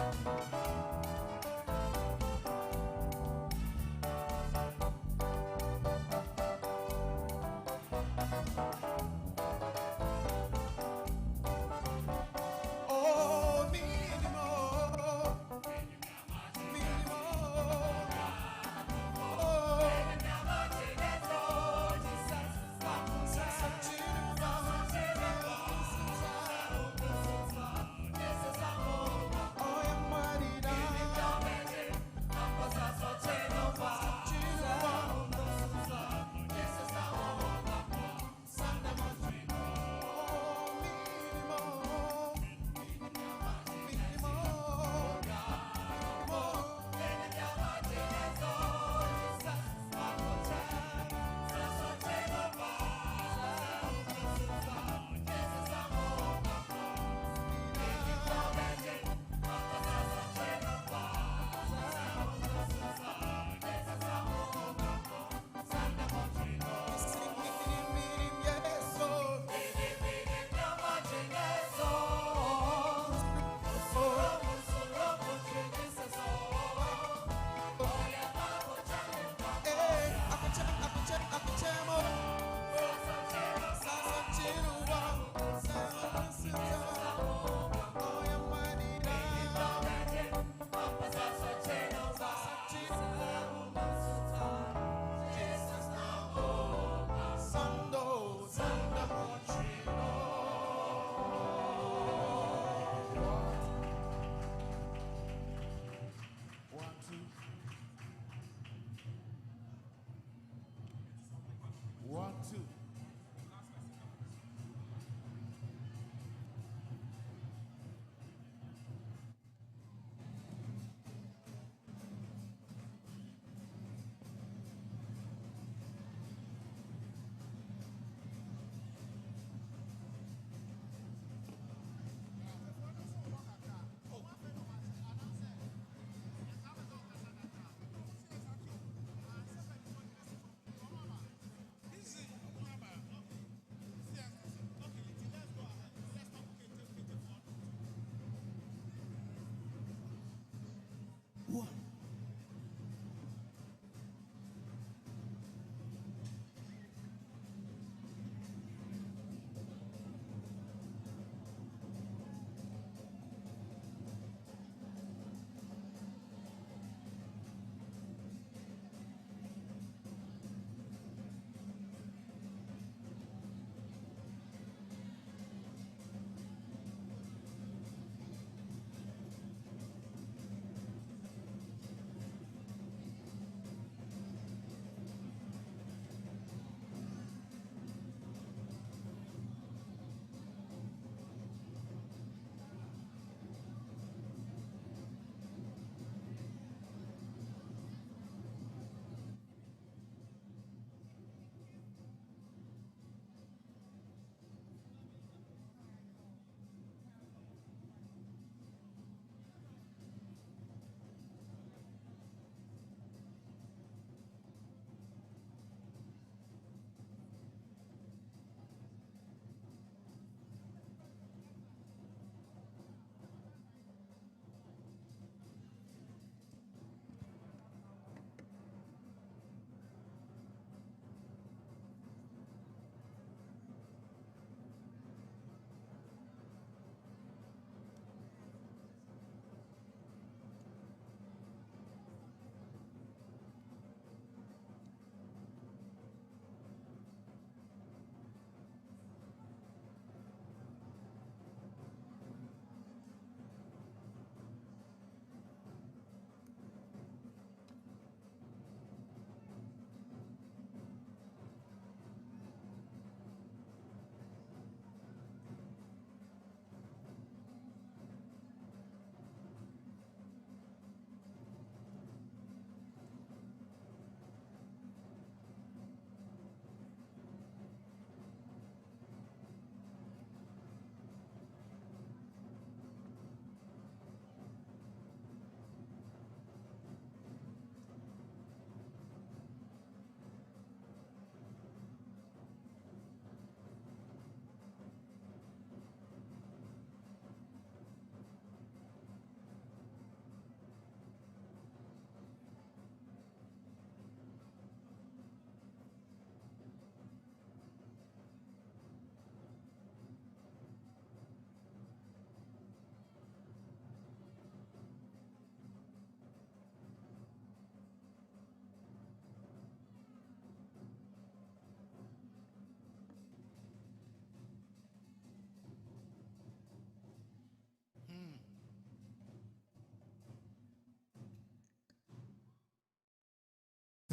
Oh,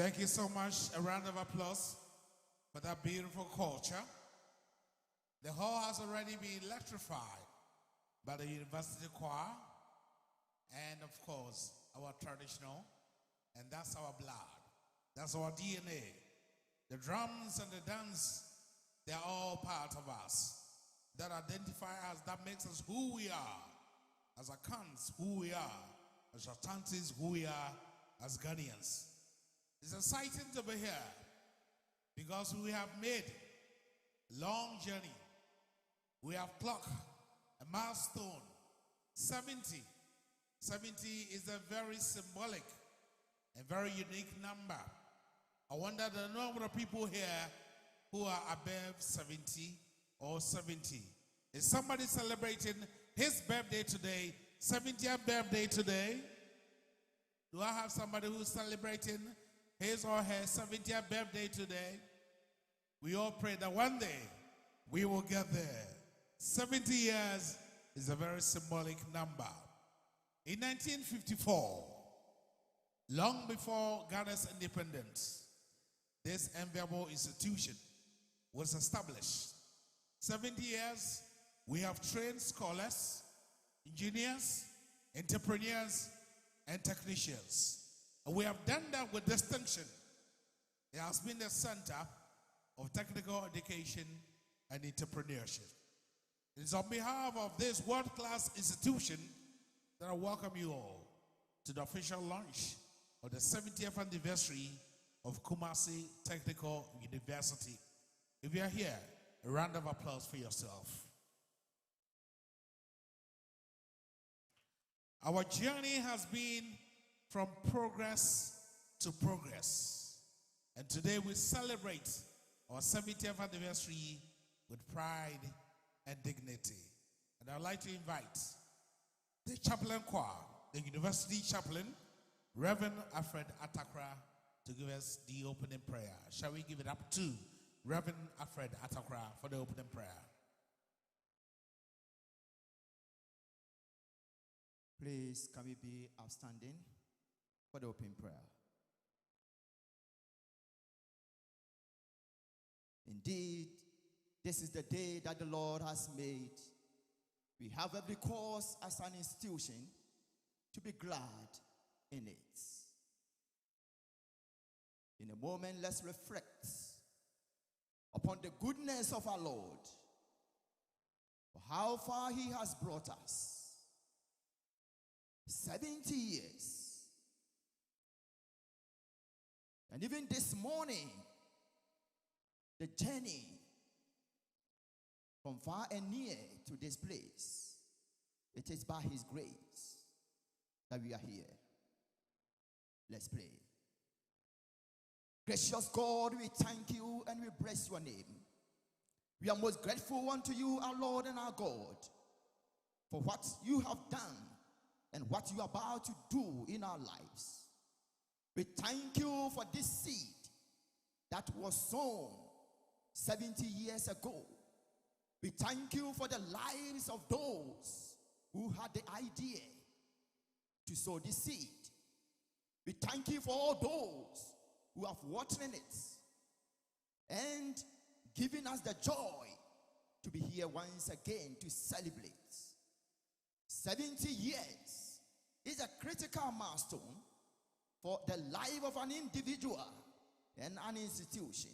Thank you so much. A round of applause for that beautiful culture. The hall has already been electrified by the university choir and, of course, our traditional, and that's our blood. That's our DNA. The drums and the dance, they're all part of us. That identify us, that makes us who we are. As Akans, who we are. As Ashantis, who we are. As Ghanaians. It's exciting to be here because we have made a long journey. We have clocked a milestone, 70. 70 is a very symbolic and very unique number. I wonder the number of people here who are above 70 or 70. Is somebody celebrating his birthday today, 70th birthday today? Do I have somebody who's celebrating his or her 70th birthday today? We all pray that one day we will get there. 70 years is a very symbolic number. In 1954, long before Ghana's independence, this enviable institution was established. 70 years, we have trained scholars, engineers, entrepreneurs, and technicians. And we have done that with distinction. It has been the center of technical education and entrepreneurship. It is on behalf of this world-class institution that I welcome you all to the official launch of the 70th anniversary of Kumasi Technical University. If you are here, a round of applause for yourself. Our journey has been from progress to progress. And today we celebrate our 70th anniversary with pride and dignity. And I'd like to invite the chaplain choir, the university chaplain, Reverend Alfred Atakra, to give us the opening prayer. Shall we give it up to Reverend Alfred Atakra for the opening prayer? Please, can we be outstanding for the opening prayer? Indeed, this is the day that the Lord has made. We have every cause as an institution to be glad in it. In a moment, let's reflect upon the goodness of our Lord, for how far he has brought us. 70 years. And even this morning, the journey from far and near to this place, it is by his grace that we are here. Let's pray. Gracious God, we thank you and we bless your name. We are most grateful unto you, our Lord and our God, for what you have done and what you are about to do in our lives. We thank you for this seed that was sown 70 years ago. We thank you for the lives of those who had the idea to sow this seed. We thank you for all those who have watered it and given us the joy to be here once again to celebrate. 70 years is a critical milestone for the life of an individual and an institution.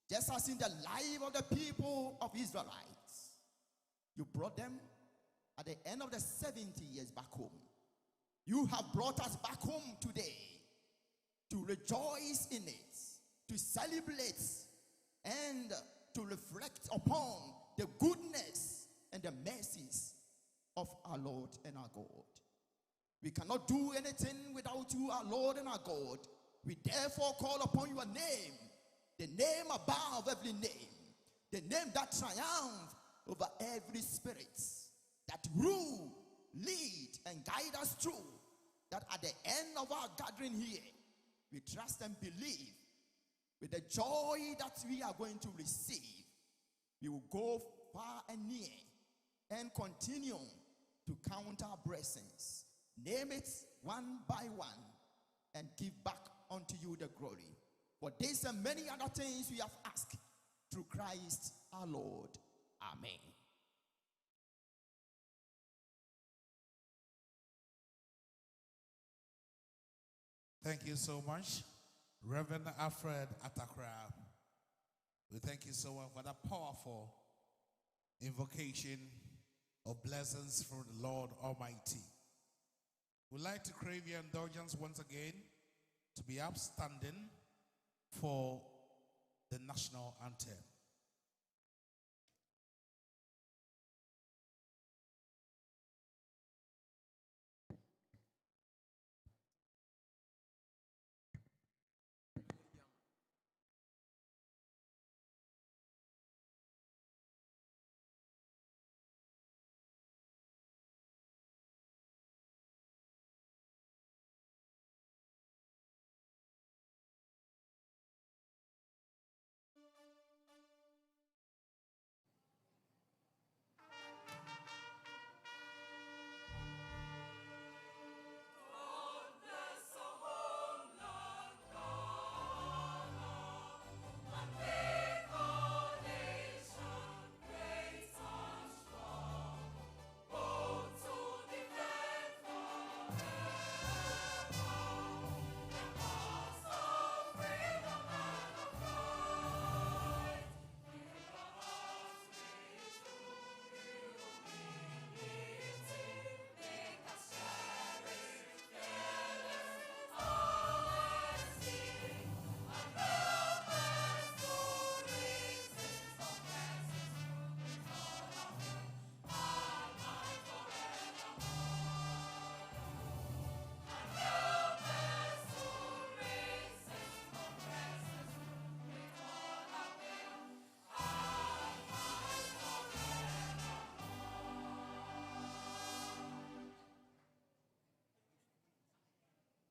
Just as in the life of the people of Israelites, you brought them at the end of the 70 years back home. You have brought us back home today to rejoice in it, to celebrate, and to reflect upon the goodness and the mercies of our Lord and our God. We cannot do anything without you, our Lord and our God. We therefore call upon your name, the name above every name, the name that triumphs over every spirit, that rule, lead, and guide us through, that at the end of our gathering here, we trust and believe with the joy that we are going to receive, we will go far and near and continue to count our blessings, name it one by one, and give back unto you the glory. For this and many other things we have asked through Christ our Lord. Amen. Thank you so much, Reverend Alfred Atakra. We thank you so much for that powerful invocation of blessings from the Lord Almighty. We'd like to crave your indulgence once again to be upstanding for the national anthem.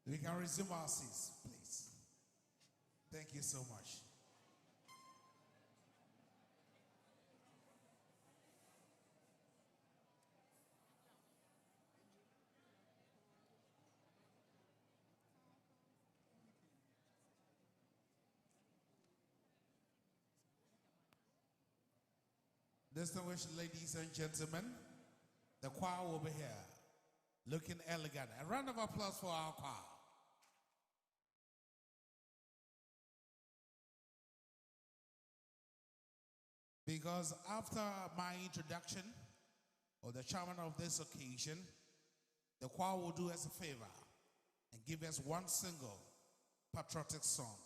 We can resume our seats, please. Thank you so much. Distinguished ladies and gentlemen, the choir will be here, looking elegant. A round of applause for our choir. Because after my introduction, or the chairman of this occasion, the choir will do us a favor and give us one single patriotic song.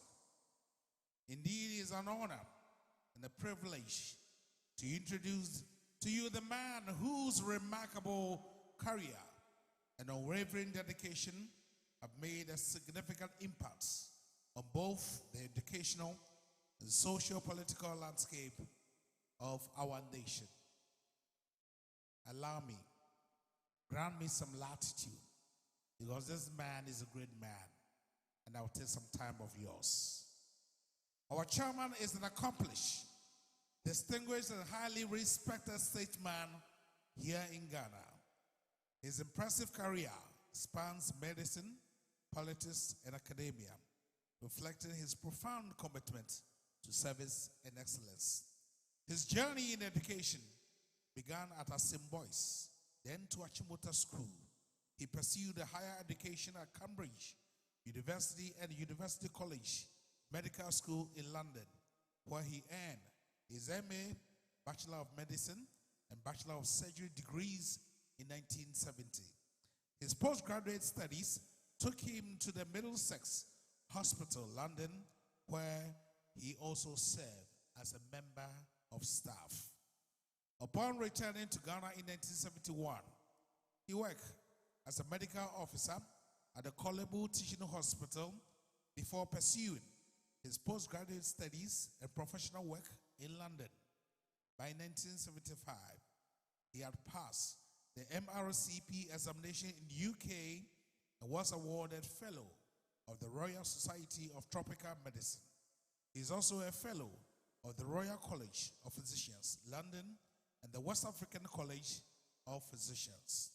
Indeed, it is an honor and a privilege to introduce to you the man whose remarkable career and unwavering dedication have made a significant impact on both the educational and socio-political landscape of our nation. Allow me, grant me some latitude, because this man is a great man, and I'll take some time of yours. Our chairman is an accomplished, distinguished, and highly respected statesman here in Ghana. His impressive career spans medicine, politics, and academia, reflecting his profound commitment to service and excellence. His journey in education began at Asimbois, then to Achimota School. He pursued a higher education at Cambridge University and University College Medical School in London, where he earned his MA, Bachelor of Medicine, and Bachelor of Surgery degrees in 1970. His postgraduate studies took him to the Middlesex Hospital, London, where he also served as a member of staff. Upon returning to Ghana in 1971, he worked as a medical officer at the Kolebu Teaching Hospital before pursuing his postgraduate studies and professional work in London. By 1975, he had passed the MRCP examination in the UK and was awarded Fellow of the Royal Society of Tropical Medicine. He is also a Fellow of the Royal College of Physicians, London, and the West African College of Physicians.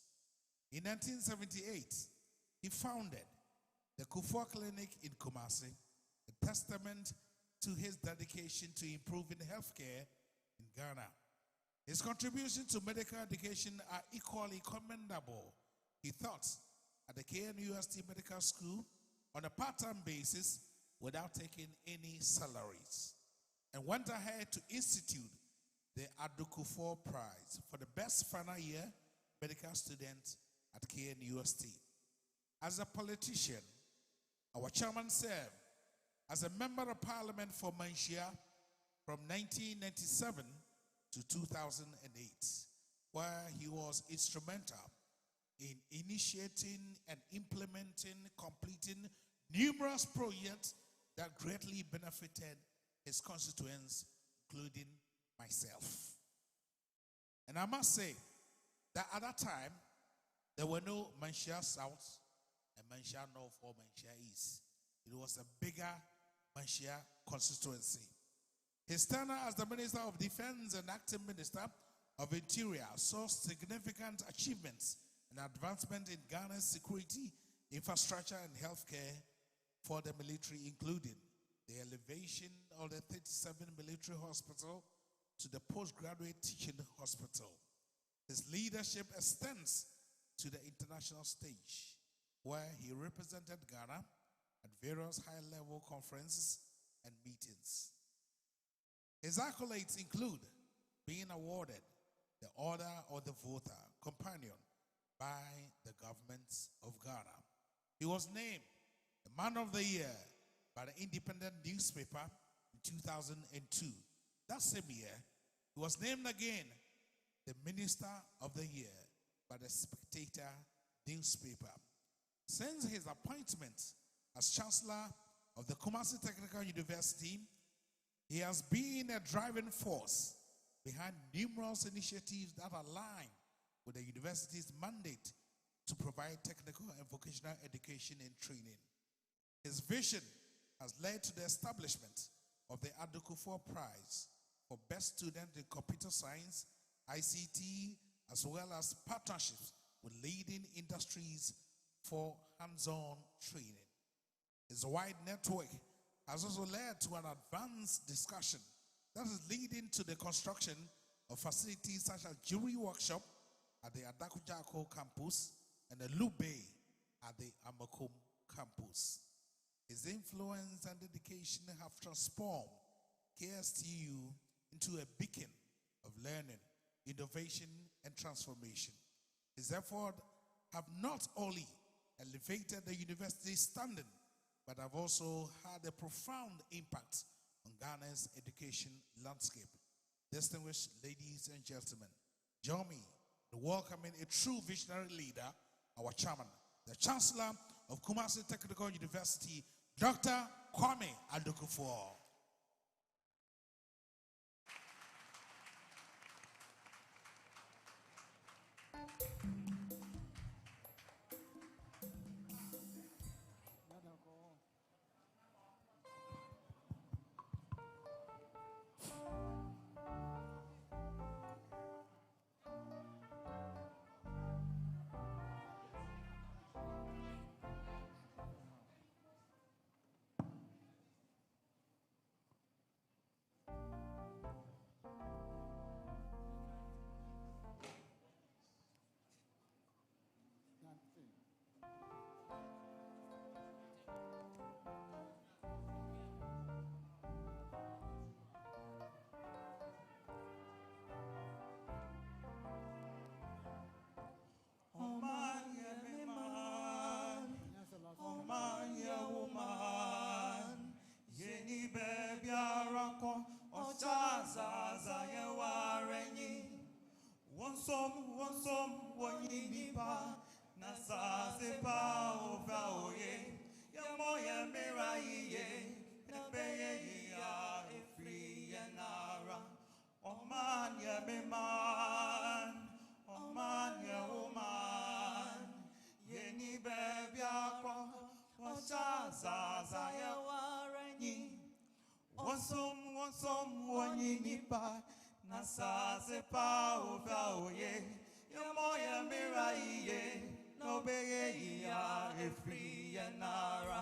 In 1978, he founded the Kufuor Clinic in Kumasi, a testament to his dedication to improving healthcare in Ghana. His contributions to medical education are equally commendable. He taught at the KNUST Medical School on a part-time basis without taking any salaries, and went ahead to institute the Kufuor Prize for the best final year medical student at KNUST. As a politician, our chairman served as a member of parliament for Manshia from 1997 to 2008, where he was instrumental in initiating and implementing, completing numerous projects that greatly benefited his constituents, including myself. And I must say that at that time, there were no Manshia South and Manshia North or Manshia East. It was a bigger Manshia constituency. His tenure as the Minister of Defense and Acting Minister of Interior saw significant achievements and advancement in Ghana's security, infrastructure, and healthcare for the military, including the elevation of the 37 military hospital to the postgraduate teaching hospital. His leadership extends to the international stage, where he represented Ghana at various high-level conferences and meetings. His accolades include being awarded the Order of the Voter Companion by the government of Ghana. He was named the Man of the Year by the Independent newspaper in 2002. That same year, he was named again the Minister of the Year by the Spectator newspaper. Since his appointment as Chancellor of the Kumasi Technical University, he has been a driving force behind numerous initiatives that align with the university's mandate to provide technical and vocational education and training. His vision has led to the establishment of the Kufuor Prize for Best Student in Computer Science, ICT, as well as partnerships with leading industries for hands-on training. His wide network has also led to an advanced discussion that is leading to the construction of facilities such as jury workshop at the Adakujako campus and the Lube at the Amakum campus. His influence and dedication have transformed KSTU into a beacon of learning, innovation, and transformation. His efforts have not only elevated the university's standing, but have also had a profound impact on Ghana's education landscape. Distinguished ladies and gentlemen, join me in welcoming a true visionary leader, our chairman, the Chancellor of Kumasi Technical University, Dr. Kwame Kufuor. Obeya efri enara.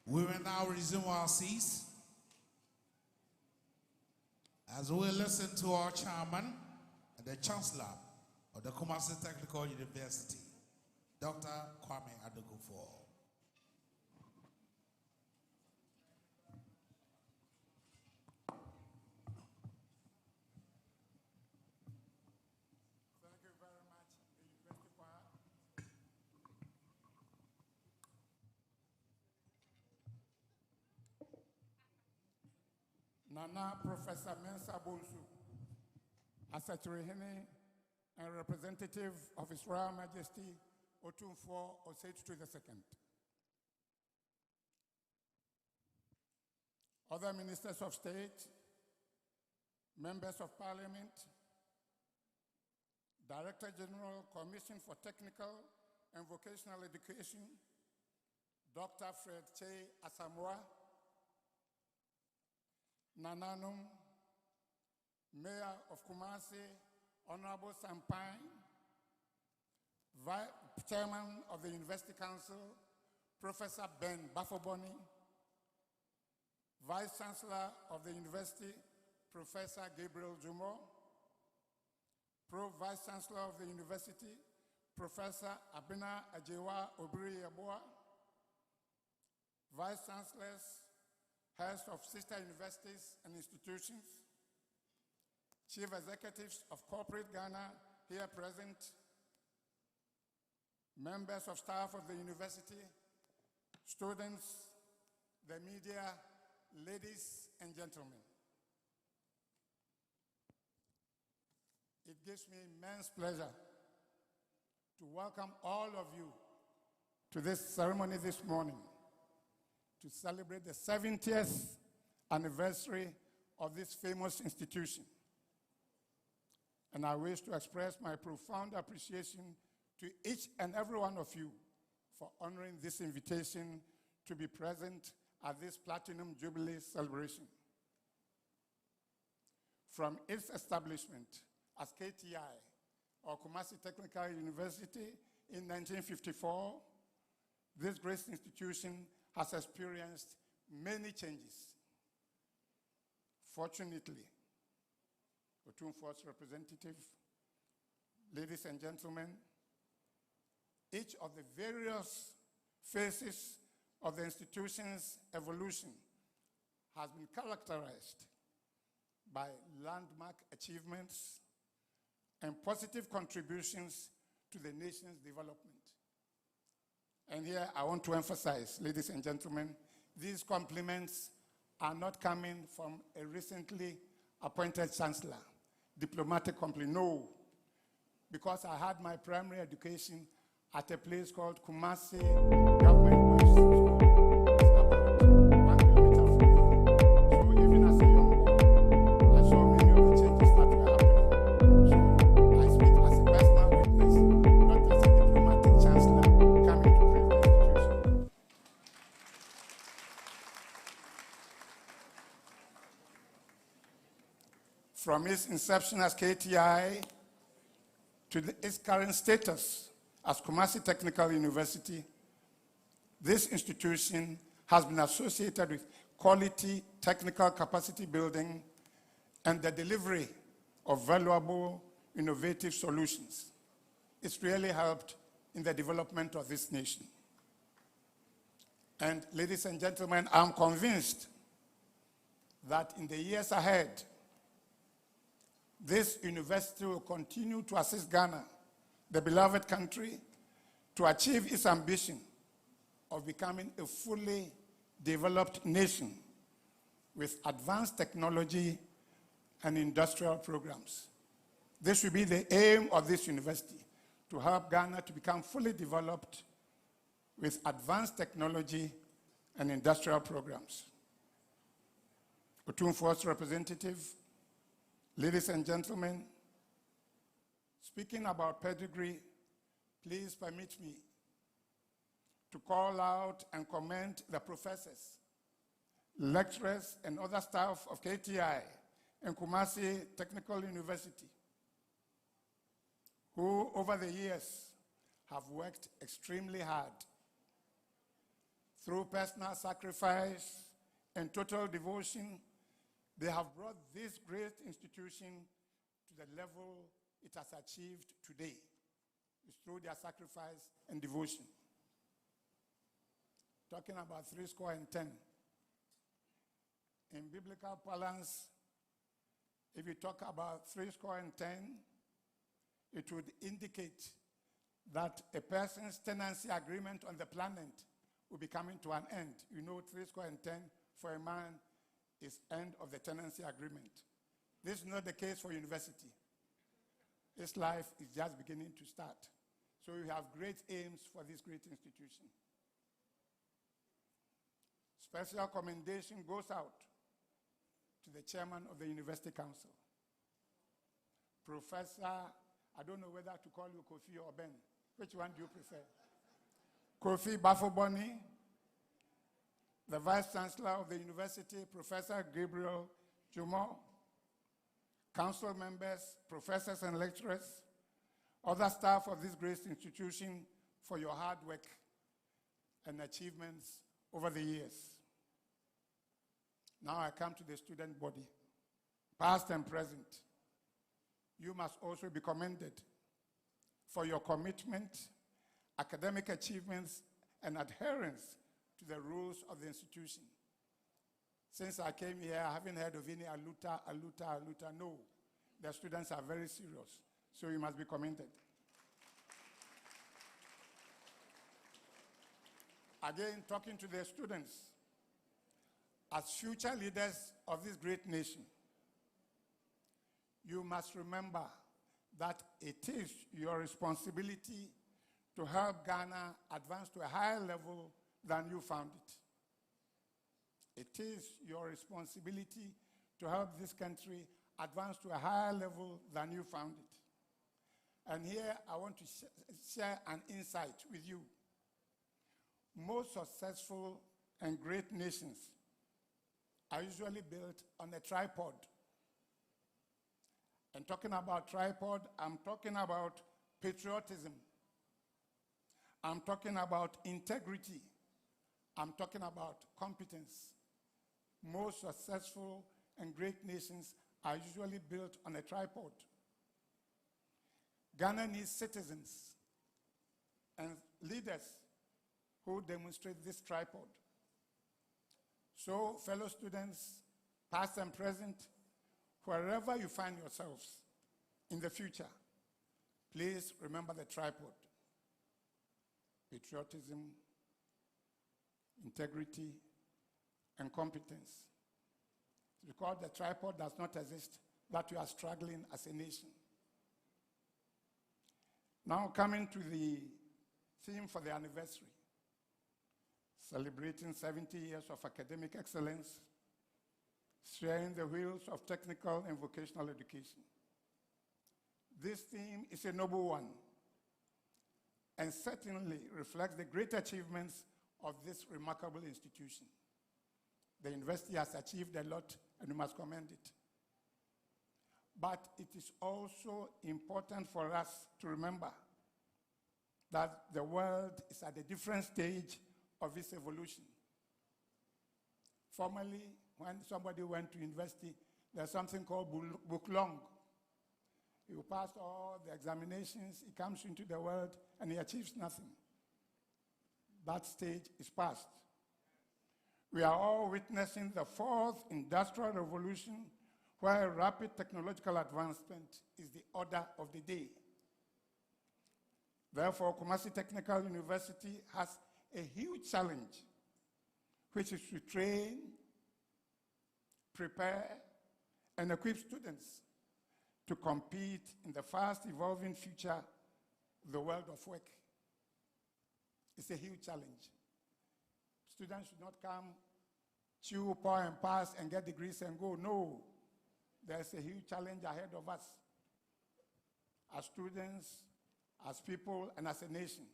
We will now resume our seats as we listen to our chairman and the Chancellor of the Kumasi Technical University, Dr. Kwame Adogufo. Thank you very much, the University Choir. Nana Professor Mensa Bonsu, Asaturehene and representative of His Royal Majesty Otumfuo Oseitutu II. Other ministers of state, members of parliament, Director General, Commission for Technical and Vocational Education, Dr. Fred Che Asamoah, Nananum, Mayor of Kumasi, Honorable Sampine, Chairman of the University Council, Professor Ben Bafoboni, Vice Chancellor of the University, Professor Gabriel Jumo, Pro-Vice Chancellor of the University, Professor Abina Ajewa Obiri Yeboah, Vice Chancellors, heads of sister universities and institutions, Chief Executives of Corporate Ghana here present, members of staff of the university, students, the media, ladies and gentlemen. It gives me immense pleasure to welcome all of you to this ceremony this morning to celebrate the 70th anniversary of this famous institution. And I wish to express my profound appreciation to each and every one of you for honoring this invitation to be present at this Platinum Jubilee celebration. From its establishment as KTI, or Kumasi Technical University, in 1954, this great institution has experienced many changes. Fortunately, Otumfuo's representative, ladies and gentlemen, each of the various phases of the institution's evolution has been characterized by landmark achievements and positive contributions to the nation's development. And here I want to emphasize, ladies and gentlemen, these compliments are not coming from a recently appointed chancellor, diplomatic compliment. No, because I had my primary education at a place called Kumasi Government Boys School. It's about 1 kilometer from me. So even as a young boy, I saw many of the changes that were happening. So I speak as a personal witness, not as a diplomatic chancellor coming to praise the institution. From its inception as KTI to its current status as Kumasi Technical University, this institution has been associated with quality technical capacity building and the delivery of valuable, innovative solutions. It's really helped in the development of this nation. And ladies and gentlemen, I'm convinced that in the years ahead, this university will continue to assist Ghana, the beloved country, to achieve its ambition of becoming a fully developed nation with advanced technology and industrial programs. This will be the aim of this university, to help Ghana to become fully developed with advanced technology and industrial programs. Otumfuo's representative, ladies and gentlemen, speaking about pedigree, please permit me to call out and commend the professors, lecturers, and other staff of KTI and Kumasi Technical University, who over the years have worked extremely hard. Through personal sacrifice and total devotion, they have brought this great institution to the level it has achieved today. It's through their sacrifice and devotion. Talking about 10. In biblical parlance, if you talk about 10, it would indicate that a person's tenancy agreement on the planet will be coming to an end. You know, 10 for a man is end of the tenancy agreement. This is not the case for university. This life is just beginning to start. So we have great aims for this great institution. Special commendation goes out to the chairman of the University Council, Professor, I don't know whether to call you Kofi or Ben. Which one do you prefer? Kofi Bafoboni, the Vice Chancellor of the University, Professor Gabriel Jumo, council members, professors and lecturers, other staff of this great institution for your hard work and achievements over the years. Now I come to the student body, past and present. You must also be commended for your commitment, academic achievements, and adherence to the rules of the institution. Since I came here, I haven't heard of any aluta. No, the students are very serious, so you must be commended. Again, talking to the students, as future leaders of this great nation, you must remember that it is your responsibility to help Ghana advance to a higher level than you found it. It is your responsibility to help this country advance to a higher level than you found it. And here I want to share an insight with you. Most successful and great nations are usually built on a tripod. And talking about tripod, I'm talking about patriotism. I'm talking about integrity. I'm talking about competence. Most successful and great nations are usually built on a tripod. Ghana needs citizens and leaders who demonstrate this tripod. So, fellow students, past and present, wherever you find yourselves in the future, please remember the tripod: patriotism, integrity, and competence. Because the tripod does not exist, that you are struggling as a nation. Now coming to the theme for the anniversary, celebrating 70 years of academic excellence, sharing the wheels of technical and vocational education. This theme is a noble one and certainly reflects the great achievements of this remarkable institution. The university has achieved a lot, and we must commend it. But it is also important for us to remember that the world is at a different stage of its evolution. Formerly, when somebody went to university, there's something called book long. You pass all the examinations, he comes into the world, and he achieves nothing. That stage is past. We are all witnessing the fourth industrial revolution, where rapid technological advancement is the order of the day. Therefore, Kumasi Technical University has a huge challenge, which is to train, prepare, and equip students to compete in the fast-evolving future, the world of work. It's a huge challenge. Students should not come, chew, pour, and pass, and get degrees and go. No, there's a huge challenge ahead of us as students, as people, and as a nation.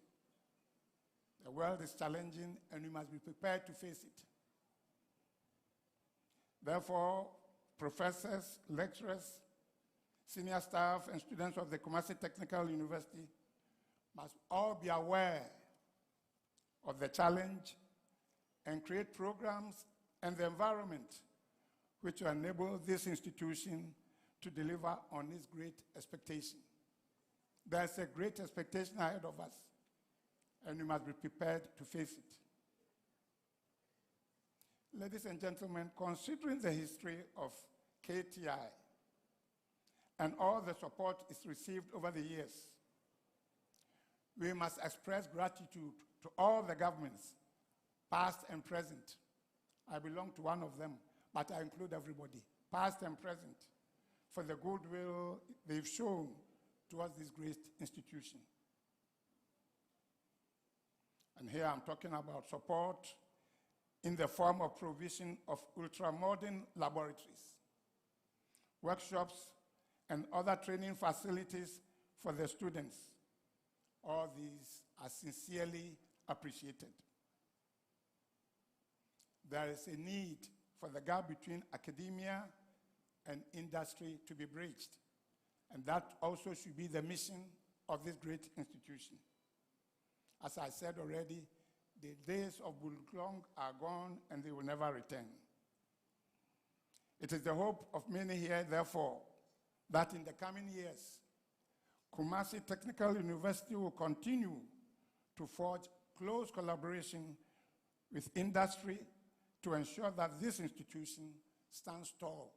The world is challenging, and we must be prepared to face it. Therefore, professors, lecturers, senior staff, and students of the Kumasi Technical University must all be aware of the challenge and create programs and the environment which will enable this institution to deliver on its great expectation. There's a great expectation ahead of us, and we must be prepared to face it. Ladies and gentlemen, considering the history of KTI and all the support it's received over the years, we must express gratitude to all the governments, past and present. I belong to one of them, but I include everybody, past and present, for the goodwill they've shown towards this great institution. And here I'm talking about support in the form of provision of ultra-modern laboratories, workshops, and other training facilities for the students. All these are sincerely appreciated. There is a need for the gap between academia and industry to be bridged, and that also should be the mission of this great institution. As I said already, the days of Bulklong are gone and they will never return. It is the hope of many here, therefore, that in the coming years, Kumasi Technical University will continue to forge close collaboration with industry to ensure that this institution stands tall,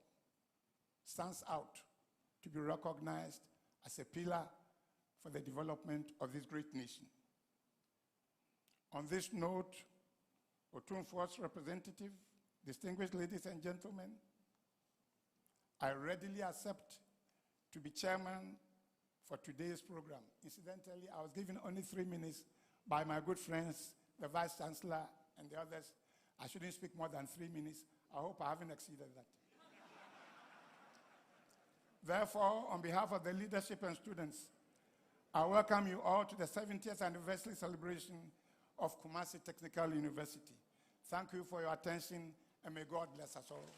stands out, to be recognized as a pillar for the development of this great nation. On this note, Otunfuo's representative, distinguished ladies and gentlemen, I readily accept to be chairman for today's program. Incidentally, I was given only 3 minutes by my good friends, the Vice Chancellor and the others. I shouldn't speak more than 3 minutes. I hope I haven't exceeded that. Therefore, on behalf of the leadership and students, I welcome you all to the 70th anniversary celebration of Kumasi Technical University. Thank you for your attention, and may God bless us all.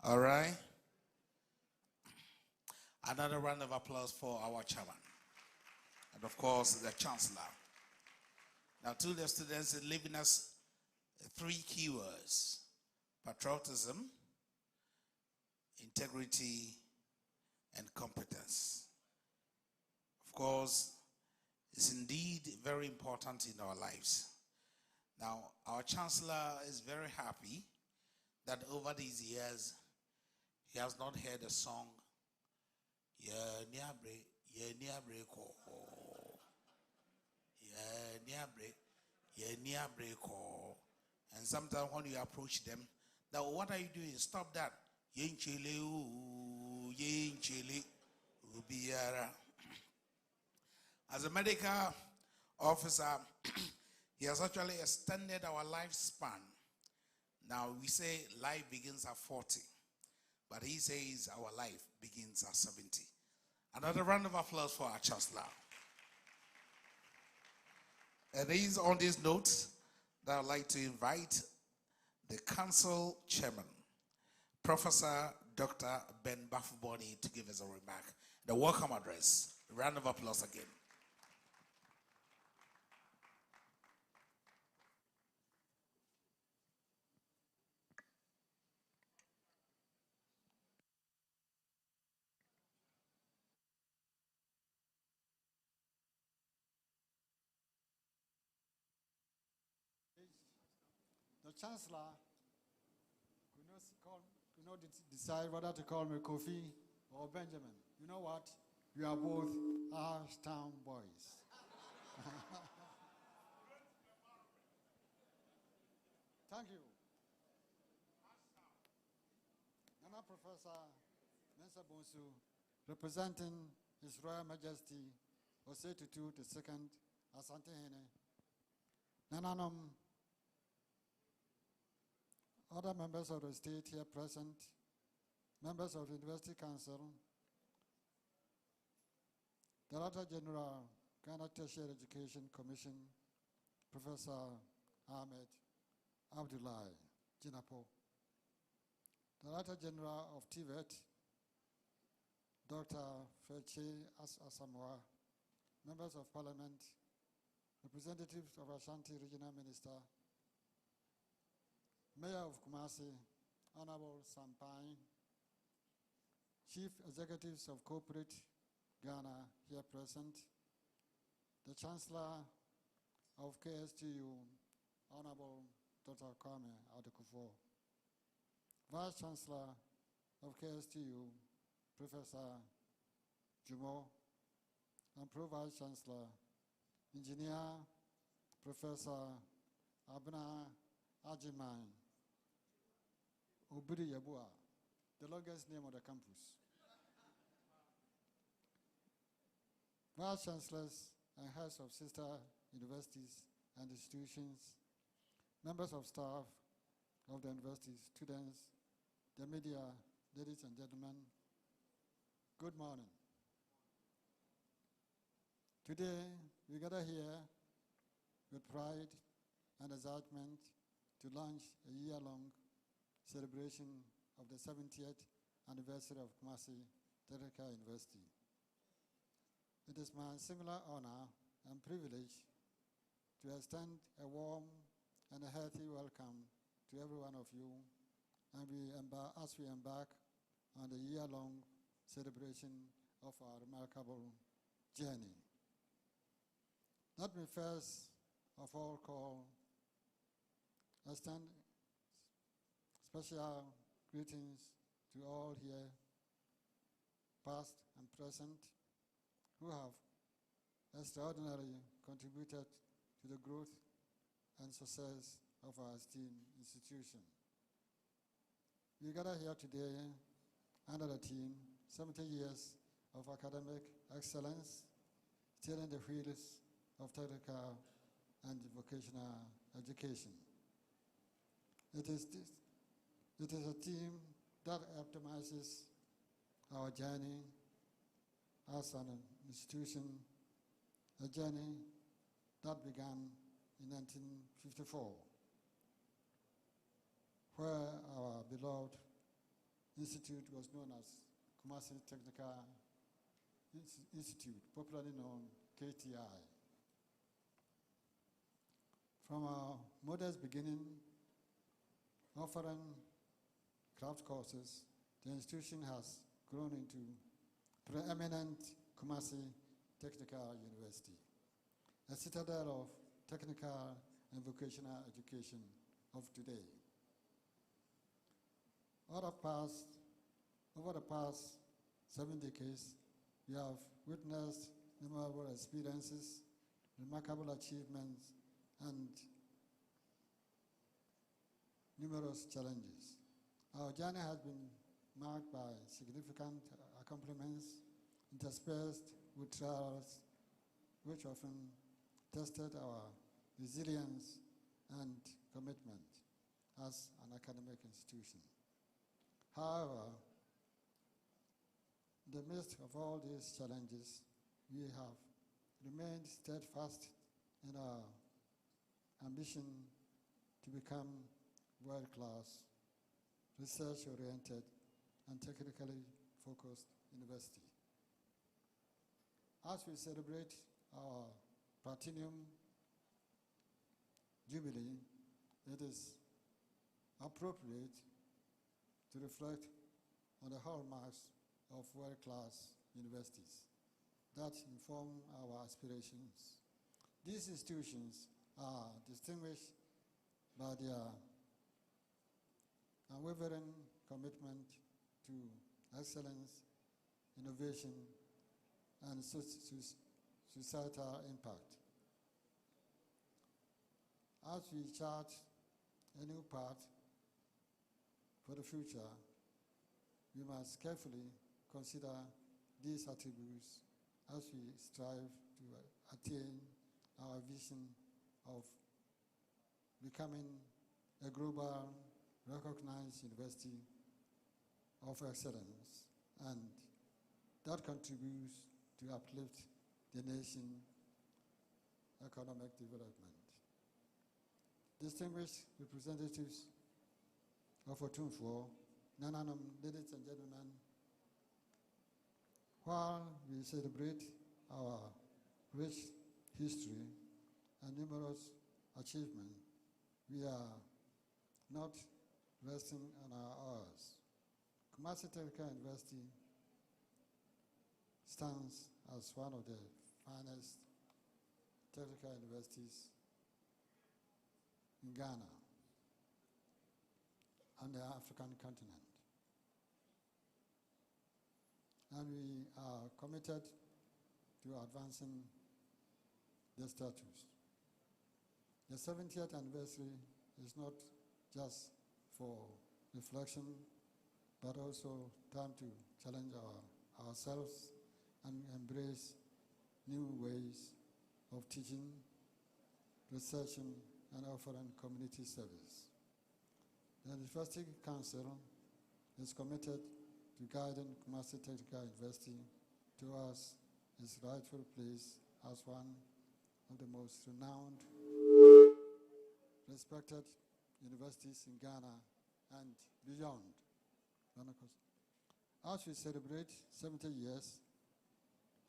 All right. Another round of applause for our chairman. And of course, the Chancellor. Now, to the students leaving us three keywords: patriotism, integrity, and competence. Of course, it's indeed very important in our lives. Now, our Chancellor is very happy that over these years, he has not heard a song, and sometimes when you approach them, now what are you doing? Stop that. As a medical officer, he has actually extended our lifespan. Now we say life begins at 40, but he says our life begins at 70. Another round of applause for our Chancellor. And it is on this note that I'd like to invite the Council Chairman, Professor Dr. Ben Bafuboni, to give us a remark, the welcome address. A round of applause again. The Chancellor could not decide whether to call me Kofi or Benjamin. You know what? You are both Ashtown boys. Thank you. Nana Professor Mensa Bonsu, representing His Royal Majesty Osei Tutu II, Asante Hene. Nananum, other members of the state here present, members of the University Council, Director General, Ghana Tertiary Education Commission, Professor Ahmed Abdullahi Jinapo, Director General of TVET, Dr. Feche Asamoah, members of Parliament, representatives of Ashanti Regional Minister, Mayor of Kumasi, Honorable Sampine, Chief Executives of Corporate Ghana here present, the Chancellor of KSTU, Honorable Dr. Kwame Adekufo, Vice Chancellor of KSTU, Professor Jumo, and Pro-Vice Chancellor, Engineer Professor Abna Ajimai Obiri Yabua, the longest name of the campus. Vice Chancellors and heads of sister universities and institutions, members of staff of the university, students, the media, ladies and gentlemen, good morning. Today, we gather here with pride and excitement to launch a year-long celebration of the 70th anniversary of Kumasi Technical University. It is my singular honor and privilege to extend a warm and a hearty welcome to every one of you and as we embark on the year-long celebration of our remarkable journey. Let me first of all extend special greetings to all here, past and present, who have extraordinarily contributed to the growth and success of our esteemed institution. We gather here today under the theme, 70 years of academic excellence, steering the wheels of technical and vocational education. It is a theme that optimizes our journey as an institution, a journey that began in 1954, where our beloved institute was known as Kumasi Technical Institute, popularly known KTI. From our modest beginning offering craft courses, the institution has grown into preeminent Kumasi Technical University, a citadel of technical and vocational education of today. Over the past 7 decades, we have witnessed memorable experiences, remarkable achievements, and numerous challenges. Our journey has been marked by significant accomplishments, interspersed with trials, which often tested our resilience and commitment as an academic institution. However, in the midst of all these challenges, we have remained steadfast in our ambition to become world-class, research-oriented, and technically focused university. As we celebrate our Platinum Jubilee, it is appropriate to reflect on the hallmarks of world-class universities that inform our aspirations. These institutions are distinguished by their unwavering commitment to excellence, innovation, and societal impact. As we chart a new path for the future, we must carefully consider these attributes as we strive to attain our vision of becoming a global recognized university of excellence, and that contributes to uplift the nation's economic development. Distinguished representatives of Otumfuo, Nananum, ladies and gentlemen, while we celebrate our rich history and numerous achievements, we are not resting on our oars. Kumasi Technical University stands as one of the finest technical universities in Ghana and the African continent. And we are committed to advancing the status. The 70th anniversary is not just for reflection, but also time to challenge ourselves and embrace new ways of teaching, researching, and offering community service. The University Council is committed to guiding Kumasi Technical University towards its rightful place as one of the most renowned, respected universities in Ghana and beyond. As we celebrate 70 years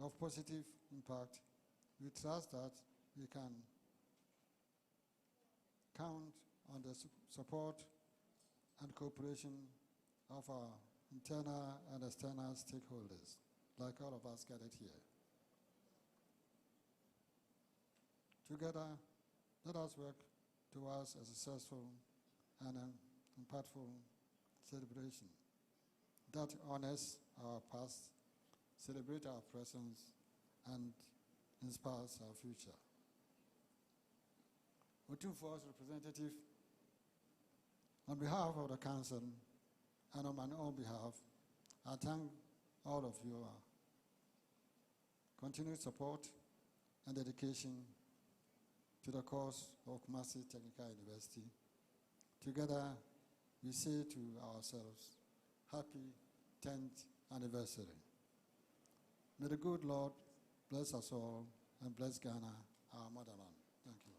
of positive impact, we trust that we can count on the support and cooperation of our internal and external stakeholders, like all of us gathered here. Together, let us work towards a successful and impactful celebration that honors our past, celebrates our present, and inspires our future. Otumfuo's representative, on behalf of the Council and on my own behalf, I thank all of your continued support and dedication to the cause of Kumasi Technical University. Together, we say to ourselves, happy 10th anniversary. May the good Lord bless us all and bless Ghana, our motherland. Thank you.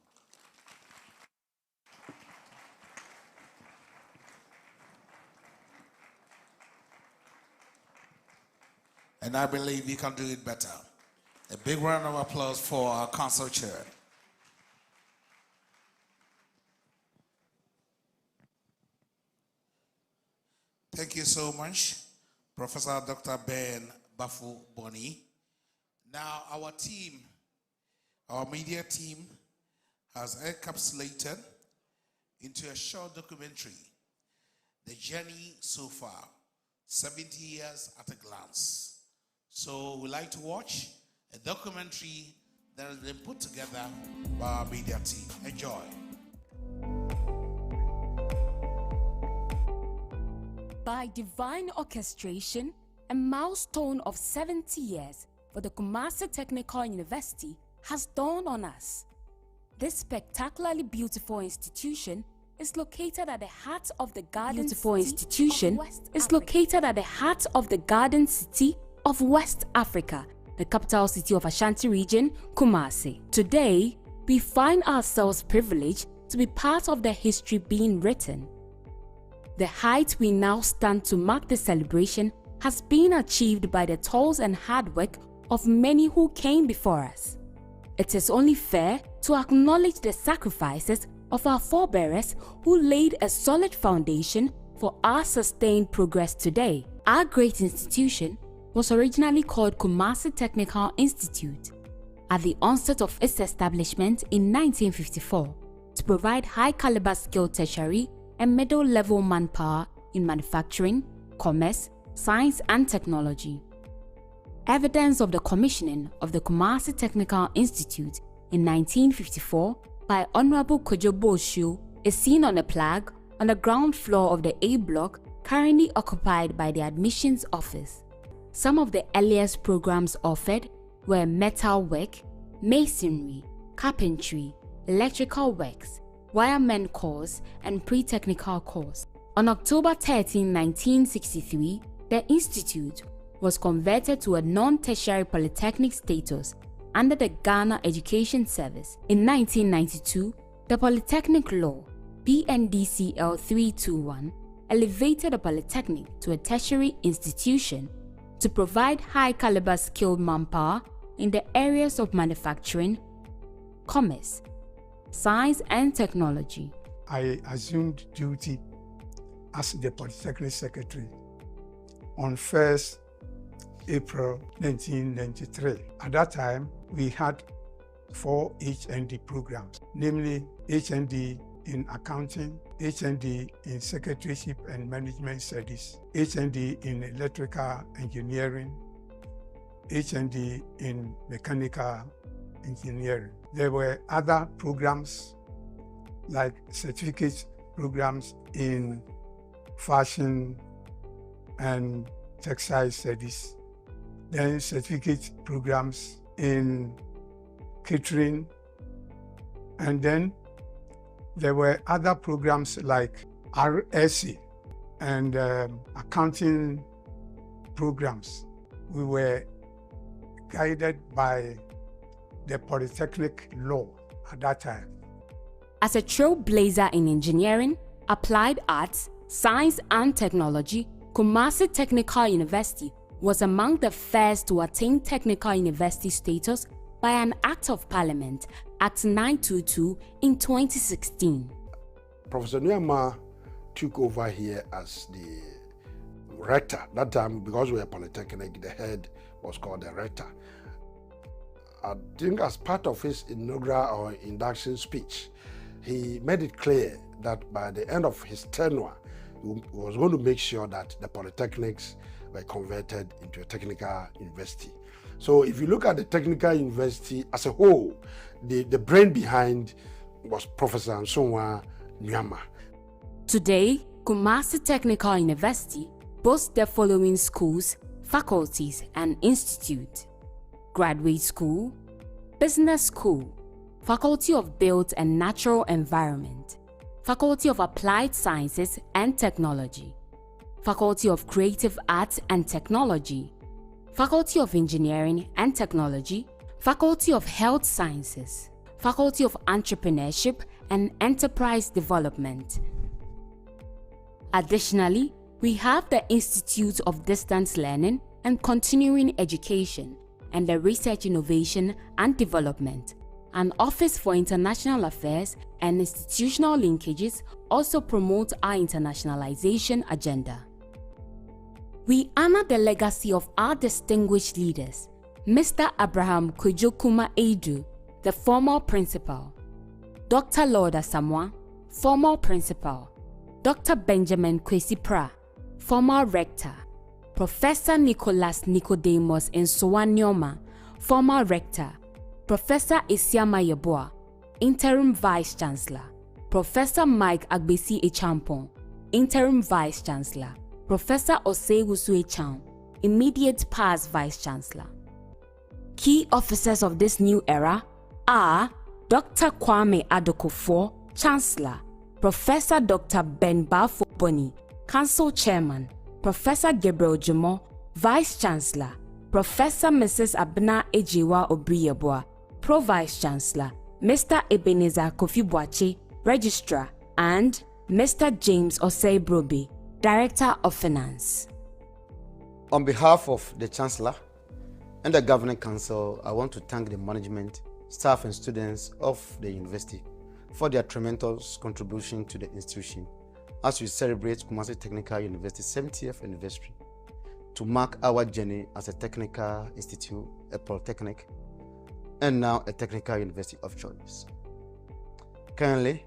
And I believe we can do it better. A big round of applause for our council chair. Thank you so much, Professor Dr. Ben Bafu Boni. Now, our team, our media team, has encapsulated into a short documentary the journey so far, 70 years at a glance. So we like to watch a documentary that has been put together by our media team. Enjoy. By divine orchestration, a milestone of 70 years for the Kumasi Technical University has dawned on us. This spectacularly beautiful institution is located at the heart of the Garden City of West Africa, the capital city of Ashanti region, Kumasi. Today, we find ourselves privileged to be part of the history being written. The height we now stand to mark the celebration has been achieved by the toils and hard work of many who came before us. It is only fair to acknowledge the sacrifices of our forebears who laid a solid foundation for our sustained progress today. Our great institution was originally called Kumasi Technical Institute at the onset of its establishment in 1954 to provide high-caliber skilled tertiary and middle-level manpower in manufacturing, commerce, science and technology. Evidence of the commissioning of the Kumasi Technical Institute in 1954 by Honorable Kojo Boshu is seen on a plaque on the ground floor of the A block currently occupied by the admissions office. Some of the earliest programs offered were metal work, masonry, carpentry, electrical works, wireman course and pre-technical course. On October 13, 1963, the institute was converted to a non-tertiary polytechnic status under the Ghana Education Service. In 1992, the Polytechnic Law, PNDCL 321, elevated the polytechnic to a tertiary institution to provide high-caliber skilled manpower in the areas of manufacturing, commerce, science and technology. I assumed duty as the Polytechnic Secretary on 1st April 1993. At that time, we had 4 HND programs, namely HND in Accounting, HND in Secretaryship and Management Studies, HND in Electrical Engineering, HND in Mechanical Engineering. There were other programs like certificate programs in fashion and textile studies, then certificate programs in catering, and then there were other programs like RSC and accounting programs. We were guided by the Polytechnic Law at that time. As a trailblazer in engineering, applied arts, science and technology, Kumasi Technical University was among the first to attain technical university status by an Act of Parliament, Act 922 in 2016. Professor Nyama took over here as the rector. That time, because we were Polytechnic, the head was called the rector. I think as part of his inaugural or induction speech, he made it clear that by the end of his tenure, he was going to make sure that the polytechnics were converted into a technical university. So if you look at the technical university as a whole, the brain behind was Professor Nsonwa Nyama. Today, Kumasi Technical University boasts the following schools, faculties and institutes: Graduate School, Business School, Faculty of Built and Natural Environment, Faculty of Applied Sciences and Technology, Faculty of Creative Arts and Technology, Faculty of Engineering and Technology, Faculty of Health Sciences, Faculty of Entrepreneurship and Enterprise Development. Additionally, we have the Institute of Distance Learning and Continuing Education and the Research Innovation and Development. An Office for International Affairs and Institutional Linkages also promote our internationalization agenda. We honor the legacy of our distinguished leaders, Mr. Abraham Kwejokuma Edu, the former principal, Dr. Lord Asamoah, former principal, Dr. Benjamin Kwesi Pra, former rector, Professor Nicholas Nicodemus Nsowanyoma, former rector, Professor Isiama Yeboah, interim vice chancellor, Professor Mike Agbesi Echampon, interim vice chancellor, Professor Osewusu Echan, immediate past vice chancellor. Key officers of this new era are Dr. Kwame Adokofor, chancellor, Professor Dr. Ben Bafo Boni, council chairman, Professor Gabriel Jumo, vice chancellor, Professor Mrs. Abna Ejiwa Obriyeboah, pro vice chancellor, Mr. Ebenezer Kofi Boache, registrar, and Mr. James Osei Broby, director of finance. On behalf of the Chancellor and the Governing Council, I want to thank the management, staff and students of the university for their tremendous contribution to the institution as we celebrate Kumasi Technical University's 70th anniversary to mark our journey as a technical institute, a polytechnic, and now a technical university of choice. Currently,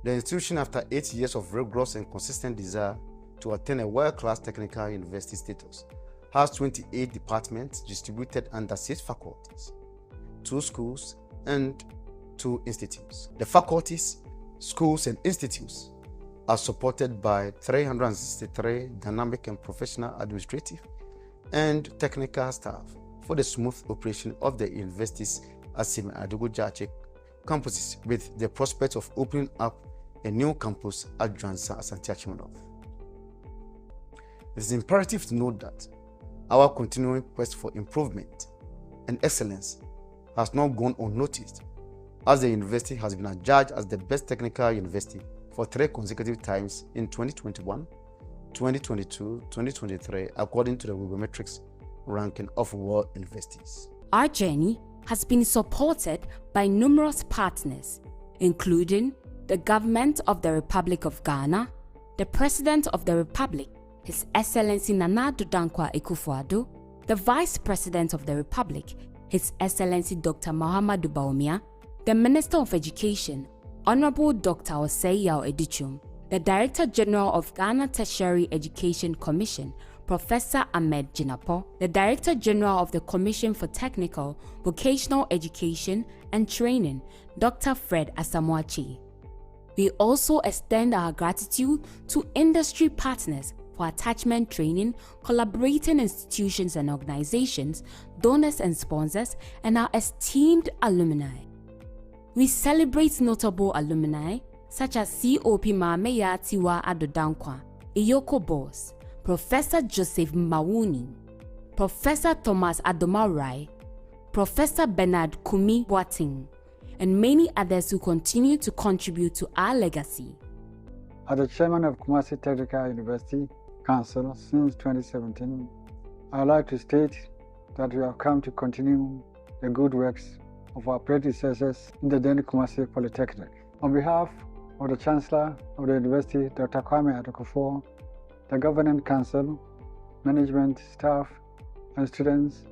the institution, after 8 years of rigorous and consistent desire to attain a world-class technical university status, has 28 departments distributed under 6 faculties, 2 schools, and 2 institutes. The faculties, schools, and institutes are supported by 363 dynamic and professional administrative and technical staff for the smooth operation of the university's Asim Adugu-Jache campuses, with the prospect of opening up a new campus at Dransa Asante Achimov. It is imperative to note that our continuing quest for improvement and excellence has not gone unnoticed, as the university has been adjudged as the best technical university for 3 consecutive times in 2021, 2022, 2023, according to the Webometrics ranking of world universities. Our journey has been supported by numerous partners, including the Government of the Republic of Ghana, the President of the Republic, His Excellency Nana Addo Dankwa Akufo-Addo, the Vice President of the Republic, His Excellency Dr. Muhammadu Bawumia, the Minister of Education, Honorable Dr. Osei Yao Edichum, the Director General of Ghana Tertiary Education Commission, Professor Ahmed Jinapo, the Director General of the Commission for Technical, Vocational Education and Training, Dr. Fred Asamoah. We also extend our gratitude to industry partners for attachment training, collaborating institutions and organizations, donors and sponsors, and our esteemed alumni. We celebrate notable alumni such as COP Mameya Tiwa Addo Dankwa, Iyoko Boss, Professor Joseph Mawuni, Professor Thomas Adomarai, Professor Bernard Kumi Boating, and many others who continue to contribute to our legacy. As the chairman of Kumasi Technical University Council since 2017, I would like to state that we have come to continue the good works of our predecessors in the then Kumasi Polytechnic. On behalf of the Chancellor of the University, Dr. Kwame Adokofor, the Governing Council, management, staff, and students,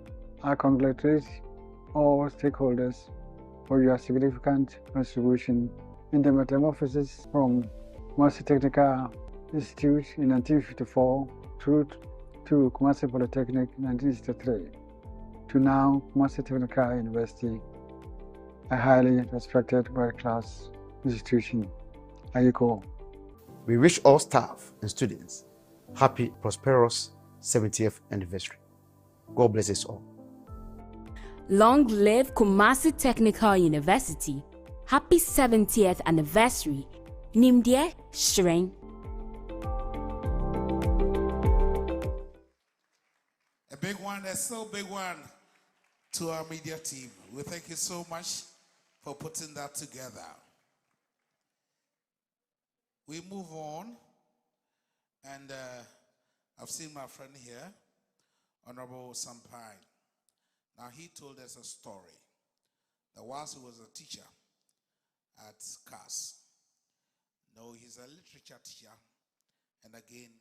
I congratulate all stakeholders for your significant contribution in the metamorphosis from Kumasi Technical Institute in 1954 through to Kumasi Polytechnic in 1963, to now Kumasi Technical University, a highly respected world-class institution. Ayiko. We wish all staff and students happy, prosperous 70th anniversary. God bless us all. Long live Kumasi Technical University. Happy 70th anniversary. Nimdie Shreng. A big one, a so big one to our media team. We thank you so much for putting that together. We move on, and I've seen my friend here, Honorable Sampai. Now, he told us a story that whilst he was a teacher at CAS, no, he's a literature teacher, and again,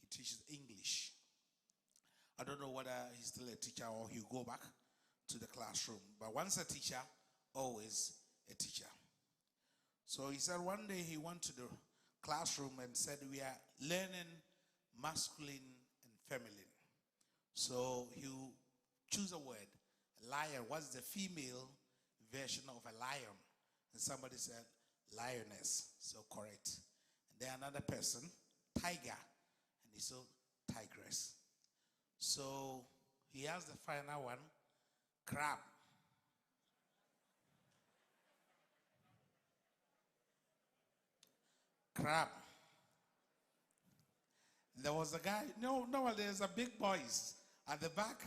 he teaches English. I don't know whether he's still a teacher or he'll go back to the classroom. But once a teacher, always a teacher. So he said one day he went to the classroom and said, we are learning masculine and feminine. So he'll choose a word. Lion, what's the female version of a lion? And somebody said, lioness. So correct. And then another person, tiger. And he said, tigress. So he asked the final one, crab. Crab. There was a guy, no, there's a big boys at the back.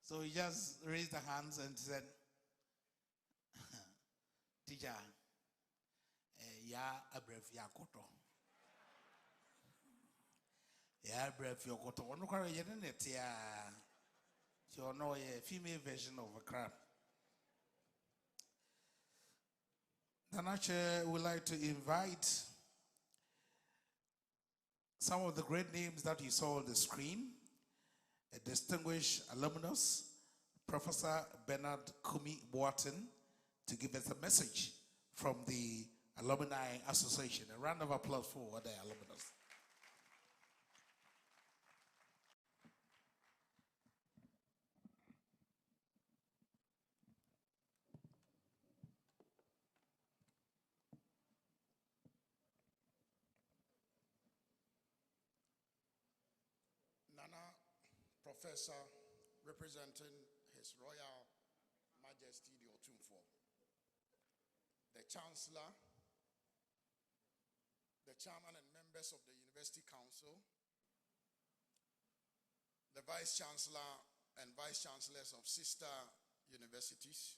So he just raised the hands and said, teacher, ya abref ya koto. Ya abref ya koto. Ono kwa yenet ya, you know, a female version of a crab. Nanache would like to invite some of the great names that you saw on the screen. A distinguished alumnus, Professor Bernard Kumi Boatin, to give us a message from the Alumni Association. A round of applause for the alumnus. Nana Professor, representing His Royal Majesty the Otumfo, the Chancellor, the Chairman and members of the University Council, the Vice Chancellor and Vice Chancellors of sister universities,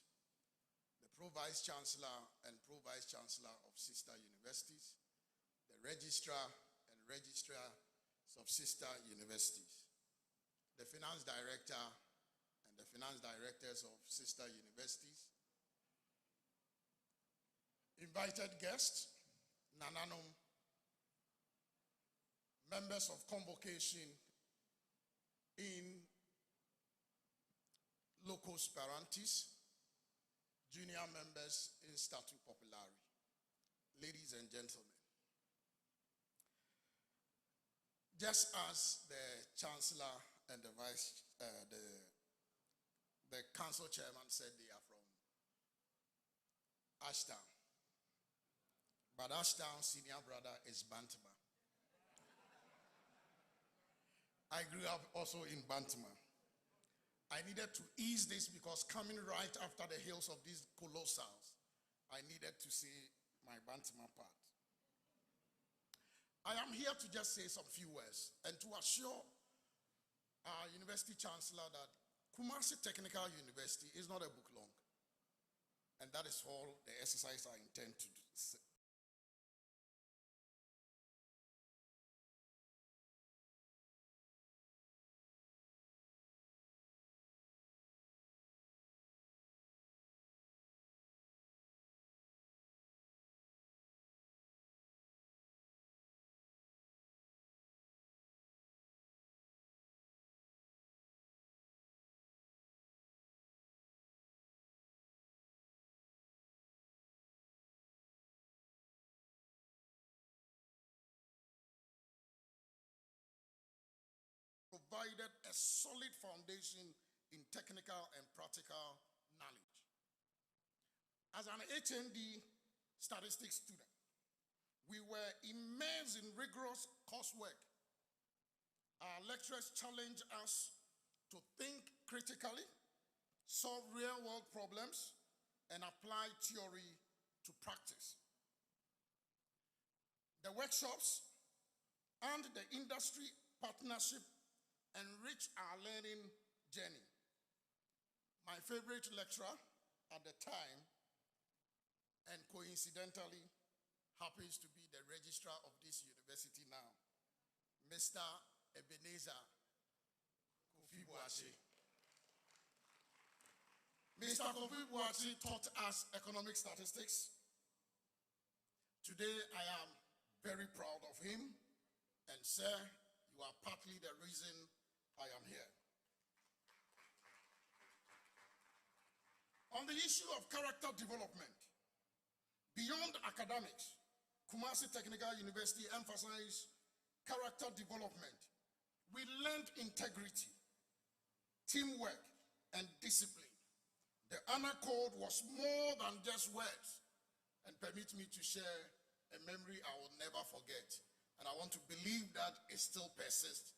the Pro-Vice Chancellor and Pro-Vice Chancellor of sister universities, the Registrar and Registrars of sister universities, the Finance Director and the Finance Directors of sister universities, invited guests, Nananum, members of convocation in locus parentis, junior members in statu populari, ladies and gentlemen. Just as the Chancellor and the the Council Chairman said they are from Ashtown, but Ashtown's senior brother is Bantama. I grew up also in Bantama. I needed to ease this because coming right after the hills of these colossals, I needed to say my Bantama part. I am here to just say some few words and to assure our University Chancellor that Kumasi Technical University is not a book long. And that is all the exercise I intend to do. Provided a solid foundation in technical and practical knowledge. As an HND statistics student, we were immersed in rigorous coursework. Our lecturers challenged us to think critically, solve real-world problems, and apply theory to practice. The workshops and the industry partnership enrich our learning journey. My favorite lecturer at the time, and coincidentally, happens to be the registrar of this university now, Mr. Ebenezer Kofi Boakye. Mr. Kofi Boakye taught us economic statistics. Today, I am very proud of him, and sir, you are partly the reason I am here. On the issue of character development, beyond academics, Kumasi Technical University emphasized character development. We learned integrity, teamwork, and discipline. The honor code was more than just words. And permit me to share a memory I will never forget. And I want to believe that it still persists.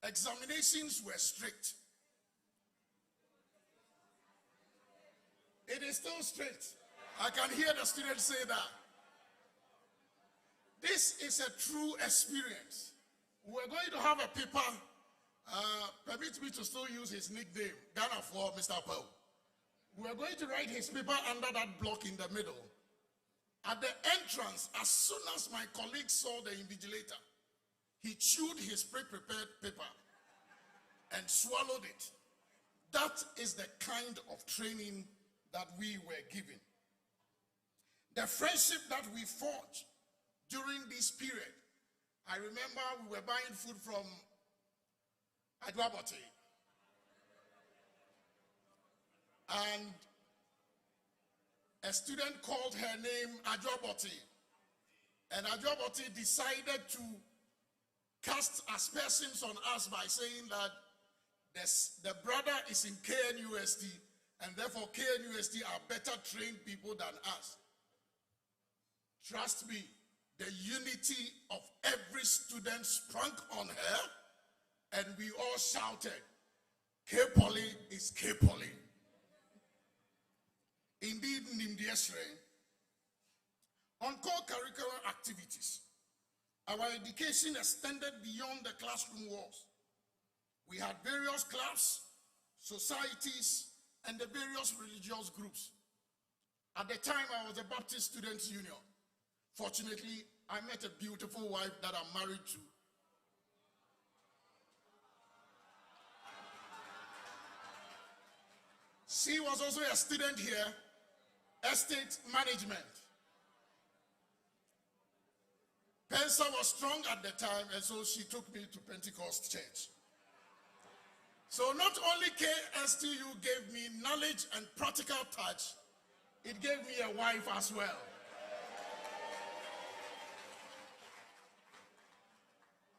Examinations were strict. It is still strict. I can hear the students say that. This is a true experience. We're going to have a paper. Permit me to still use his nickname, Ghana for Mr. Pearl. We're going to write his paper under that block in the middle. At the entrance, as soon as my colleague saw the invigilator, he chewed his pre-prepared paper and swallowed it. That is the kind of training that we were given. The friendship that we forged during this period. I remember we were buying food from Adwaboti. And a student called her name Adwaboti. And Adwaboti decided to cast aspersions on us by saying that the brother is in KNUST, and therefore KNUST are better trained people than us. Trust me, the unity of every student sprung on her, and we all shouted, K-Poly is K-Poly. Indeed, Nimdiesre, on co-curricular activities, our education extended beyond the classroom walls. We had various clubs, societies, and the various religious groups. At the time, I was a Baptist Students' Union. Fortunately, I met a beautiful wife that I'm married to. She was also a student here, estate management. Pensa was strong at the time, and so she took me to Pentecost Church. So not only KSTU gave me knowledge and practical touch, it gave me a wife as well.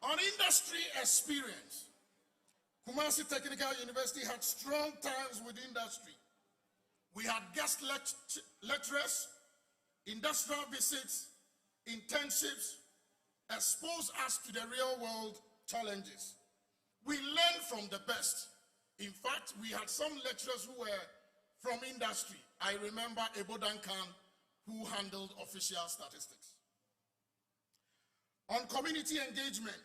On industry experience, Kumasi Technical University had strong ties with industry. We had guest lecturers, industrial visits, internships, exposed us to the real world challenges. We learned from the best. In fact, we had some lecturers who were from industry. I remember Ebo Duncan, who handled official statistics. On community engagement,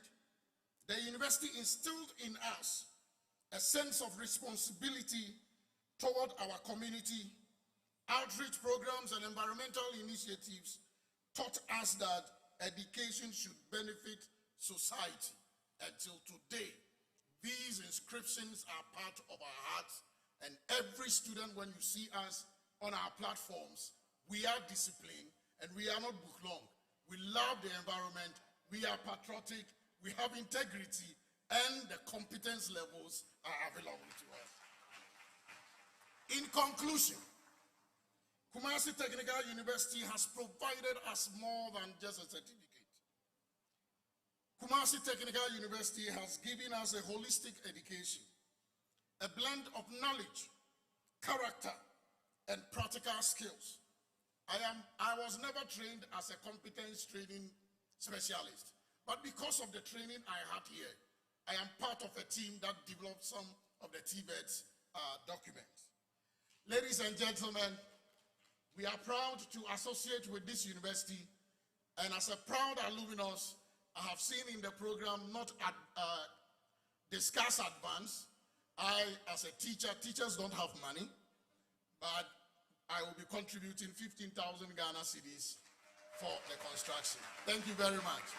the university instilled in us a sense of responsibility toward our community. Outreach programs and environmental initiatives taught us that education should benefit society. Until today, these inscriptions are part of our hearts, and every student, when you see us on our platforms, we are disciplined and we are not book long. We love the environment, we are patriotic, we have integrity, and the competence levels are available to us. In conclusion, Kumasi Technical University has provided us more than just a certificate. Kumasi Technical University has given us a holistic education, a blend of knowledge, character, and practical skills. I was never trained as a competence training specialist, but because of the training I had here, I am part of a team that developed some of the TVET's documents. Ladies and gentlemen, we are proud to associate with this university, and as a proud alumnus, I have seen in the program not discuss advance. I, as a teacher, teachers don't have money, but I will be contributing 15,000 Ghana cedis for the construction. Thank you very much.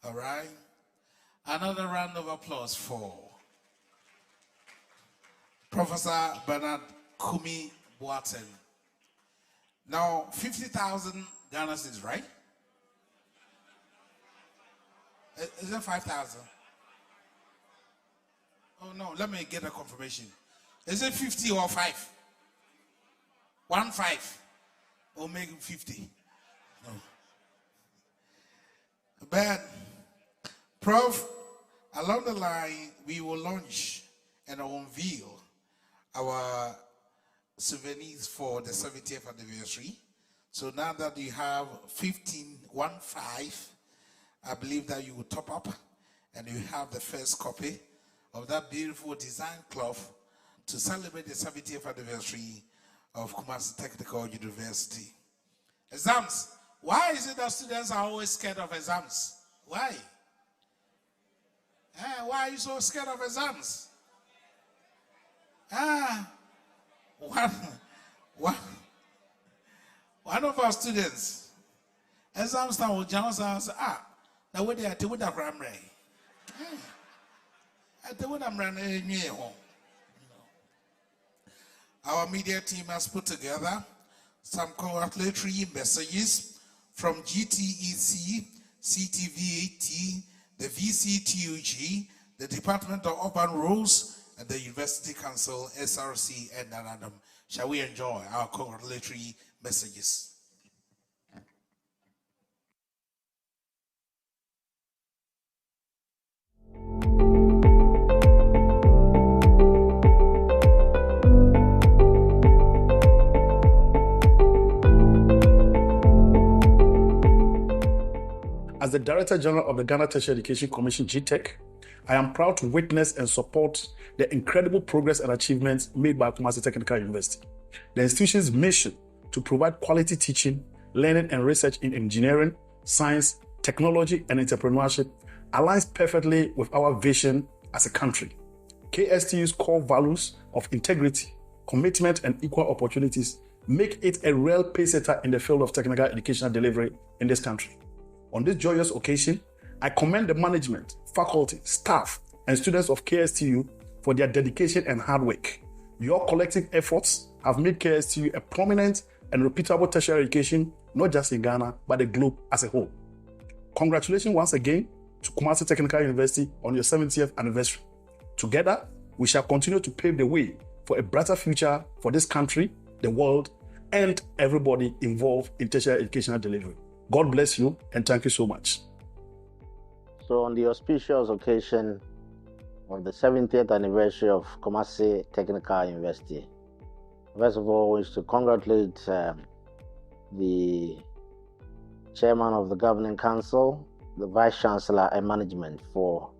All right. Another round of applause for Professor Bernard Kumi Boateng. Now, 50,000 Ghana cedis, right? Is it 5,000? Oh no, let me get a confirmation. Is it 50 or 5? 1 5. Or make it 50. No. But, Prof, along the line, we will launch and unveil our souvenirs for the 70th anniversary. So now that you have 1515, I believe that you will top up and you have the first copy of that beautiful design cloth to celebrate the 70th anniversary of Kumasi Technical University. Exams. Why is it that students are always scared of exams? Why? Why are you so scared of exams? One of our students, exams time with Johnson said, now what they are doing that grammar. Our media team has put together some congratulatory messages from GTEC, CTVAT, the VCTUG, the Department of Urban Rules, and the University Council, SRC, and Nanadam. Shall we enjoy our congratulatory messages? As the Director General of the Ghana Tertiary Education Commission, GTEC, I am proud to witness and support the incredible progress and achievements made by Kumasi Technical University. The institution's mission to provide quality teaching, learning, and research in engineering, science, technology, and entrepreneurship aligns perfectly with our vision as a country. KSTU's core values of integrity, commitment, and equal opportunities make it a real pacesetter in the field of technical educational delivery in this country. On this joyous occasion, I commend the management, faculty, staff, and students of KSTU for their dedication and hard work. Your collective efforts have made KSTU a prominent and repeatable tertiary education, not just in Ghana, but the globe as a whole. Congratulations once again to Kumasi Technical University on your 70th anniversary. Together, we shall continue to pave the way for a brighter future for this country, the world, and everybody involved in tertiary educational delivery. God bless you, and thank you so much. So on the auspicious occasion of the 70th anniversary of Kumasi Technical University, first of all, I wish to congratulate the chairman of the governing council, the vice chancellor, and management for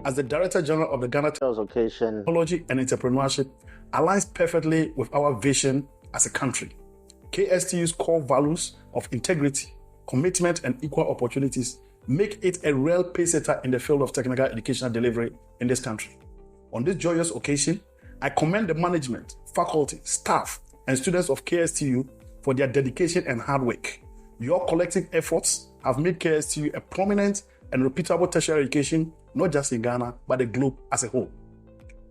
as the Director General of the Ghana occasion, Technology and Entrepreneurship aligns perfectly with our vision as a country. KSTU's core values of integrity, commitment, and equal opportunities make it a real pacesetter in the field of technical educational delivery in this country. On this joyous occasion, I commend the management, faculty, staff, and students of KSTU for their dedication and hard work. Your collective efforts have made KSTU a prominent and repeatable tertiary education, not just in Ghana, but the globe as a whole.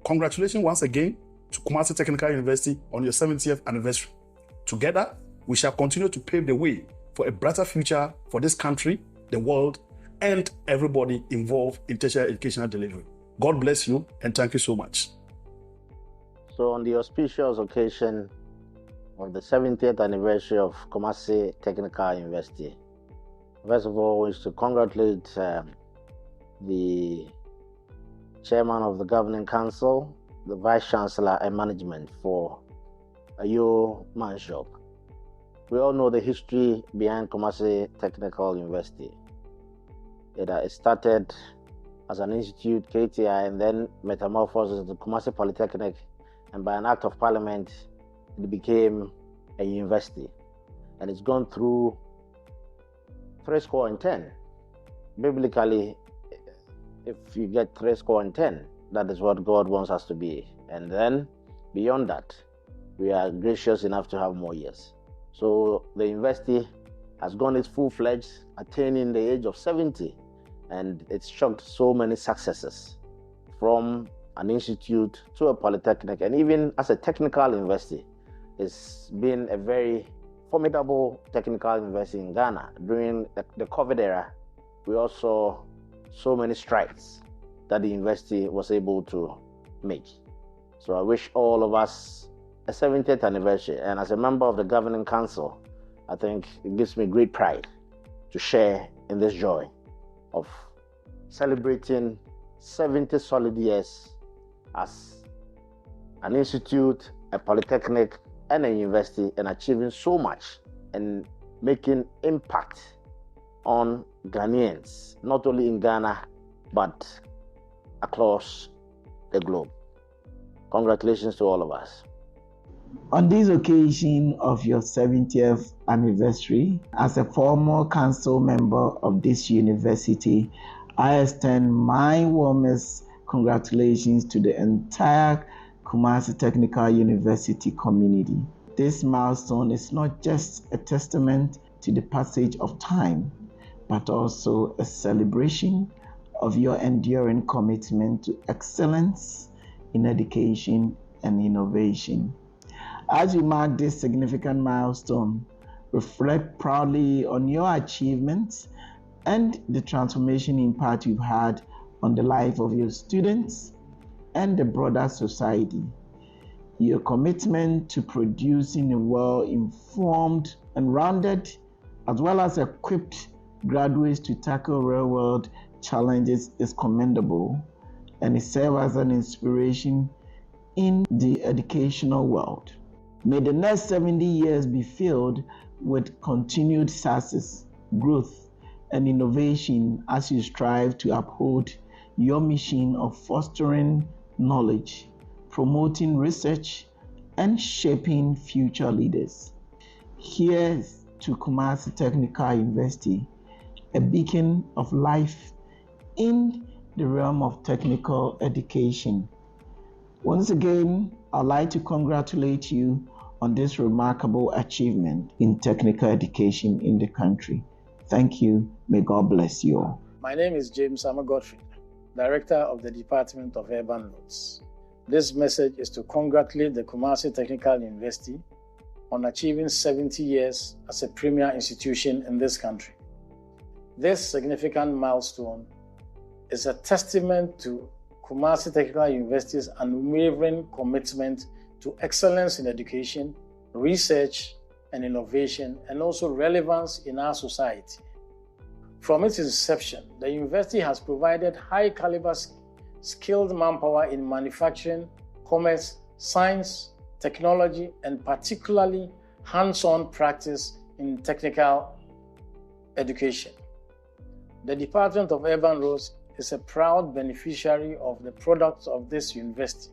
Congratulations once again to Kumasi Technical University on your 70th anniversary. Together, we shall continue to pave the way for a brighter future for this country, the world, and everybody involved in tertiary educational delivery. God bless you, and thank you so much. So on the auspicious occasion of the 70th anniversary of Kumasi Technical University, first of all, I wish to congratulate the chairman of the governing council, the vice chancellor, and management for a yeomanship. We all know the history behind Kumasi Technical University. It started as an institute, KTI, and then metamorphosed into Kumasi Polytechnic, and by an act of parliament, it became a university. And it's gone through 10. Biblically, if you get 10, that is what God wants us to be. And then beyond that, we are gracious enough to have more years. So the university has gone its full-fledged, attaining the age of 70, and it's shocked so many successes, from an institute to a polytechnic, and even as a technical university. It's been a very formidable technical university in Ghana. During the COVID era, we also saw so many strides that the university was able to make. So I wish all of us a 70th anniversary, and as a member of the governing council, I think it gives me great pride to share in this joy of celebrating 70 solid years as an institute, a polytechnic, and a university, and achieving so much and making impact on Ghanaians, not only in Ghana, but across the globe. Congratulations to all of us. On this occasion of your 70th anniversary, as a former council member of this university, I extend my warmest congratulations to the entire Kumasi Technical University community. This milestone is not just a testament to the passage of time, but also a celebration of your enduring commitment to excellence in education and innovation. As you mark this significant milestone, reflect proudly on your achievements and the transformation impact you've had on the life of your students and the broader society. Your commitment to producing a well-informed and rounded, as well as equipped graduates to tackle real-world challenges is commendable, and it serves as an inspiration in the educational world. May the next 70 years be filled with continued success, growth, and innovation as you strive to uphold your mission of fostering knowledge, promoting research, and shaping future leaders. Here's to Kumasi Technical University, a beacon of life in the realm of technical education. Once again, I'd like to congratulate you on this remarkable achievement in technical education in the country. Thank you. May God bless you all. My name is James Godfrey, Director of the Department of Urban Roads. This message is to congratulate the Kumasi Technical University on achieving 70 years as a premier institution in this country. This significant milestone is a testament to Kumasi Technical University's unwavering commitment to excellence in education, research, and innovation, and also relevance in our society. From its inception, the university has provided high-caliber skilled manpower in manufacturing, commerce, science, technology, and particularly hands-on practice in technical education. The Department of Urban Roads is a proud beneficiary of the products of this university.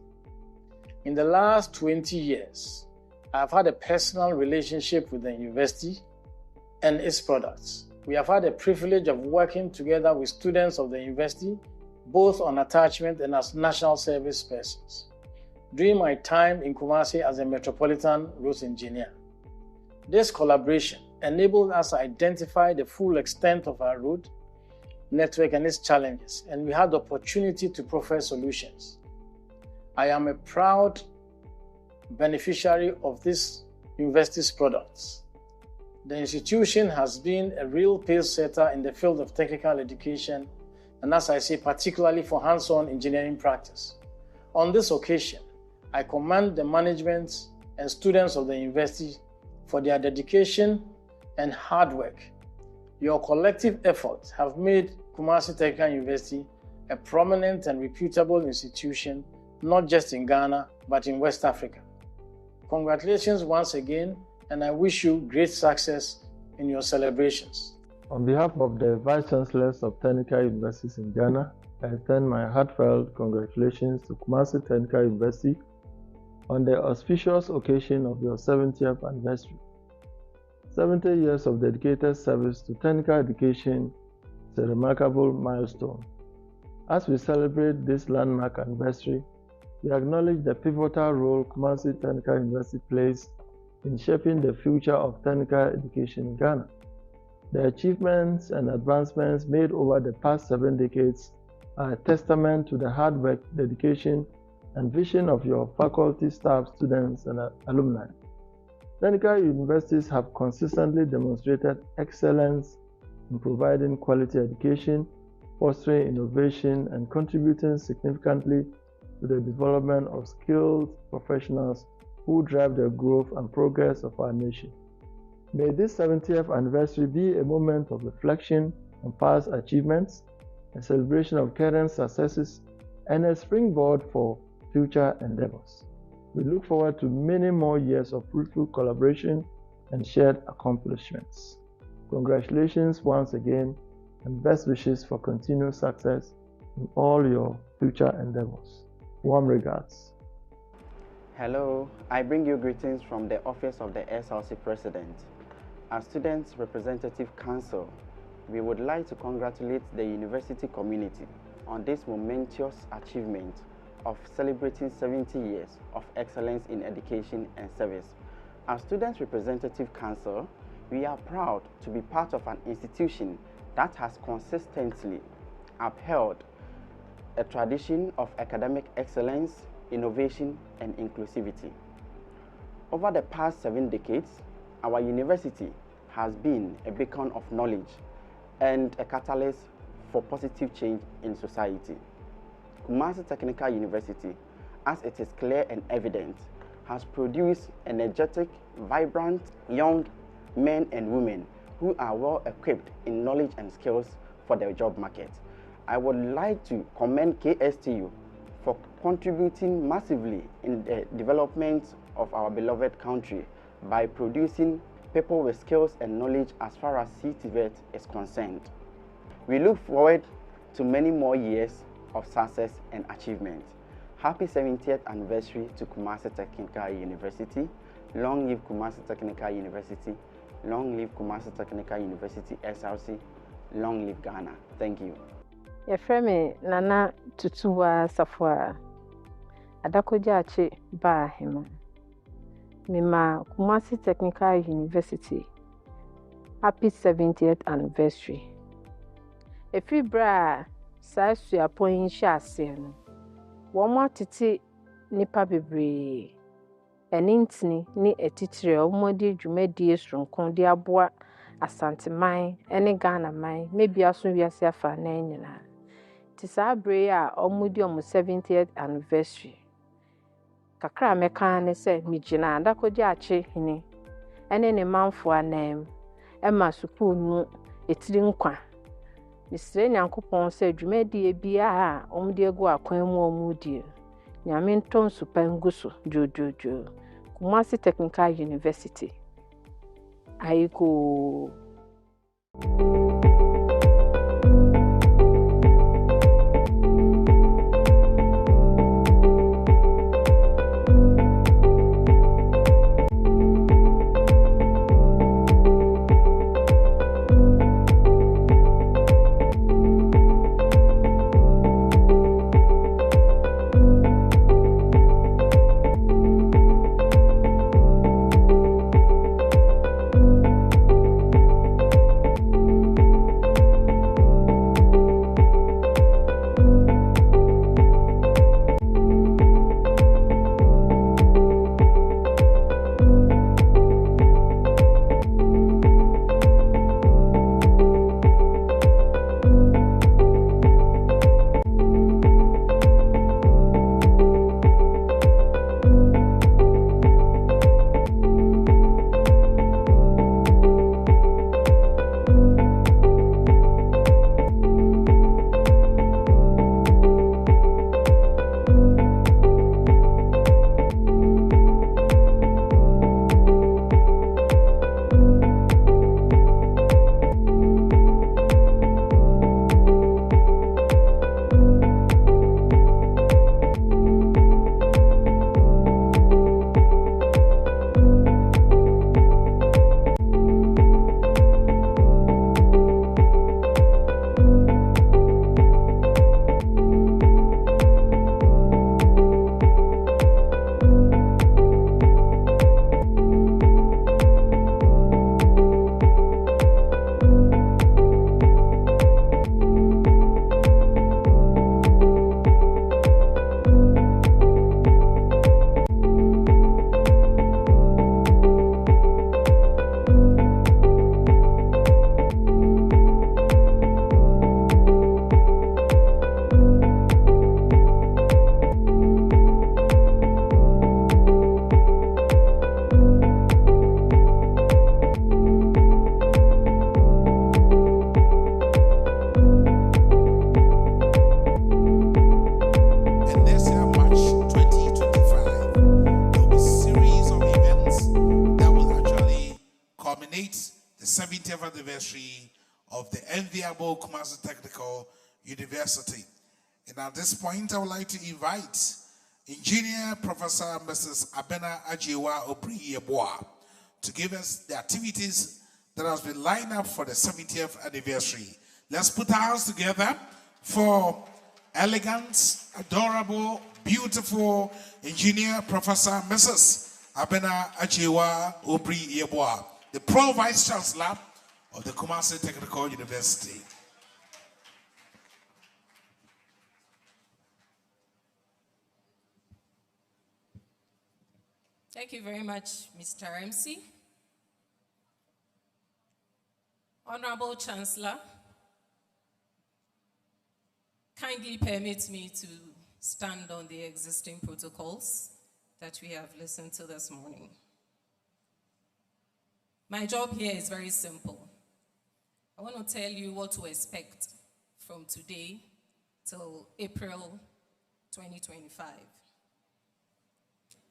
In the last 20 years, I've had a personal relationship with the university and its products. We have had the privilege of working together with students of the university, both on attachment and as national service persons, during my time in Kumasi as a metropolitan roads engineer. This collaboration enabled us to identify the full extent of our road network and its challenges, and we had the opportunity to proffer solutions. I am a proud beneficiary of this university's products. The institution has been a real pace setter in the field of technical education, and as I say, particularly for hands-on engineering practice. On this occasion, I commend the management and students of the university for their dedication and hard work. Your collective efforts have made Kumasi Technical University a prominent and reputable institution, not just in Ghana, but in West Africa. Congratulations once again, and I wish you great success in your celebrations. On behalf of the Vice Chancellors of Technical Universities in Ghana, I extend my heartfelt congratulations to Kumasi Technical University on the auspicious occasion of your 70th anniversary. 70 years of dedicated service to technical education is a remarkable milestone. As we celebrate this landmark anniversary, we acknowledge the pivotal role Kumasi Technical University plays in shaping the future of technical education in Ghana. The achievements and advancements made over the past 7 decades are a testament to the hard work, dedication, and vision of your faculty, staff, students, and alumni. Technical universities have consistently demonstrated excellence in providing quality education, fostering innovation, and contributing significantly to the development of skilled professionals who drive the growth and progress of our nation. May this 70th anniversary be a moment of reflection on past achievements, a celebration of current successes, and a springboard for future endeavors. We look forward to many more years of fruitful collaboration and shared accomplishments. Congratulations once again, and best wishes for continued success in all your future endeavors. Warm regards. Hello, I bring you greetings from the Office of the SLC President. As Students Representative Council, we would like to congratulate the university community on this momentous achievement of celebrating 70 years of excellence in education and service. As Students Representative Council, we are proud to be part of an institution that has consistently upheld a tradition of academic excellence, innovation, and inclusivity. Over the past 7 decades, our university has been a beacon of knowledge and a catalyst for positive change in society. Kumasi Technical University, as it is clear and evident, has produced energetic, vibrant, young men and women who are well equipped in knowledge and skills for the job market. I would like to commend KSTU for contributing massively in the development of our beloved country by producing people with skills and knowledge as far as CTVET is concerned. We look forward to many more years of success and achievement. Happy 70th anniversary to Kumasi Technical University. Long live Kumasi Technical University. Long live Kumasi Technical University SLC. Long live Ghana. Thank you. Yefreme Nana Tutuwa Safwa Adakojache Bahema Mima Kumasi Technical University. Happy 70th anniversary. Efi bra saa suapon yi hyase no. Wo mo tete nipa bebre. Enintini ni etitire omodi dwumadi sonkon de aboa asanteman ene Ghana man mebi aso wiase afa na nyina. Ti saa bre a omodi omo 70th anniversary. Kakra meka ne se mijina adakoje ache hini. Ene ne manfo anam ema sukuu nu etiri nkwa. Misre Nyankopon se dwumadi bia a omde egu akwan mu omudi. Nyame nton supanguso jojojo. Kumasi Technical University. Aiko And next year, March 2025, there will be a series of events that will actually culminate the 70th anniversary of the enviable Kumasi Technical University. And at this point, I would like to invite Engineer Professor Mrs. Abena Ajiwa Obri-Yeboah to give us the activities that has been lined up for the 70th anniversary. Let's put our hands together for elegant, adorable, beautiful Engineer Professor Mrs. Abena Ajiwa Obri-Yeboah, the Pro Vice Chancellor of the Kumasi Technical University. Thank you very much, Mr. MC. Honorable Chancellor, kindly permit me to stand on the existing protocols that we have listened to this morning. My job here is very simple. I want to tell you what to expect from today till April 2025.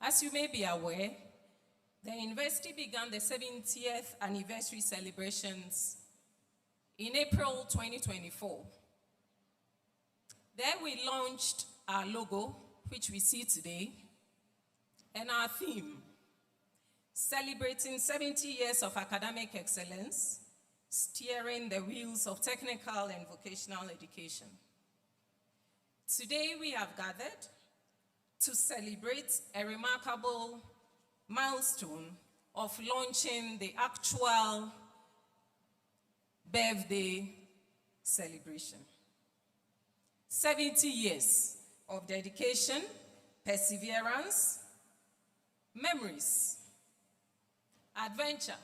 As you may be aware, the university began the 70th anniversary celebrations in April 2024. There we launched our logo, which we see today, and our theme, celebrating 70 years of academic excellence, steering the wheels of technical and vocational education. Today we have gathered to celebrate a remarkable milestone of launching the actual birthday celebration. 70 years of dedication, perseverance, memories, adventure,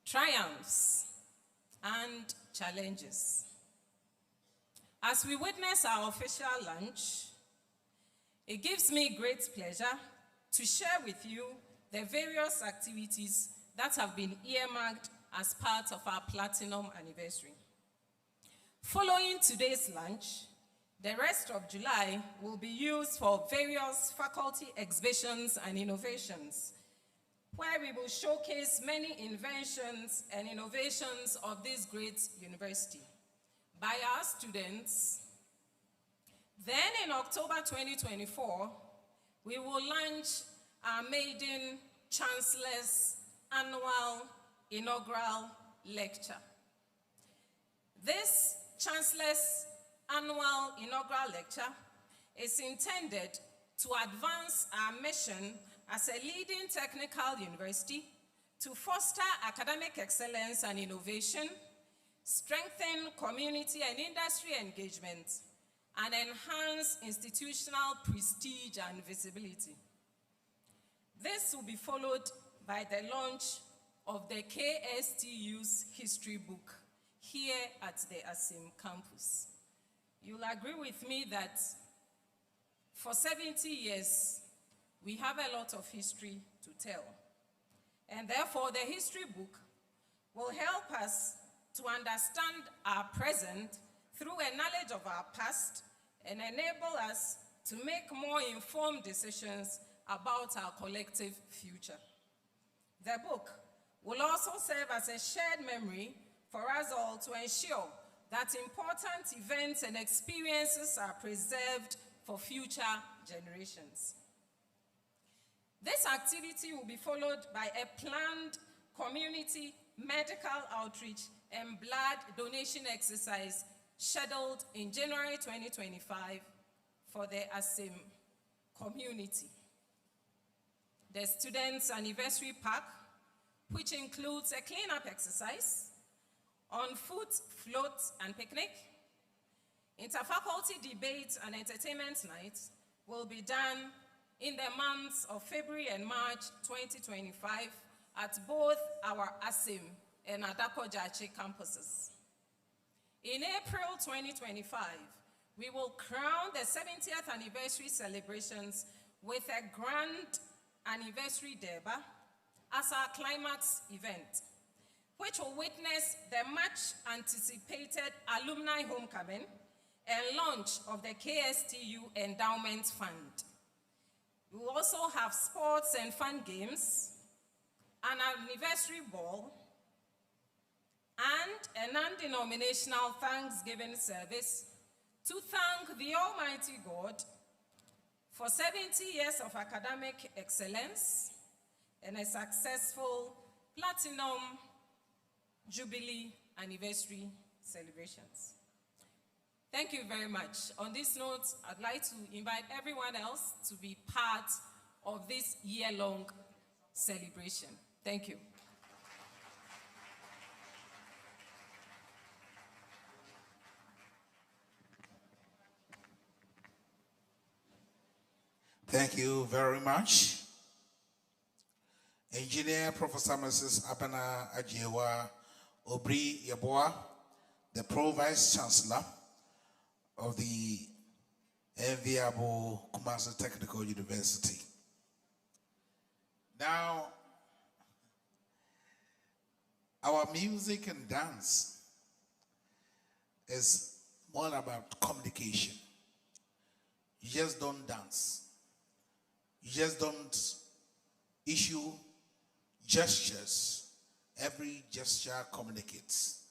triumphs, and challenges. As we witness our official launch, it gives me great pleasure to share with you the various activities that have been earmarked as part of our Platinum anniversary. Following today's launch, the rest of July will be used for various faculty exhibitions and innovations, where we will showcase many inventions and innovations of this great university by our students. Then in October 2024, we will launch our maiden Chancellor's annual inaugural lecture. This Chancellor's annual inaugural lecture is intended to advance our mission as a leading technical university to foster academic excellence and innovation, strengthen community and industry engagement, and enhance institutional prestige and visibility. This will be followed by the launch of the KSTU's history book here at the ASIM campus. You'll agree with me that for 70 years, we have a lot of history to tell. And therefore, the history book will help us to understand our present through a knowledge of our past and enable us to make more informed decisions about our collective future. The book will also serve as a shared memory for us all to ensure that important events and experiences are preserved for future generations. This activity will be followed by a planned community medical outreach and blood donation exercise scheduled in January 2025 for the ASIM community. The Students' Anniversary Park, which includes a cleanup exercise, on-foot floats and picnic, interfaculty debates and entertainment nights will be done in the months of February and March 2025 at both our ASIM and Adakojachi campuses. In April 2025, we will crown the 70th anniversary celebrations with a grand anniversary derby as our climax event, which will witness the much anticipated alumni homecoming and launch of the KSTU Endowment Fund. We will also have sports and fun games, an anniversary ball, and a non-denominational Thanksgiving service to thank the Almighty God for 70 years of academic excellence and a successful Platinum Jubilee anniversary celebrations. Thank you very much. On this note, I'd like to invite everyone else to be part of this year-long celebration. Thank you. Thank you very much. Engineer Professor Mrs. Abana Ajewa Obri Yeboah, the Pro-Vice Chancellor of the enviable Kumasi Technical University. Now, our music and dance is more about communication. You just don't dance. You just don't issue gestures. Every gesture communicates.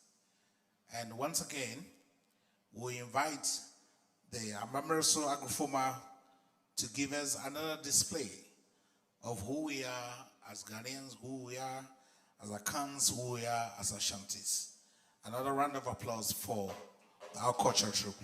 And once again, we invite the Amamerso Agrofoma to give us another display of who we are as Ghanaians, who we are as Akans, who we are as Ashantis. Another round of applause for our culture troupe.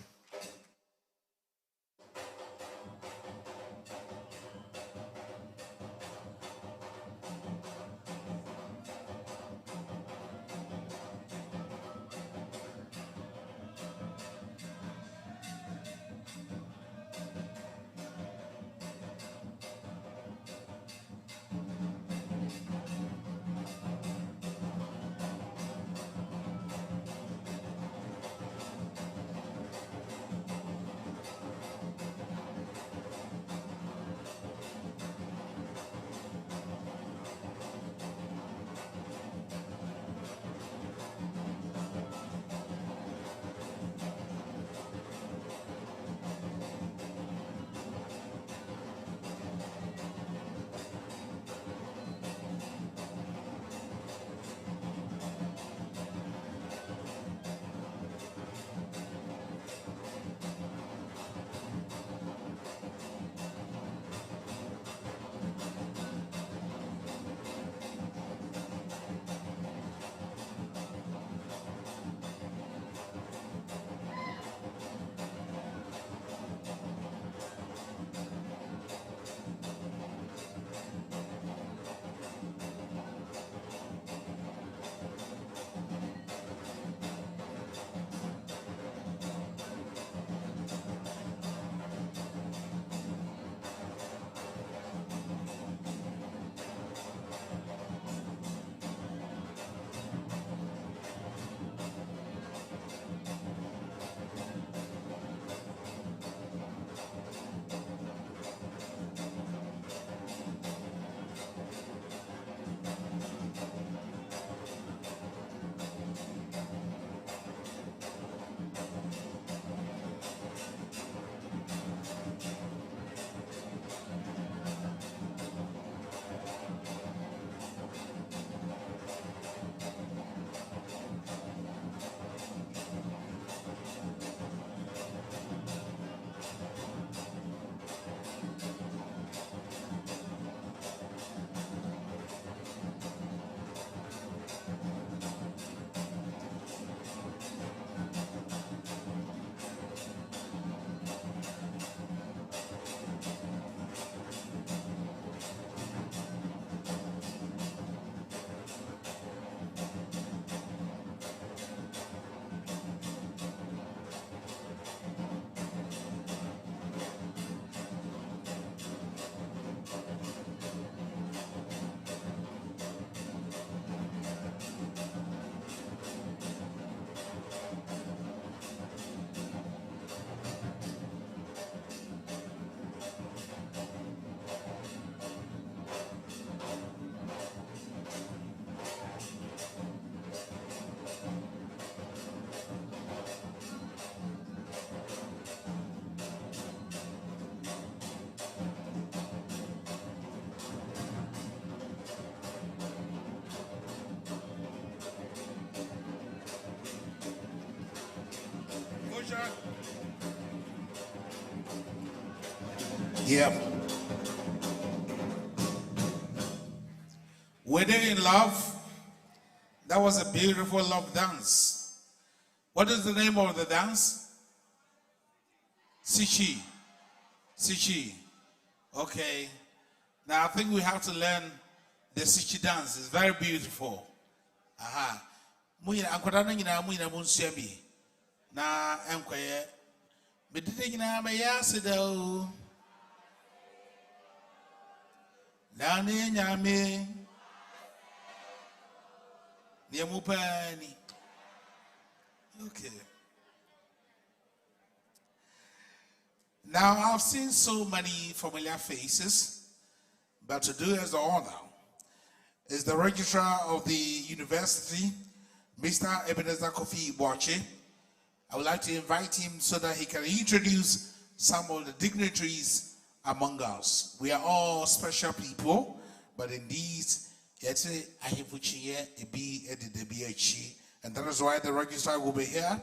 Yep. Wedding in Love. That was a beautiful love dance. What is the name of the dance? Sichi. Sichi. Okay. Now I think we have to learn the Sichi dance. It's very beautiful. Aha. Muina ankwada nyina muina munsuami. Na enkwaye. Medide nyina ma yasida o. Na ne nyame. Niamupani. Okay. Now I've seen so many familiar faces, but to do us the honor is the registrar of the university, Mr. Ebenezer Kofi Ibuachi. I would like to invite him so that he can introduce some of the dignitaries among us. We are all special people, but indeed, and that is why the registrar will be here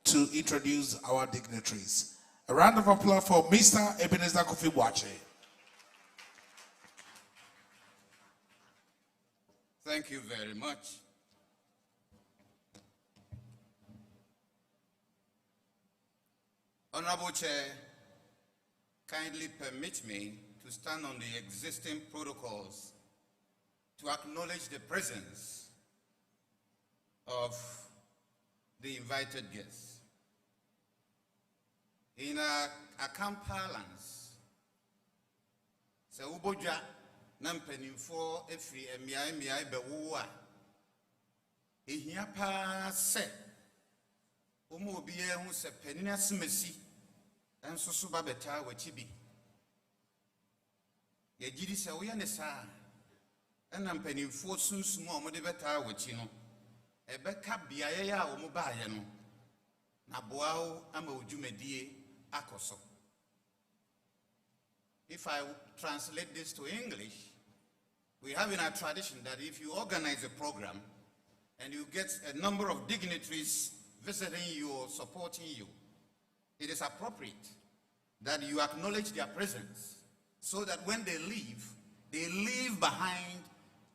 to introduce our dignitaries. A round of applause for Mr. Ebenezer Kofi Ibuachi. Thank you very much. Honorable Chair, kindly permit me to stand on the existing protocols to acknowledge the presence of the invited guests. In a camp parlance, se uboja nampenimfo efri emiai bewuwa ehia pa se omo obiye hu se penina smesi enso so ba beta wachibi ye gidi se wo ye ne sa enam penimfo sunsumu omo de beta wachi no ebeka biaye ya omo baaye no na boawo ama odwumadie akoso. If I translate this to English, we have in our tradition that if you organize a program and you get a number of dignitaries visiting you or supporting you, it is appropriate that you acknowledge their presence so that when they leave behind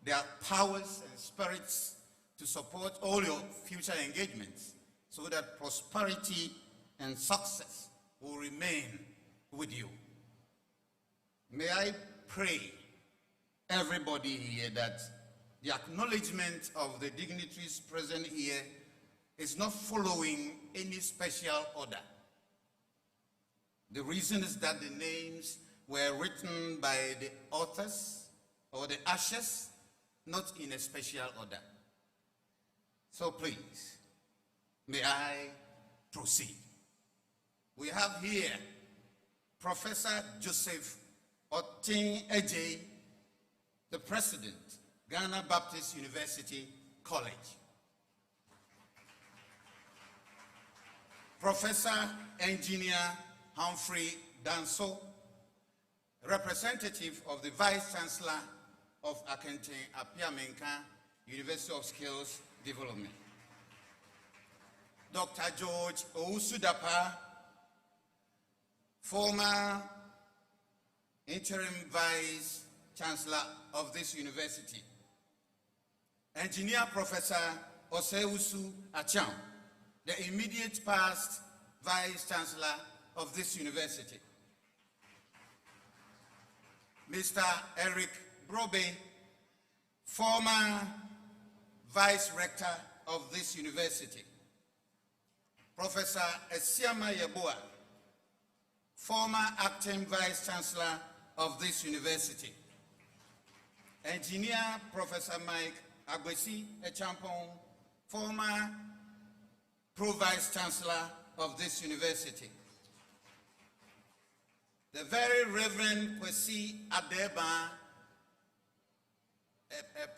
their powers and spirits to support all your future engagements so that prosperity and success will remain with you. May I pray everybody here that the acknowledgement of the dignitaries present here is not following any special order. The reason is that the names were written by the authors or the ushers, not in a special order. So please, may I proceed? We have here Professor Joseph Otin Eje, the President, Ghana Baptist University College. Professor Engineer Humphrey Danso, representative of the Vice Chancellor of Akente Apiamenka University of Skills Development. Dr. George Ousudapa, former Interim Vice Chancellor of this university. Engineer Professor Oseusu Acham, the immediate past Vice Chancellor of this university. Mr. Eric Brobe, former Vice Rector of this university. Professor Esiama Yeboah, former Acting Vice Chancellor of this university. Engineer Professor Mike Agbesi Echampong, former Pro-Vice Chancellor of this university. The very Reverend Kwesi Adeba,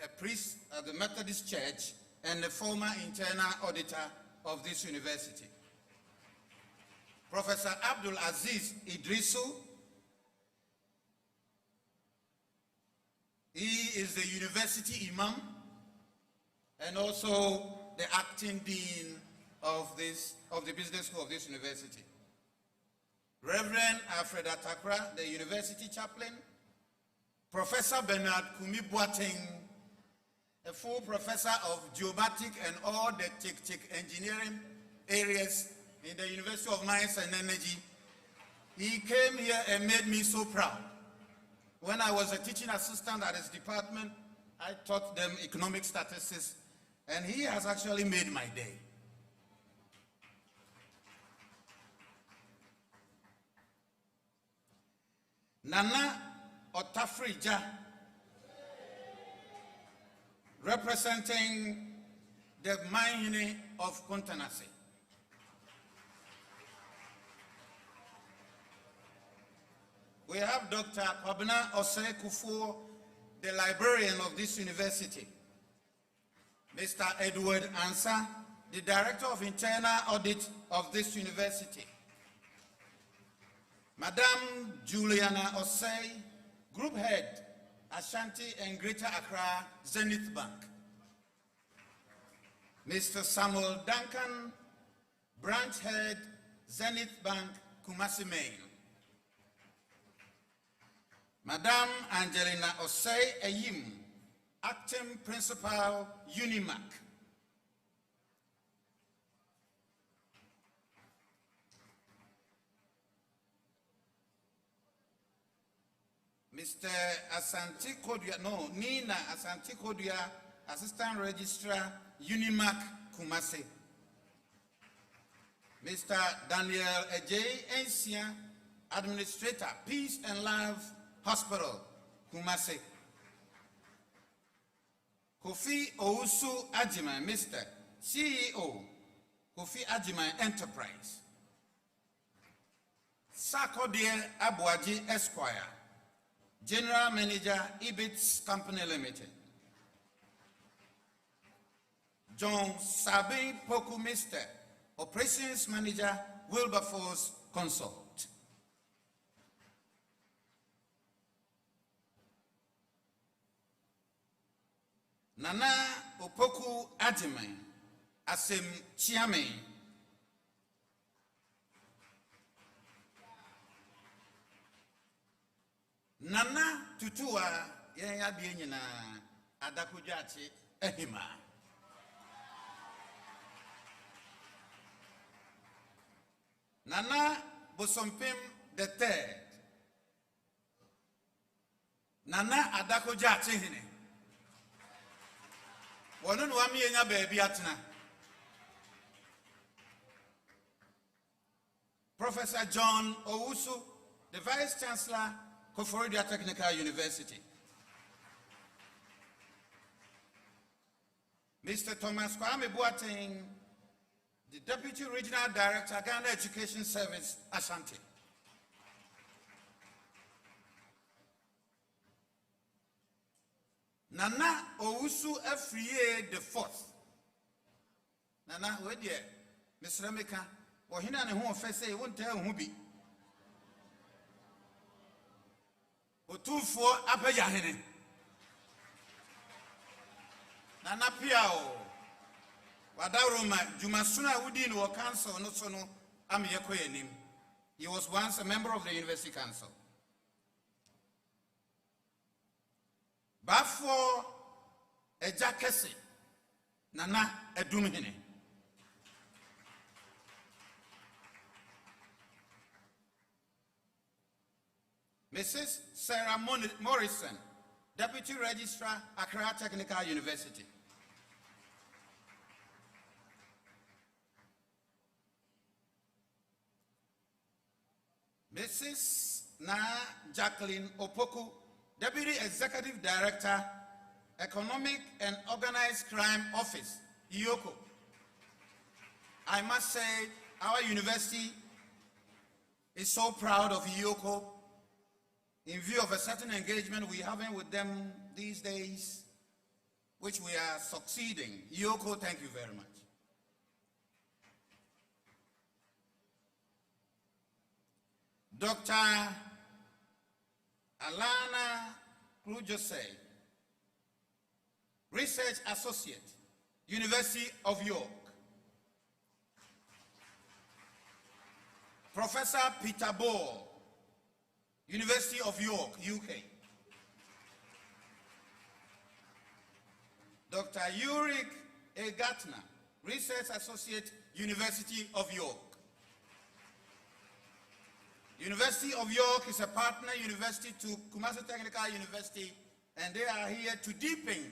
a priest at the Methodist Church and the former internal auditor of this university. Professor Abdul Aziz Idrisu, he is the university imam and also the acting dean of the business school of this university. Reverend Alfred Atakra, the university chaplain, Professor Bernard Kumi Boateng, a full professor of geomatic and all the TIC engineering areas in the University of Mines and Energy. He came here and made me so proud. When I was a teaching assistant at his department, I taught them economic statistics, and he has actually made my day. Nana Otafrija, representing the Mahine of Kontanase. We have Dr. Kwabena Osei Kufuor, the librarian of this university. Mr. Edward Ansa, the director of internal audit of this university. Madam Juliana Osei, group head, Ashanti and Greater Accra Zenith Bank. Mr. Samuel Duncan, branch head, Zenith Bank, Kumasi, Maine. Madam Angelina Osei Eyim, acting principal, Unimac. Mr. Asante Kodua, no, Nina Asante Kodua, assistant registrar, Unimac, Kumasi. Mr. Daniel Ejay Ensia, administrator, Peace and Love Hospital, Kumasi. Kofi Owusu Ajiman, Mr. CEO, Kofi Ajiman Enterprise. Sakodie Abuaji Esquire, General Manager, Ibits Company Limited. John Sabin Poku, Mr. Operations Manager, Wilberforce Consult. Nana Opoku Ajiman, Asem Chiame. Nana Tutua, Yaya Bienina, Adakujachi, Ehima. Nana Bosompim the third. Nana Adakujachi. Wanu wami yenya baby atna. Professor John Owusu, the Vice Chancellor, Koforidua Technical University. Mr. Thomas Kwame Boateng, the Deputy Regional Director, Ghana Education Service, Ashanti. Nana Owusu Afriye the fourth. Nana, where dear, Mr. Remeka, or Hina and who first say, won't tell who be. O 2-4 Upper Yahene. Nana Piao. Wadaroma, Jumasuna Udin or council, no sono, am Yakoyanim. He was once a member of the University Council. Bafo Ejakesi, Nana Edumhine. Mrs. Sarah Morrison, Deputy Registrar, Accra Technical University. Mrs. Na Jacqueline Opoku, Deputy Executive Director, Economic and Organized Crime Office, IOCO. I must say, our university is so proud of IOCO in view of a certain engagement we're having with them these days, which we are succeeding. IOCO, thank you very much. Dr. Alana Krujose, Research Associate, University of York. Professor Peter Ball, University of York, UK. Dr. Ulrich A. Gartner, Research Associate, University of York. University of York is a partner university to Kumasi Technical University, and they are here to deepen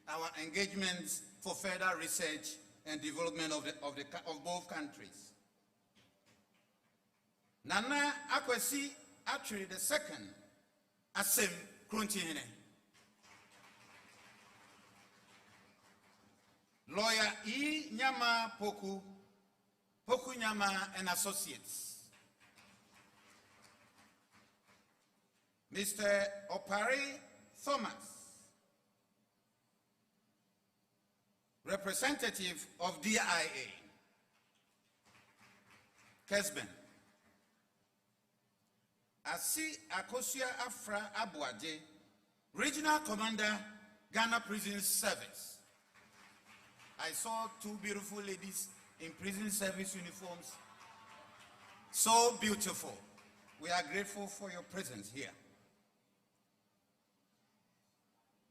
our engagements for further research and development of both countries. Nana Akwesi actually the second Asem Kruntihine. Lawyer E. Nyama Poku, Poku Nyama and Associates. Mr. Opare Thomas, representative of DIA, Kesben. Asi Akosia Afra Abuaje, Regional Commander, Ghana Prison Service. I saw two beautiful ladies in prison service uniforms. So beautiful. We are grateful for your presence here.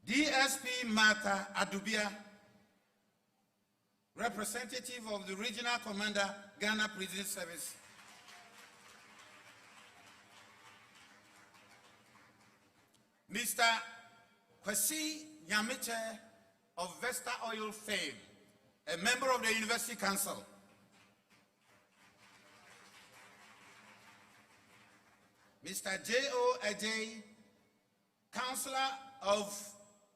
DSP Martha Adubia, representative of the Regional Commander, Ghana Prison Service. Mr. Kwesi Nyamiche of Vesta Oil fame, a member of the University Council. Mr. J.O. Ajay, Counselor of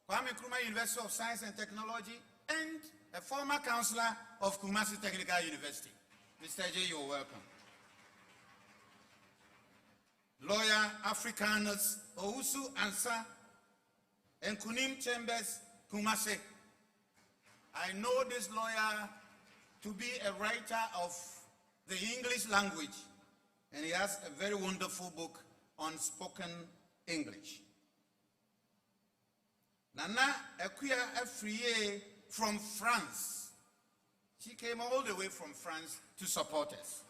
Kwame Nkrumah University of Science and Technology and a former Counselor of Kumasi Technical University. Mr. Ajay, you're welcome. Lawyer Africanus Ousu Ansa and Kunim Chambers Kumasi. I know this lawyer to be a writer of the English language, and he has a very wonderful book on spoken English. Nana Ekuya Efriye from France. She came all the way from France to support us.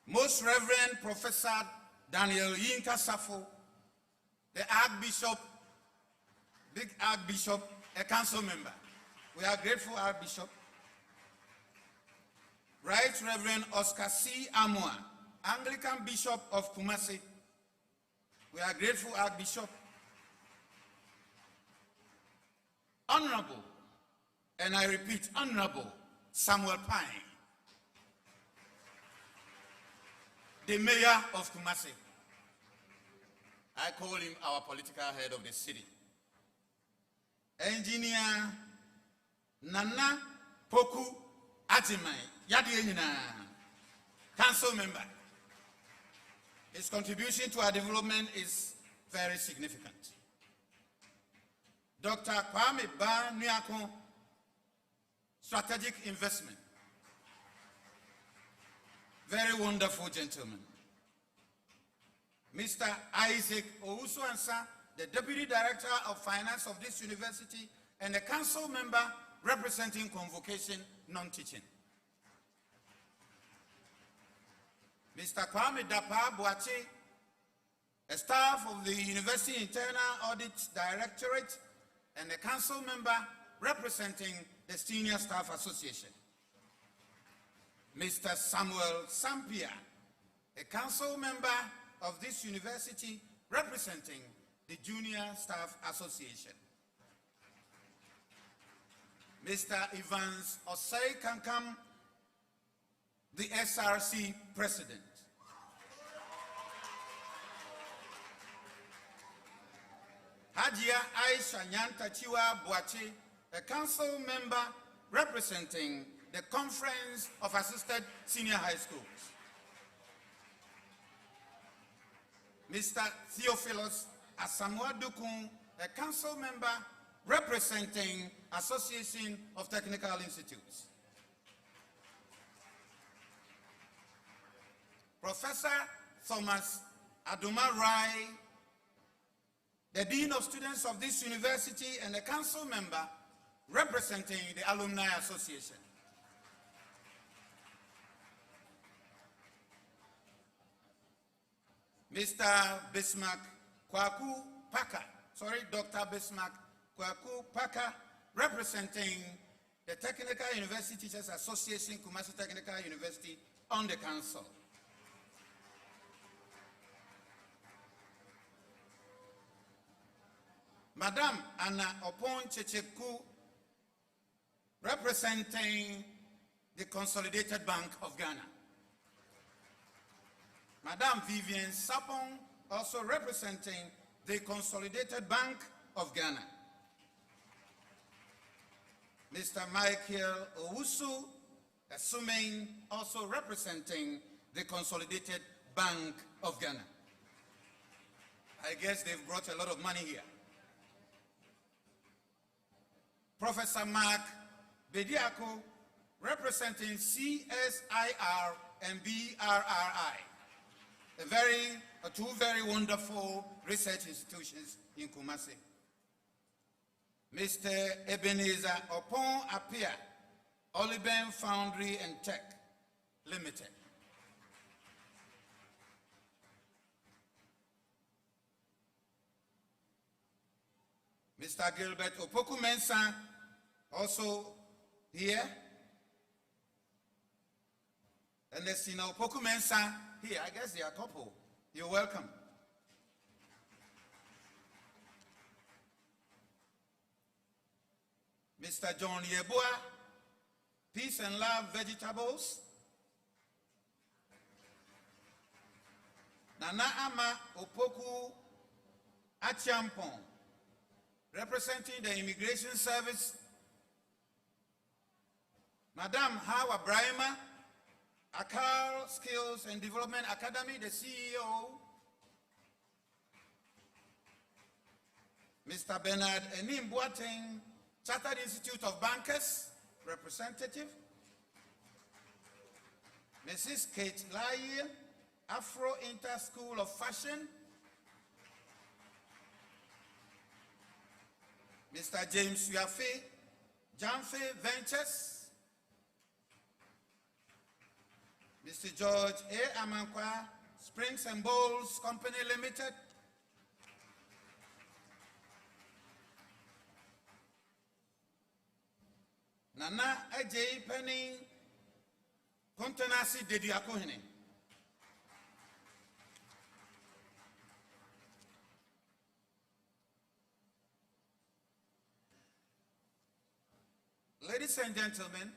Most Reverend Professor Daniel Yinka Safo, the Archbishop, big Archbishop, a council member. We are grateful, Archbishop. Right Reverend Oscar C. Amua, Anglican Bishop of Kumasi. We are grateful, Archbishop. Honorable, and I repeat, Honorable Samuel Pine, the mayor of Kumasi. I call him our political head of the city. Engineer Nana Poku Ajimai, Yadienina, council member. His contribution to our development is very significant. Dr. Kwame Ba Nyako, strategic investment. Very wonderful gentleman. Mr. Isaac Ousu-Ansa, the Deputy Director of Finance of this university and a council member representing convocation, non-teaching. Mr. Kwame Dapa Boache, a staff of the University Internal Audit Directorate and a council member representing the Senior Staff Association. Mr. Samuel Sampia, a council member of this university representing the Junior Staff Association. Mr. Evans Osei Kankam, the SRC President. Hajia Aisha Nyantachiwa Boache, a council member representing the Conference of Assisted Senior High Schools. Mr. Theophilus Asamoah Dukun, a council member representing Association of Technical Institutes. Professor Thomas Aduma Rai, the Dean of Students of this university and a council member representing the Alumni Association. Mr. Bismarck Kwaku Paka, Dr. Bismarck Kwaku Paka, representing the Technical University Teachers Association, Kumasi Technical University, on the council. Madam Anna Opon Checheku, representing the Consolidated Bank of Ghana. Madam Vivian Sapong, also representing the Consolidated Bank of Ghana. Mr. Michael Owusu Sumain, also representing the Consolidated Bank of Ghana. I guess they've brought a lot of money here. Professor Mark Bediako, representing CSIR and BRRI, two very wonderful research institutions in Kumasi. Mr. Ebenezer Opon Apia, Oliben Foundry and Tech Limited. Mr. Gilbert Opoku Mensah, also here. And Nestina Opoku Mensah here. I guess they are a couple. You're welcome. Mr. John Yeboah, Peace and Love Vegetables. Nana Ama Opoku Achiampong, representing the Immigration Service. Madam Hawa Brahima, Akal Skills and Development Academy, the CEO. Mr. Bernard Enim Boateng, Chartered Institute of Bankers, representative. Mrs. Kate Lai, Afro Inter School of Fashion. Mr. James Yafe, Janfe Ventures. Mr. George A. Amankwa, Springs and Bowls Company Limited. Nana Ajay Penny, Kontanasi Dediakohine. Ladies and gentlemen,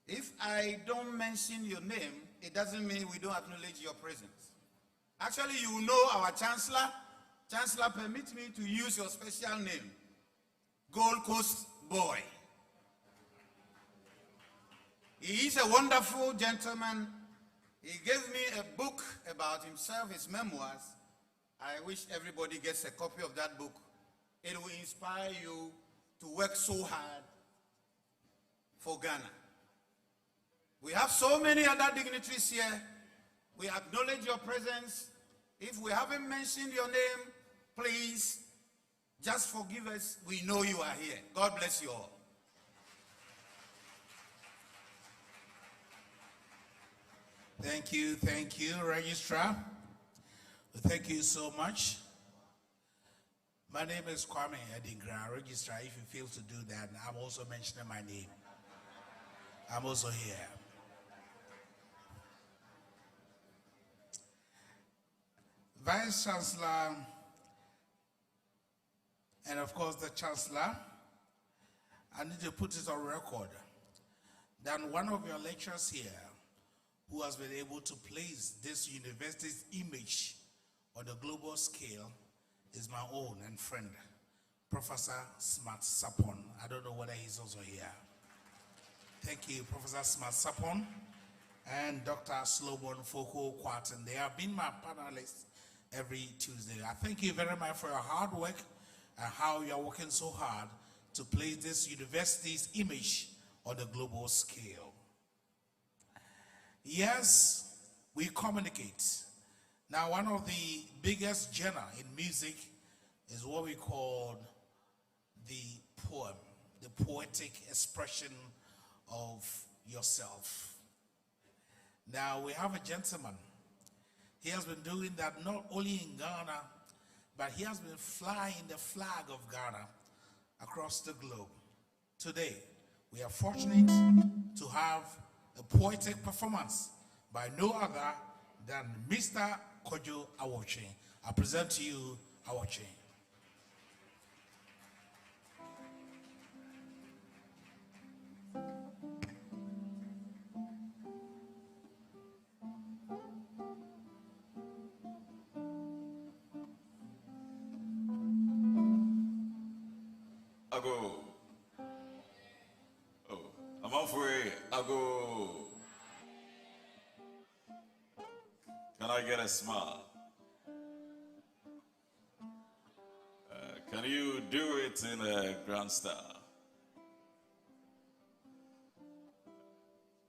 if I don't mention your name, it doesn't mean we don't acknowledge your presence. Actually, you know our Chancellor. Chancellor, permit me to use your special name, Gold Coast Boy. He is a wonderful gentleman. He gave me a book about himself, his memoirs. I wish everybody gets a copy of that book. It will inspire you to work so hard for Ghana. We have so many other dignitaries here. We acknowledge your presence. If we haven't mentioned your name, please just forgive us. We know you are here. God bless you all. Thank you, Registrar. Thank you so much. My name is Kwame Adingra, Registrar. If you fail to do that, I'm also mentioning my name. I'm also here. Vice Chancellor, and of course the Chancellor, I need to put it on record that one of your lecturers here who has been able to place this university's image on the global scale is my own and friend, Professor Smart Sapon. I don't know whether he's also here. Thank you, Professor Smart Sapon and Dr. Slobon Foko Kwarten. They have been my panelists every Tuesday. I thank you very much for your hard work and how you are working so hard to place this university's image on the global scale. Yes, we communicate. Now, one of the biggest genre in music is what we call the poem, the poetic expression of yourself. Now we have a gentleman. He has been doing that not only in Ghana, but he has been flying the flag of Ghana across the globe. Today, we are fortunate to have a poetic performance by no other than Mr. Kojo Awoche. I present to you Awoche. Ago. Oh, I'm off way. Ago. Can I get a smile? Can you do it in a grand style?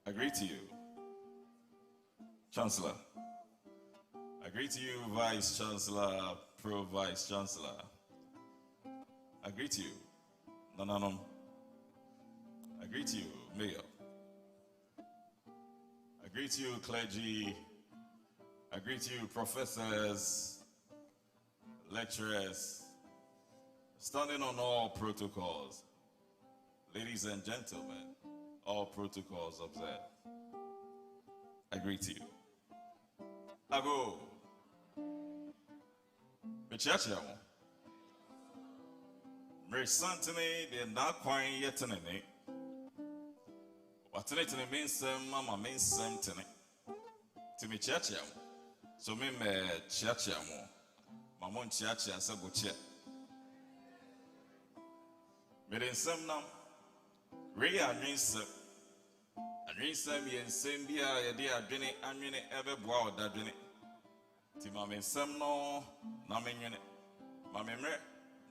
I greet you, Chancellor. I greet you, Vice Chancellor, Pro Vice Chancellor. I greet you, Nananom. I greet you, Mayor. I greet you, clergy. I greet you, professors, lecturers, standing on all protocols. Ladies and gentlemen, all protocols observed. I greet you. I go. Mechiachiamo. Mary Santini, the Naquine Yetanene. What it means, Mamma means something. To me, Chiachiamo. So me Chiachiamo. Mamon Chiachia Sabochia. Merin some nam. Rea means some yen sembia, a dear dinny, and mini ever bow that dinny. Timamin some no, namin unit. Mamimre,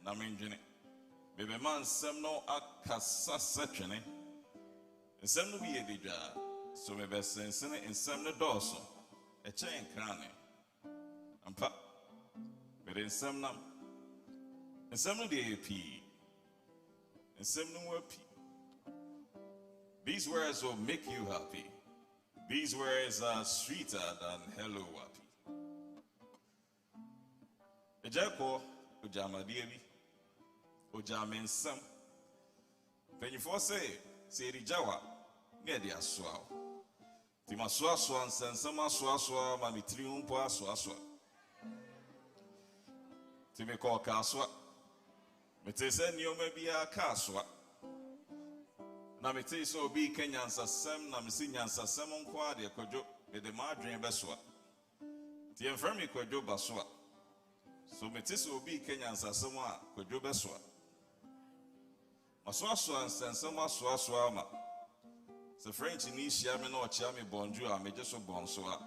namin dinny. Baby man, some no akasa sectioning. And some will be a dija. So my best sense in some the dorsal. A chain cranny. And pop. But in some nam. And some of the AP. And some no P. These words will make you happy. These words are sweeter than hello happy. Ejako, Ujama Devi. Ojamin Sam. When you say the Jawa, near the Aswao. Timaswa swan, Sansama swaswa, Mammy Triumpa swaswa. Timiko Kaswa. Metesen you may be a Kaswa. Namite so be Kenyan Sassam, Namisian Sassamon Quadia Kojo, with the Madrin Beswa. The infirmi Kojo Baswa. So Metis will be Kenyan Sassama, Kojo Beswa. Maswaswa and Sansama Swaswama. The French in East Yamin or Chami Bonjour, I may just so bonsoir.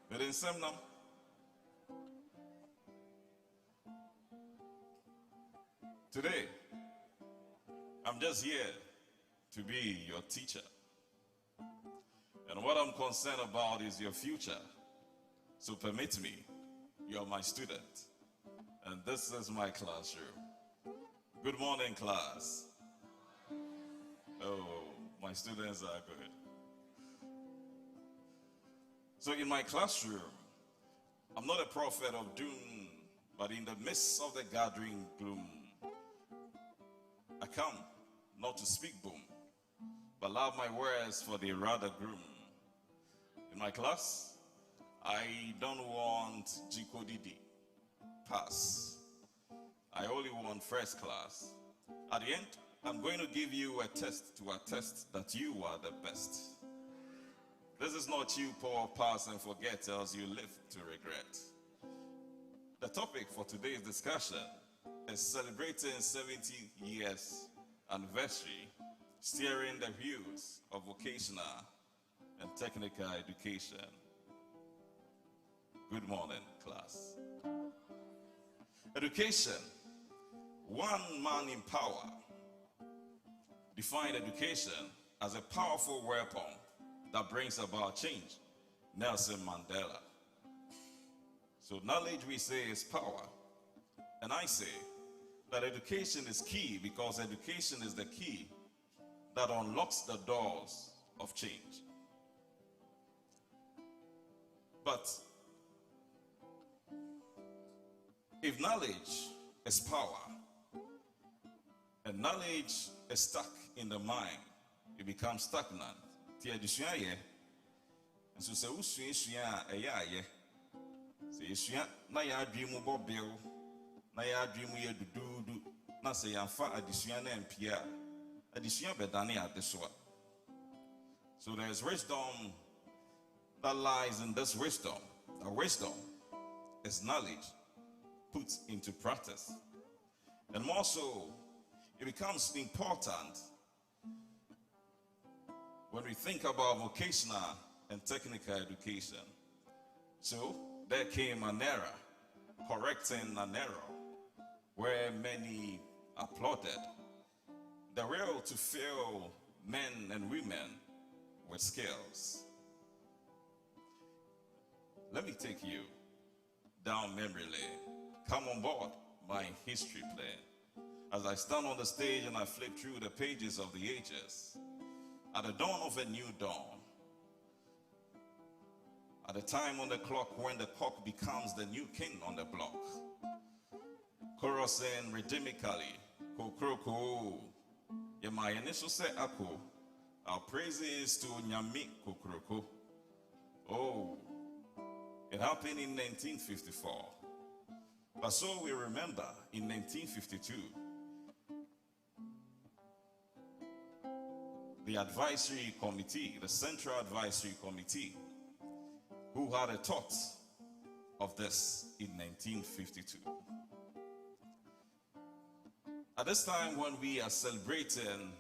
But in some nam. Today, I'm just here to be your teacher. And what I'm concerned about is your future. So permit me, you're my student. And this is my classroom. Good morning, class. Oh, my students are good. So in my classroom, I'm not a prophet of doom, but in the midst of the gathering gloom, I come not to speak boom, but love my words for the rather groom. In my class, I don't want Jikodidi, pass. I only want first class. At the end, I'm going to give you a test to attest that you are the best. This is not you poor pass and forget, else you live to regret. The topic for today's discussion is celebrating 70 years anniversary, steering the views of vocational and technical education. Good morning, class. Education, one man in power. Define education as a powerful weapon that brings about change. Nelson Mandela. So knowledge, we say, is power. And I say that education is key because education is the key that unlocks the doors of change. But if knowledge is power and knowledge is stuck in the mind, it becomes stagnant. And so say na ya dream bobil na ya dream ye dudu na say yanfa adesua na empia adesua bedane adesoa. So there's wisdom that lies in this wisdom. The wisdom is knowledge put into practice. And more so, it becomes important when we think about vocational and technical education. So there came an era, correcting an error, where many applauded the will to fill men and women with skills. Let me take you down memory lane. Come on board my history plane as I stand on the stage and I flip through the pages of the ages. At the dawn of a new dawn, at the time on the clock when the cock becomes the new king on the block, chorusing rhythmically, kokroko, my initial say ako, our praises to Nyami kokroko. Oh, it happened in 1954. But so we remember in 1952, the advisory committee, the Central Advisory Committee, who had a thought of this in 1952. At this time when we are celebrating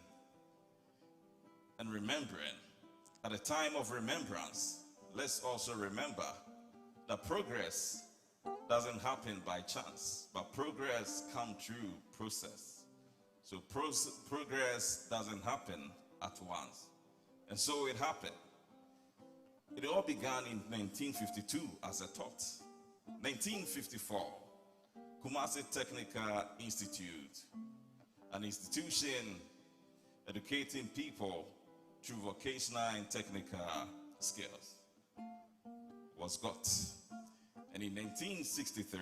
and remembering, at a time of remembrance, let's also remember that progress doesn't happen by chance, but progress comes through process. So progress doesn't happen at once. And so it happened. It all began in 1952 as a thought. 1954, Kumasi Technical Institute, an institution educating people through vocational and technical skills, was got. And in 1963,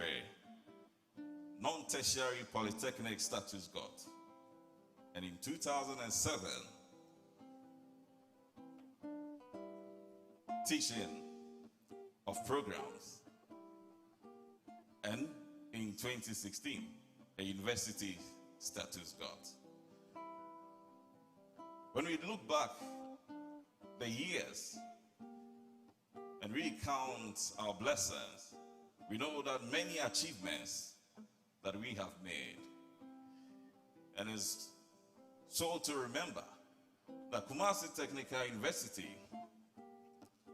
non-tertiary polytechnic status got. And in 2007, teaching of programs. And in 2016, a university status got. When we look back the years and recount our blessings, we know that many achievements that we have made. And it's so to remember that Kumasi Technical University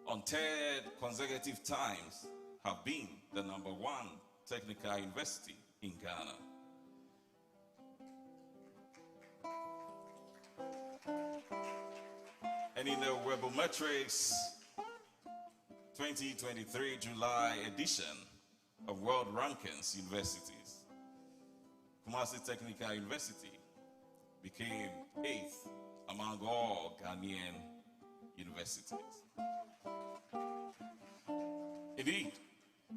on 3rd consecutive times have been the #1 technical university in Ghana. And in the Webometrics 2023 July edition of World Rankings Universities, Kumasi Technical University became 8th among all Ghanaian universities. Indeed,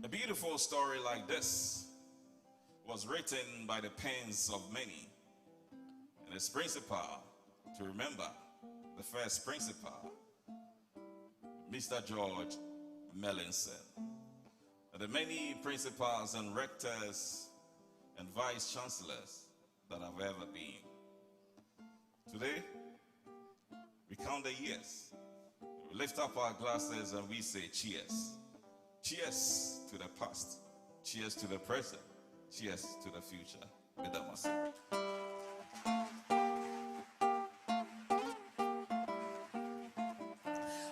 a beautiful story like this was written by the pens of many, and its principal, to remember, the first principal, Mr. George Melanson, and the many principals and rectors and vice chancellors that have ever been. Today, we count the years. We lift up our glasses and we say cheers. Cheers to the past. Cheers to the present. Cheers to the future.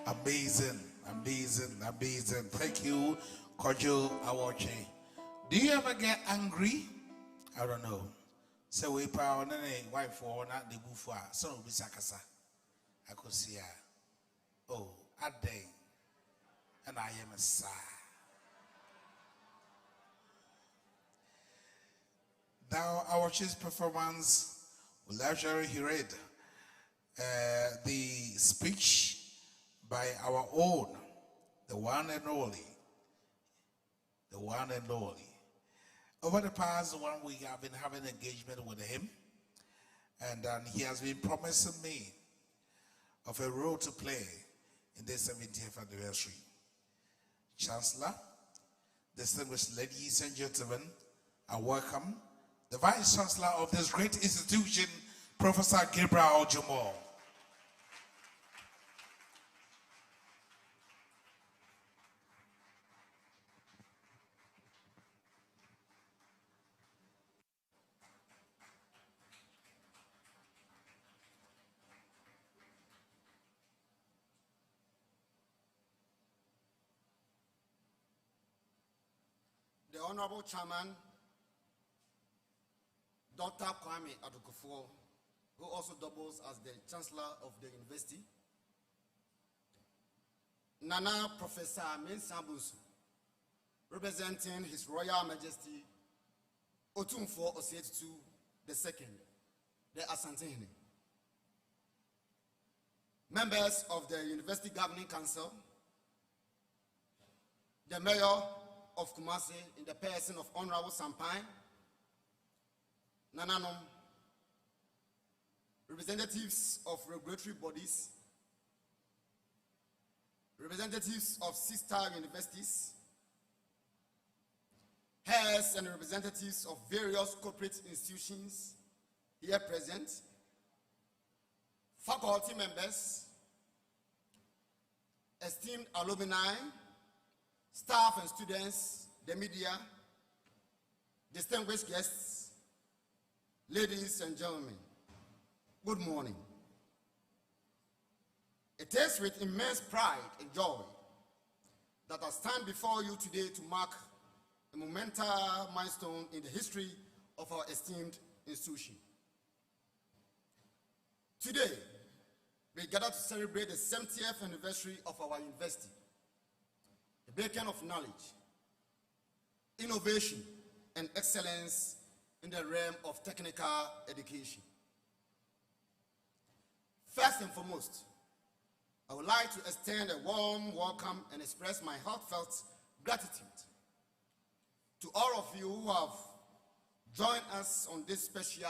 Amazing, amazing, amazing. Thank you, Kojo Awoche. Do you ever get angry? I don't know. So we power wife for not the buffa. So we sakasa. I could see her. Oh, a day. And I am a sigh. Thou, our chief performance, Ulajari, he read the speech by our own, the one and only, the one and only. Over the past 1 week, I've been having engagement with him, and he has been promising me of a role to play in this 70th anniversary. Chancellor, distinguished ladies and gentlemen, I welcome the Vice Chancellor of this great institution, Professor Gabriel Jamal. The Honorable Chairman, Dr. Kwame Adukufo, who also doubles as the Chancellor of the University, Nana Professor Mensabunsu, representing His Royal Majesty Otumfo Osietu II, the Asantehene, members of the University Governing Council, the Mayor of Kumasi in the person of Honorable Sampai, Nananom, representatives of regulatory bodies, representatives of sister universities, heirs and representatives of various corporate institutions here present, faculty members, esteemed alumni, staff and students, the media, distinguished guests, ladies and gentlemen, good morning. It is with immense pride and joy that I stand before you today to mark a momentous milestone in the history of our esteemed institution. Today, we gather to celebrate the 70th anniversary of our university, a beacon of knowledge, innovation, and excellence in the realm of technical education. First and foremost, I would like to extend a warm welcome and express my heartfelt gratitude to all of you who have joined us on this special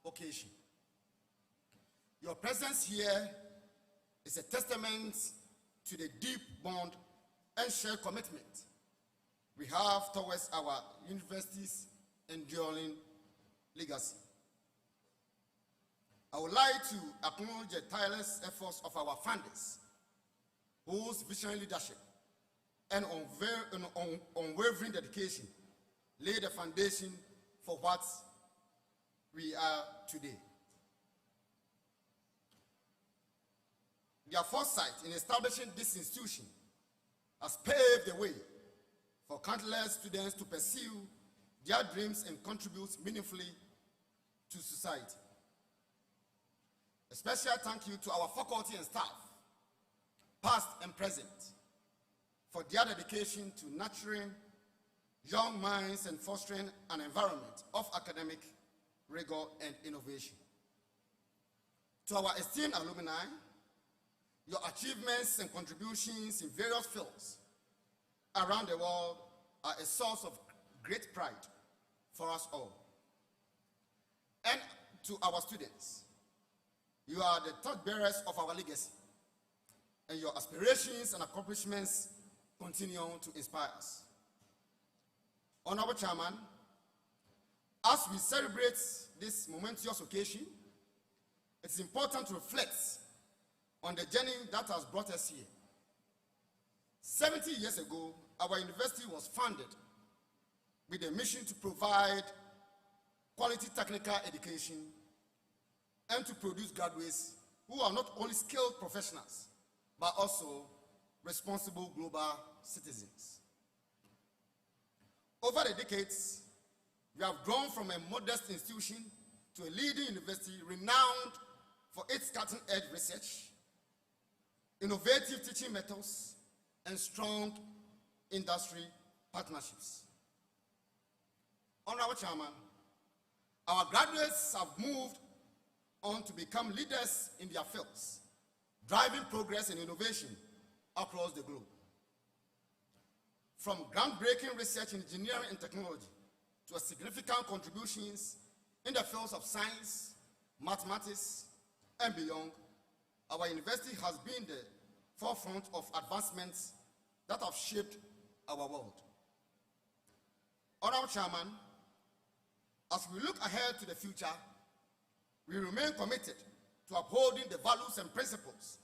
occasion. Your presence here is a testament to the deep bond and shared commitment we have towards our university's enduring legacy. I would like to acknowledge the tireless efforts of our founders, whose visionary leadership and unwavering dedication laid the foundation for what we are today. Their foresight in establishing this institution has paved the way for countless students to pursue their dreams and contribute meaningfully to society. A special thank you to our faculty and staff, past and present, for their dedication to nurturing young minds and fostering an environment of academic rigor and innovation. To our esteemed alumni, your achievements and contributions in various fields around the world are a source of great pride for us all. And to our students, you are the torchbearers of our legacy, and your aspirations and accomplishments continue to inspire us. Honorable Chairman, as we celebrate this momentous occasion, it's important to reflect on the journey that has brought us here. 70 years ago, our university was founded with a mission to provide quality technical education and to produce graduates who are not only skilled professionals, but also responsible global citizens. Over the decades, we have grown from a modest institution to a leading university renowned for its cutting-edge research, innovative teaching methods, and strong industry partnerships. Honorable Chairman, Our graduates have moved on to become leaders in their fields, driving progress and innovation across the globe. From groundbreaking research in engineering and technology to significant contributions in the fields of science, mathematics, and beyond, our university has been the forefront of advancements that have shaped our world. Honorable Chairman, as we look ahead to the future, we remain committed to upholding the values and principles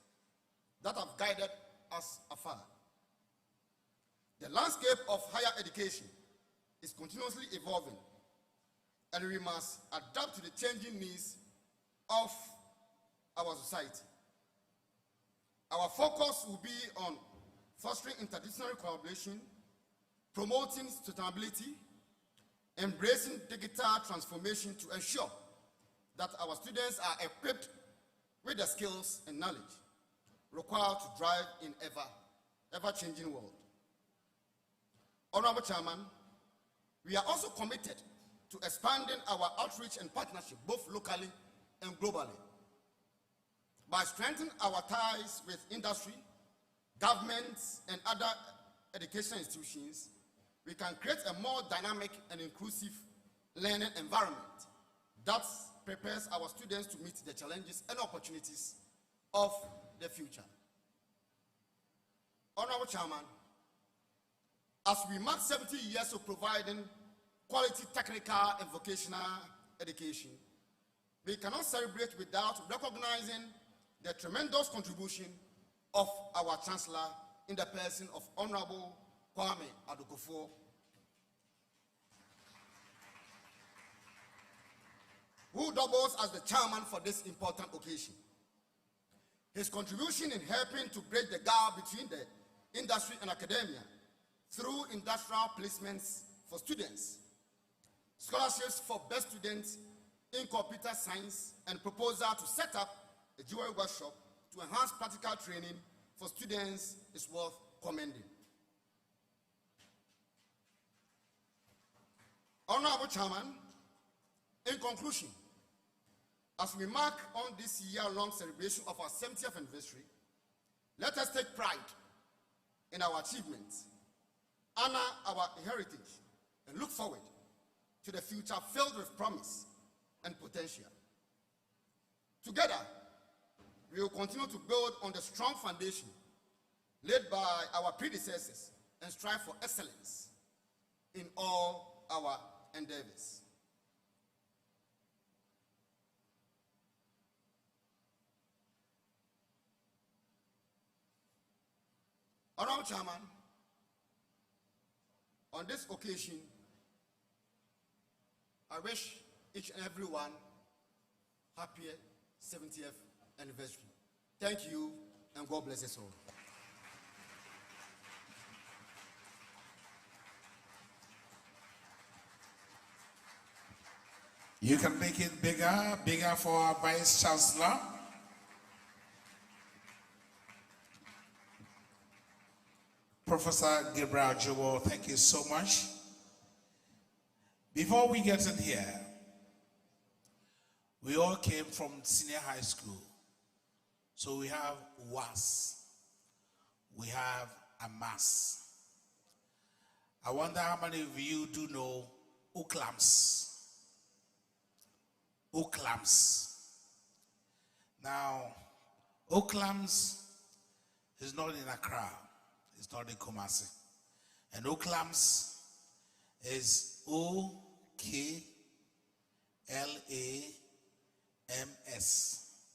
that have guided us afar. The landscape of higher education is continuously evolving, and we must adapt to the changing needs of our society. Our focus will be on fostering interdisciplinary collaboration, promoting sustainability, embracing digital transformation to ensure that our students are equipped with the skills and knowledge required to drive in ever-changing world. Honorable Chairman, we are also committed to expanding our outreach and partnership both locally and globally. By strengthening our ties with industry, governments, and other educational institutions, we can create a more dynamic and inclusive learning environment that prepares our students to meet the challenges and opportunities of the future. Honorable Chairman, as we mark 70 years of providing quality technical and vocational education, we cannot celebrate without recognizing the tremendous contribution of our Chancellor in the person of Honorable Kwame Adokofo, who doubles as the chairman for this important occasion. His contribution in helping to bridge the gap between the industry and academia through industrial placements for students, scholarships for best students in computer science, and proposal to set up a jewelry workshop to enhance practical training for students is worth commending. Honorable Chairman, in conclusion, as we mark on this year-long celebration of our 70th anniversary, let us take pride in our achievements, honor our heritage, and look forward to the future filled with promise and potential. Together, we will continue to build on the strong foundation laid by our predecessors and strive for excellence in all our endeavors. Honorable Chairman, on this occasion, I wish each and every one happy 70th anniversary. Thank you, and God bless us all. You can make it bigger for our Vice Chancellor. Professor Gabriel Jowo, thank you so much. Before we get in here, we all came from senior high school. So we have WAS, we have AMAS. I wonder how many of you do know UCLAMS. UCLAMS. Now, UCLAMS is not in Accra, it's not in Kumasi. And UCLAMS is OKLAMS.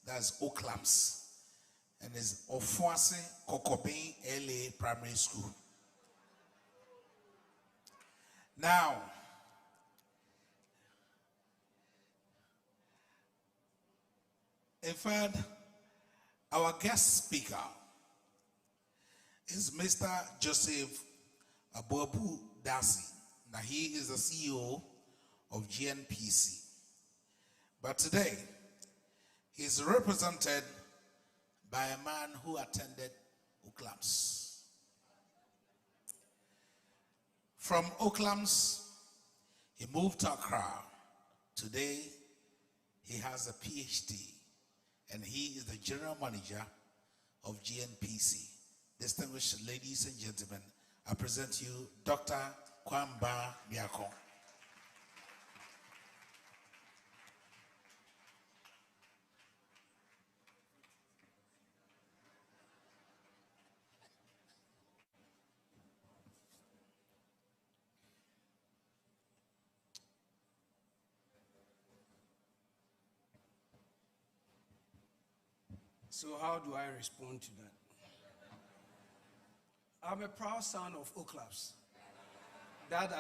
That's UCLAMS. And it's Ofuase Kokopin LA Primary School. Now, in fact, our guest speaker is Mr. Joseph Abobu Dasi. Now, he is the CEO of GNPC. But today, he's represented by a man who attended UCLAMS. From UCLAMS, he moved to Accra, Today, he has a PhD, and he is the general manager of GNPC. Distinguished ladies and gentlemen, I present you Dr. Kwamba Biako. So how do I respond to that? I'm a proud son of Oklaps. That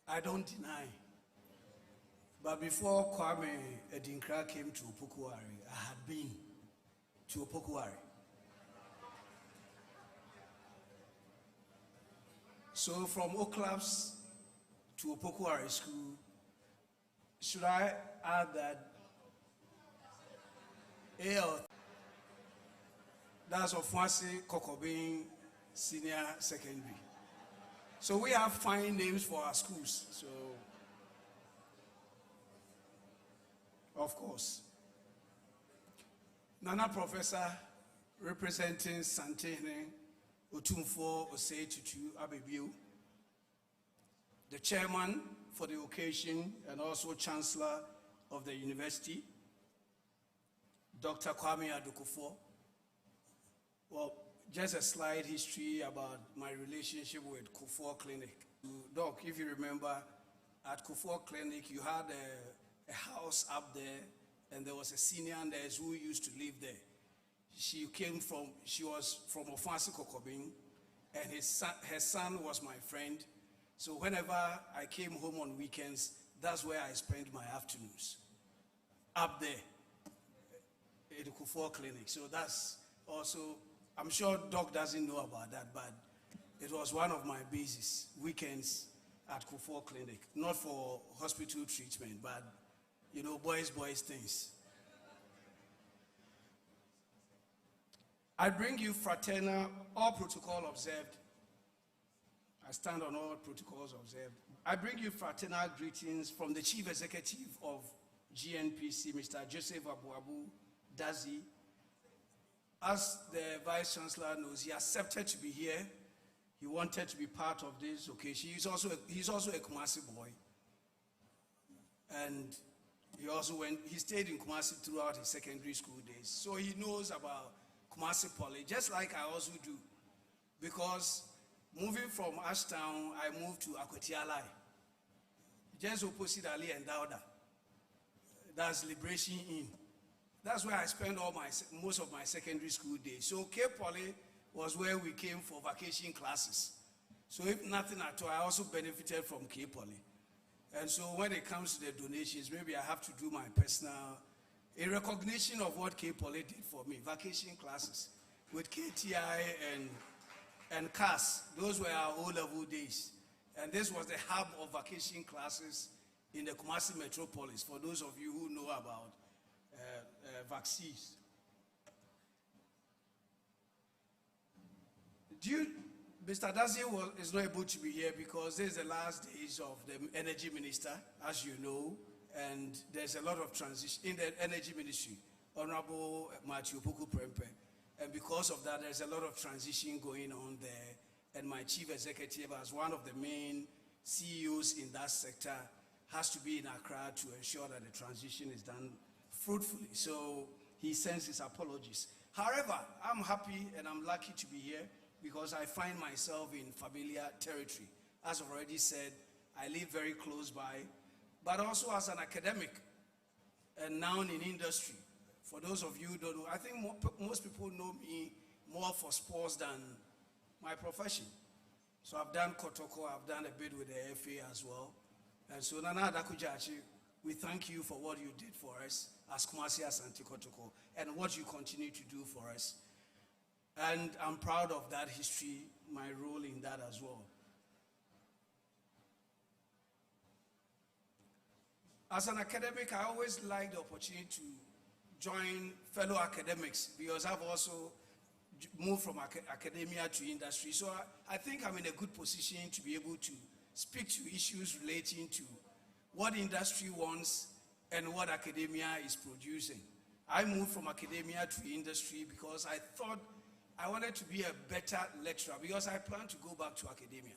I don't deny. But before Kwame Edinkra came to Opokuwari, I had been to Opokuwari. So from Oklaps to Opokuwari School, should I add that that's of Kumasi Kokobin Senior Secondary. So we have fine names for our schools. So, of course, Nana Professor representing Santene Otumfo Oseitutu Abebio, the chairman for the occasion and also Chancellor of the university, Dr. Kwame Adokufo. Well, just a slight history about my relationship with Kufuor Clinic. Doc, if you remember, at Kufuor Clinic, you had a house up there, and there was a senior nurse who used to live there. She was from Ofansi Kokobin, and her son was my friend. So whenever I came home on weekends, that's where I spent my afternoons, up there at the Kufuor Clinic. So that's also, I'm sure Doc doesn't know about that, but it was one of my bases, weekends at Kufuor Clinic. Not for hospital treatment, but, you know, boys things. I bring you fraternal, all protocol observed. I stand on all protocols observed. I bring you fraternal greetings from the Chief Executive of GNPC, Mr. Joseph Abuabu Dazi. As the Vice Chancellor knows, he accepted to be here. He wanted to be part of this occasion. He's also a Kumasi boy. And he stayed in Kumasi throughout his secondary school days. So he knows about Kumasi Poly, just like I also do. Because moving from Ashtown, I moved to Akwetialai, just opposite Ali and Dauda. That's Liberation Inn. That's where I spent most of my secondary school days. So K Poly was where we came for vacation classes. So if nothing at all, I also benefited from K Poly. And so when it comes to the donations, maybe I have to do my personal, a recognition of what K Poly did for me, vacation classes with KTI and CAS. Those were our O-level days. And this was the hub of vacation classes in the Kumasi metropolis, for those of you who know about vaccines. Mr. Dazi is not able to be here because this is the last days of the energy minister, as you know, and there's a lot of transition in the energy ministry. Honorable Matthew Puku Prempe. And because of that, there's a lot of transition going on there. And my chief executive, as one of the main CEOs in that sector, has to be in Accra to ensure that the transition is done fruitfully. So he sends his apologies. However, I'm happy and I'm lucky to be here because I find myself in familiar territory. As I've already said, I live very close by, but also as an academic and now in industry. For those of you who don't know, I think most people know me more for sports than my profession. So I've done Kotoko, I've done a bit with the FA as well. And so Nana Adakujachi, we thank you for what you did for us as Kumasi Asante Kotoko and what you continue to do for us. And I'm proud of that history, my role in that as well. As an academic, I always like the opportunity to join fellow academics because I've also moved from academia to industry. So I think I'm in a good position to be able to speak to issues relating to what industry wants and what academia is producing. I moved from academia to industry because I thought I wanted to be a better lecturer because I plan to go back to academia.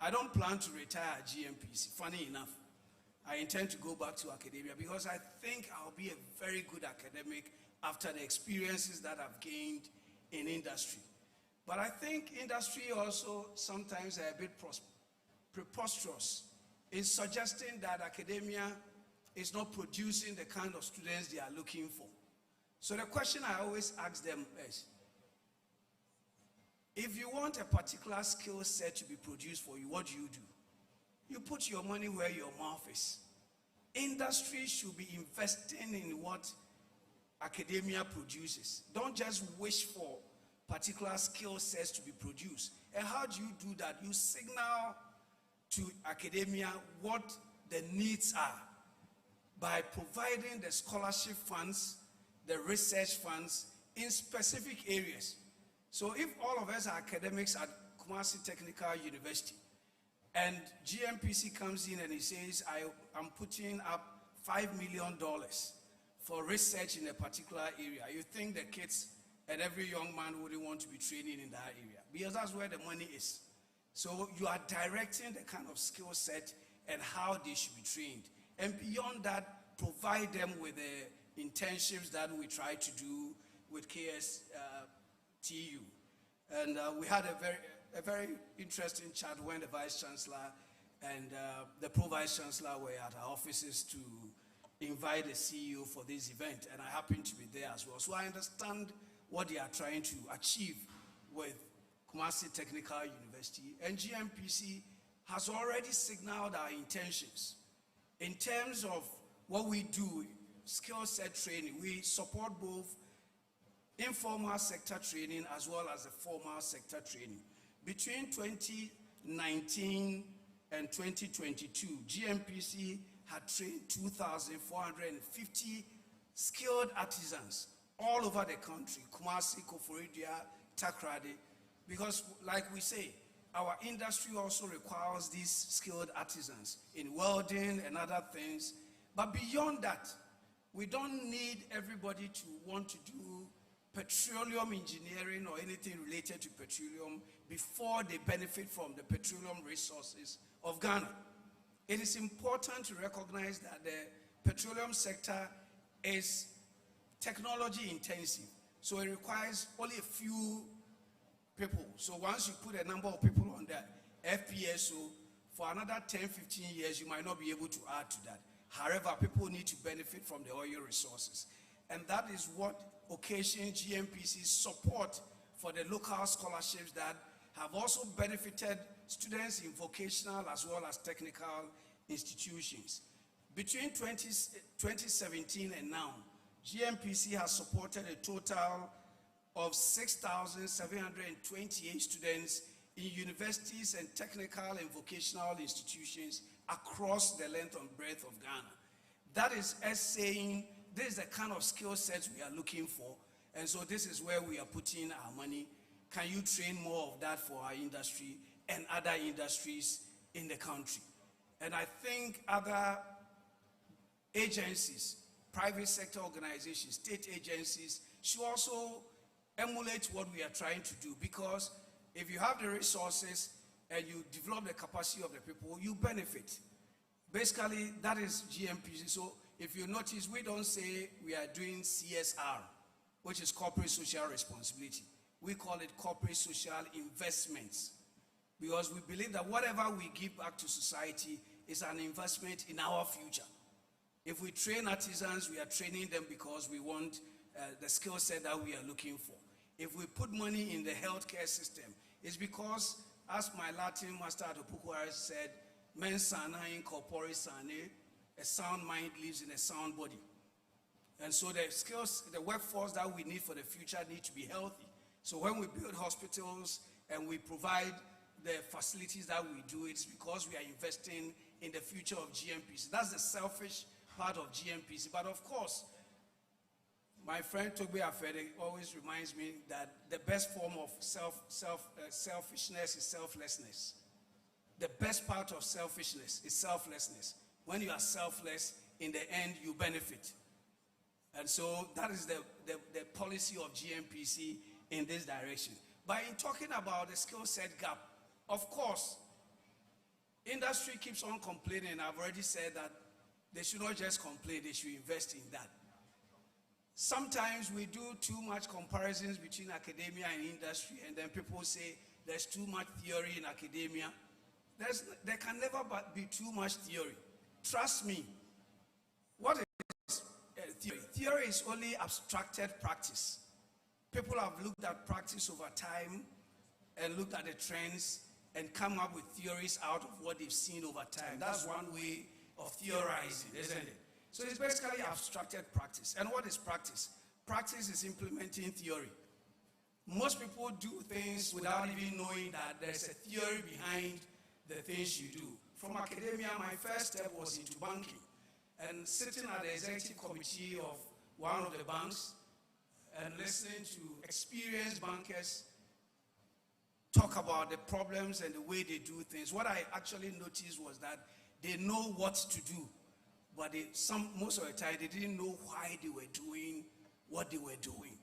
I don't plan to retire at GMPC, funny enough. I intend to go back to academia because I think I'll be a very good academic after the experiences that I've gained in industry. But I think industry also sometimes are a bit preposterous in suggesting that academia is not producing the kind of students they are looking for. So the question I always ask them is, if you want a particular skill set to be produced for you, what do? You put your money where your mouth is. Industry should be investing in what academia produces. Don't just wish for particular skill sets to be produced. And how do you do that? You signal to academia what the needs are by providing the scholarship funds, the research funds in specific areas. So if all of us are academics at Kumasi Technical University, and GMPC comes in and he says, I'm putting up $5 million for research in a particular area, you think the kids and every young man wouldn't want to be training in that area because that's where the money is. So you are directing the kind of skill set and how they should be trained. And beyond that, provide them with the internships that we try to do with KSTU. And we had a very interesting chat when the Vice Chancellor and the Pro-Vice Chancellor were at our offices to invite the CEO for this event, and I happened to be there as well. So I understand what they are trying to achieve with Kumasi Technical University, and GMPC has already signaled our intentions. In terms of what we do, skill set training, we support both informal sector training as well as the formal sector training. Between 2019 and 2022, GMPC had trained 2,450 skilled artisans all over the country, Kumasi, Koforidua, Takrady, because like we say, our industry also requires these skilled artisans in welding and other things. But beyond that, we don't need everybody to want to do petroleum engineering or anything related to petroleum before they benefit from the petroleum resources of Ghana. It is important to recognize that the petroleum sector is technology intensive, so it requires only a few people. So once you put a number of people on the FPSO, for another 10, 15 years, you might not be able to add to that. However, people need to benefit from the oil resources. And that is what occasions GMPC's support for the local scholarships that have also benefited students in vocational as well as technical institutions. Between 2017 and now, GMPC has supported a total of 6,728 students in universities and technical and vocational institutions across the length and breadth of Ghana. That is us saying this is the kind of skill sets we are looking for, and so this is where we are putting our money. Can you train more of that for our industry and other industries in the country? And I think other agencies, private sector organizations, state agencies should also emulate what we are trying to do, because if you have the resources and you develop the capacity of the people, you benefit. Basically, that is GMPC. So if you notice, we don't say we are doing CSR, which is corporate social responsibility. We call it corporate social investments, because we believe that whatever we give back to society is an investment in our future. If we train artisans, we are training them because we want the skill set that we are looking for. If we put money in the healthcare system, it's because, as my Latin master at Opukwara said, mens sana in corpore sane, a sound mind lives in a sound body. And so the skills, the workforce that we need for the future need to be healthy. So when we build hospitals and we provide the facilities that we do, it's because we are investing in the future of GMPC. That's the selfish part of GMPC. But of course, my friend Toby Afede always reminds me that the best form of selfishness is selflessness. The best part of selfishness is selflessness. When you are selfless, in the end, you benefit. And so that is the policy of GMPC in this direction. But in talking about the skill set gap, of course, industry keeps on complaining. I've already said that they should not just complain, they should invest in that. Sometimes we do too much comparisons between academia and industry, and then people say there's too much theory in academia. There can never be too much theory. Trust me. What is theory? Theory is only abstracted practice. People have looked at practice over time and looked at the trends and come up with theories out of what they've seen over time. That's one way of theorizing, isn't it? So it's basically abstracted practice. And what is practice? Practice is implementing theory. Most people do things without even knowing that there's a theory behind the things you do. From academia, my first step was into banking. And sitting at the executive committee of one of the banks and listening to experienced bankers talk about the problems and the way they do things, what I actually noticed was that they know what to do, but most of the time they didn't know why they were doing what they were doing.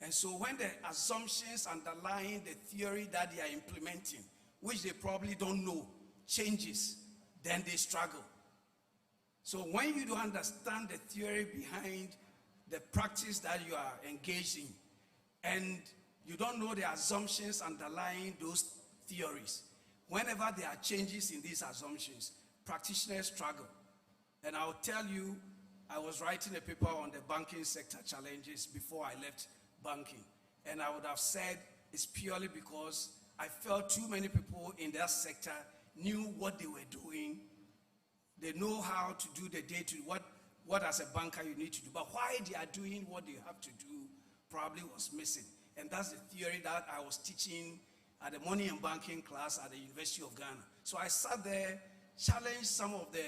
And so when the assumptions underlying the theory that they are implementing, which they probably don't know, changes, then they struggle. So when you don't understand the theory behind the practice that you are engaged in, and you don't know the assumptions underlying those theories, whenever there are changes in these assumptions, practitioners struggle. And I'll tell you, I was writing a paper on the banking sector challenges before I left banking. And I would have said it's purely because I felt too many people in that sector knew what they were doing. They know how to do the day-to-day, what as a banker you need to do. But why they are doing what they have to do probably was missing. And that's the theory that I was teaching at the money and banking class at the University of Ghana. So I sat there, challenged some of the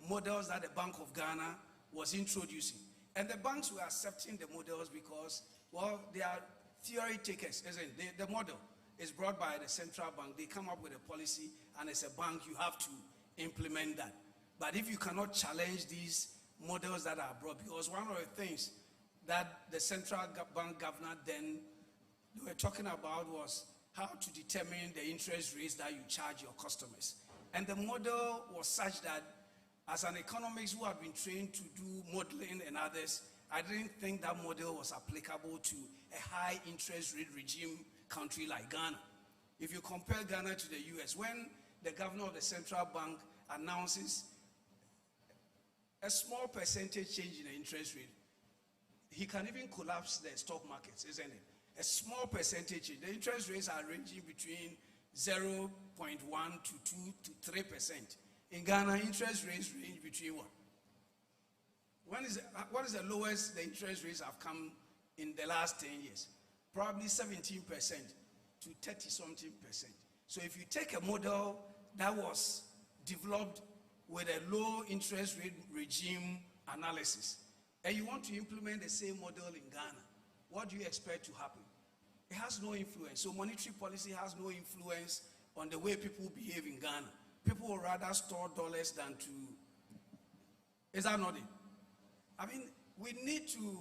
models that the Bank of Ghana was introducing. And the banks were accepting the models because, well, they are theory takers, isn't it? The model is brought by the central bank. They come up with a policy, and as a bank, you have to implement that. But if you cannot challenge these models that are brought, because one of the things that the central bank governor then they were talking about was how to determine the interest rates that you charge your customers. And the model was such that as an economist who had been trained to do modeling and others, I didn't think that model was applicable to a high interest rate regime country like Ghana. If you compare Ghana to the US, when the governor of the central bank announces a small percentage change in the interest rate, he can even collapse the stock markets, isn't it? A small percentage. The interest rates are ranging between 0.1 to 2 to 3%. In Ghana, interest rates range between what? What is the lowest the interest rates have come in the last 10 years? Probably 17% to 30-something%. So if you take a model that was developed with a low interest rate regime analysis, and you want to implement the same model in Ghana, what do you expect to happen? It has no influence. So monetary policy has no influence on the way people behave in Ghana. People will rather store dollars than to... Is that not it? I mean, we need to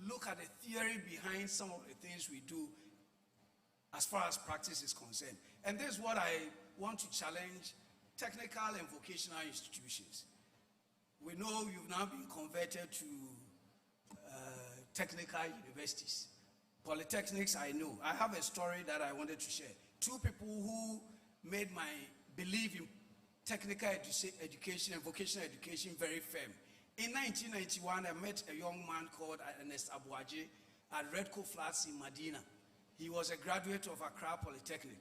look at the theory behind some of the things we do as far as practice is concerned. And this is what I want to challenge technical and vocational institutions. We know you've now been converted to technical universities. Polytechnics, I know. I have a story that I wanted to share. Two people who made my belief in technical education and vocational education very firm. In 1991, I met a young man called Ernest Abuaje at Redco Flats in Medina. He was a graduate of Accra Polytechnic.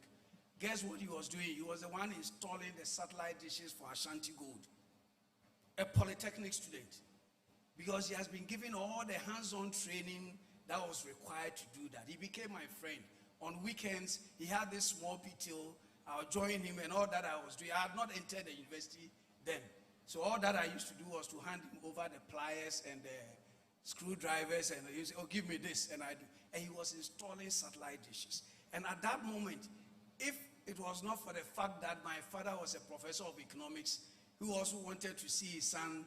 Guess what he was doing? He was the one installing the satellite dishes for Ashanti Gold. A Polytechnic student. Because he has been given all the hands-on training that was required to do that. He became my friend. On weekends, he had this small PTO. I would join him and all that I was doing. I had not entered the university then. So all that I used to do was to hand him over the pliers and the screwdrivers, and he would say, oh, give me this, and I do. And he was installing satellite dishes. And at that moment, if it was not for the fact that my father was a professor of economics who also wanted to see his son,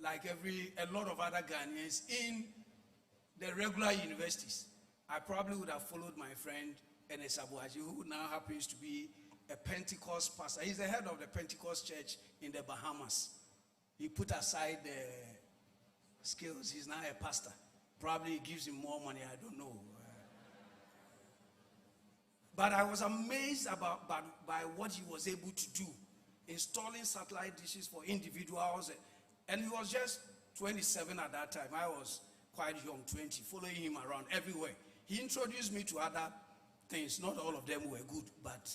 like a lot of other Ghanaians, in the regular universities, I probably would have followed my friend Enes Abuaji, who now happens to be a Pentecost pastor. He's the head of the Pentecost church in the Bahamas. He put aside the skills. He's now a pastor. Probably gives him more money, I don't know. But I was amazed by what he was able to do, installing satellite dishes for individuals. And he was just 27 at that time. I was quite young, 20, following him around everywhere. He introduced me to other things. Not all of them were good, but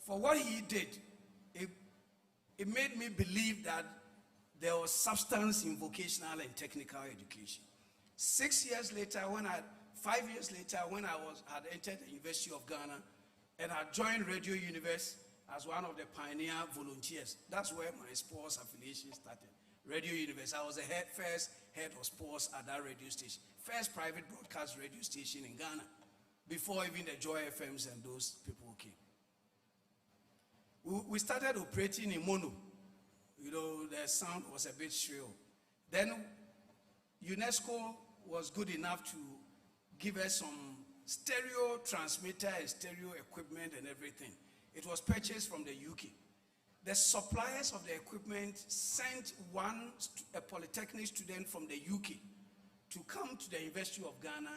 for what he did, it made me believe that there was substance in vocational and technical education. 5 years later, when I had entered the University of Ghana and had joined Radio Universe as one of the pioneer volunteers, that's where my sports affiliation started. Radio Universe, I was the first head of sports at that radio station. First private broadcast radio station in Ghana, before even the Joy FMs and those people came. We started operating in mono. You know, the sound was a bit shrill. Then UNESCO was good enough to give us some stereo transmitter and stereo equipment and everything. It was purchased from the UK. The suppliers of the equipment sent a polytechnic student from the UK to come to the University of Ghana,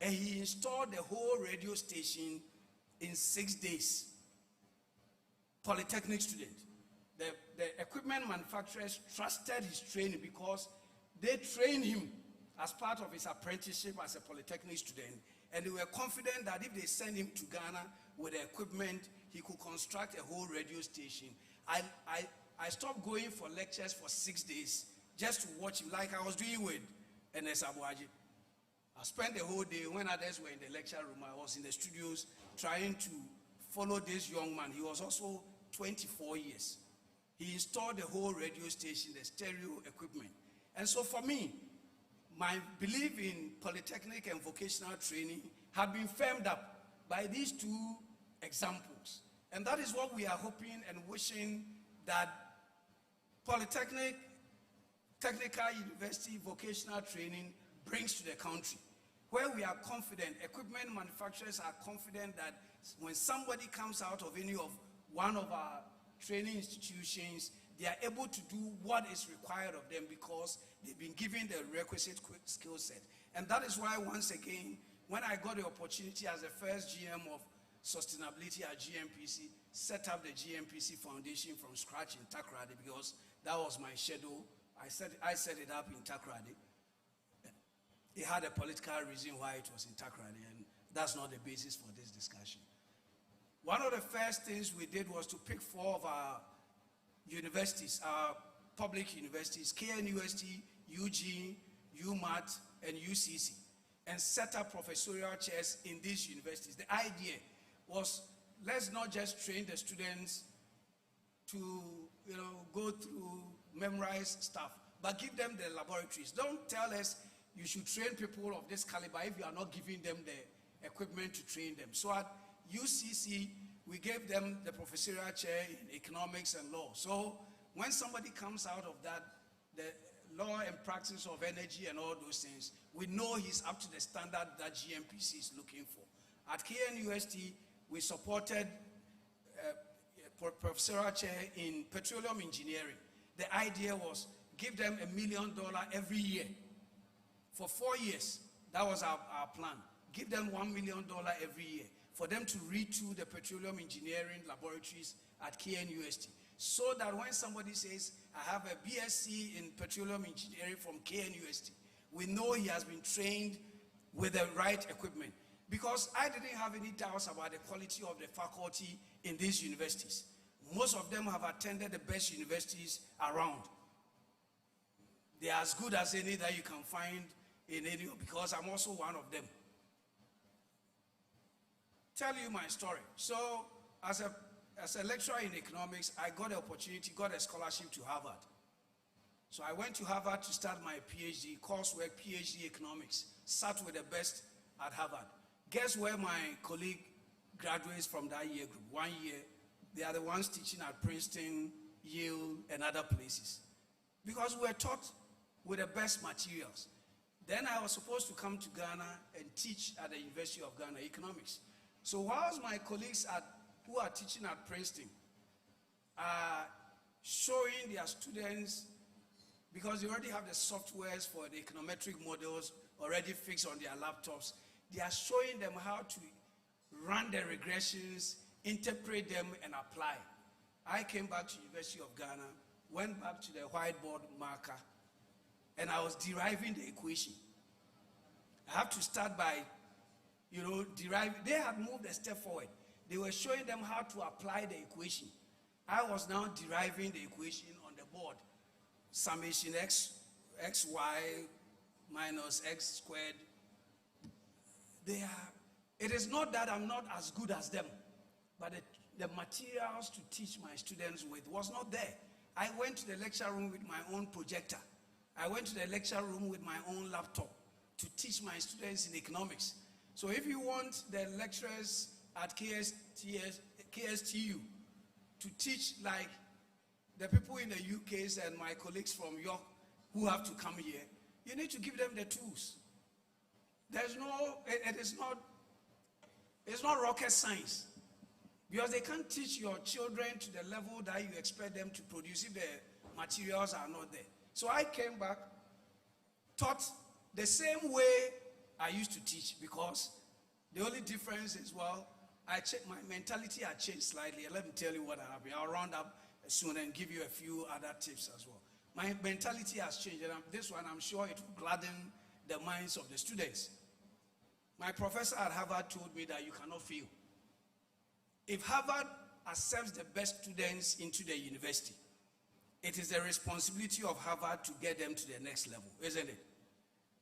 and he installed the whole radio station in 6 days. Polytechnic student. The equipment manufacturers trusted his training because they trained him as part of his apprenticeship as a polytechnic student, and they were confident that if they sent him to Ghana with the equipment, he could construct a whole radio station. I stopped going for lectures for 6 days just to watch him, like I was doing with Enes Abuaji. I spent the whole day, when others were in the lecture room, I was in the studios trying to follow this young man. He was also 24 years. He installed the whole radio station, the stereo equipment. And so for me, my belief in polytechnic and vocational training had been firmed up by these two examples. And that is what we are hoping and wishing that polytechnic, technical university, vocational training brings to the country, where we are confident, equipment manufacturers are confident that when somebody comes out of one of our training institutions, they are able to do what is required of them because they've been given the requisite skill set. And that is why, once again, when I got the opportunity as the first GM of sustainability at GMPC, set up the GMPC Foundation from scratch in Takoradi, because that was my schedule. I set it up in Takoradi. It had a political reason why it was in Takoradi, and that's not the basis for this discussion. One of the first things we did was to pick 4 of our universities, our public universities, KNUST, UG, UMAT, and UCC, and set up professorial chairs in these universities. The idea was, let's not just train the students to go through, memorize stuff, but give them the laboratories. Don't tell us you should train people of this caliber if you are not giving them the equipment to train them. So at UCC, we gave them the professorial chair in economics and law. So when somebody comes out of that, the law and practice of energy and all those things, we know he's up to the standard that GMPC is looking for. At KNUST, we supported a professorial chair in petroleum engineering. The idea was give them $1 million every year for 4 years. That was our plan. Give them $1 million every year for them to retool the petroleum engineering laboratories at KNUST, so that when somebody says, I have a BSc in petroleum engineering from KNUST, we know he has been trained with the right equipment. Because I didn't have any doubts about the quality of the faculty in these universities. Most of them have attended the best universities around. They are as good as any that you can find in any, because I'm also one of them. Tell you my story. So as a lecturer in economics, I got the opportunity, got a scholarship to Harvard. So I went to Harvard to start my PhD, coursework, PhD economics, sat with the best at Harvard. Guess where my colleague graduates from that year group? 1 year They are the ones teaching at Princeton, Yale, and other places. Because we were taught with the best materials. Then I was supposed to come to Ghana and teach at the University of Ghana economics. So whilst my colleagues who are teaching at Princeton are showing their students, because they already have the softwares for the econometric models already fixed on their laptops, they are showing them how to run the regressions, interpret them, and apply. I came back to University of Ghana, went back to the whiteboard marker, and I was deriving the equation. I have to start by, deriving. They had moved a step forward. They were showing them how to apply the equation. I was now deriving the equation on the board. Summation xy minus x squared. It is not that I'm not as good as them, but the materials to teach my students with was not there. I went to the lecture room with my own projector. I went to the lecture room with my own laptop to teach my students in economics. So if you want the lecturers at KSTU to teach like the people in the UKs and my colleagues from York who have to come here, you need to give them the tools. It's not rocket science. Because they can't teach your children to the level that you expect them to produce if the materials are not there. So I came back, taught the same way I used to teach, because the only difference is, well, my mentality had changed slightly. Let me tell you what happened. I'll round up soon and give you a few other tips as well. My mentality has changed, and this one I'm sure it will gladden the minds of the students. My professor at Harvard told me that you cannot fail. If Harvard accepts the best students into the university, it is the responsibility of Harvard to get them to the next level, isn't it?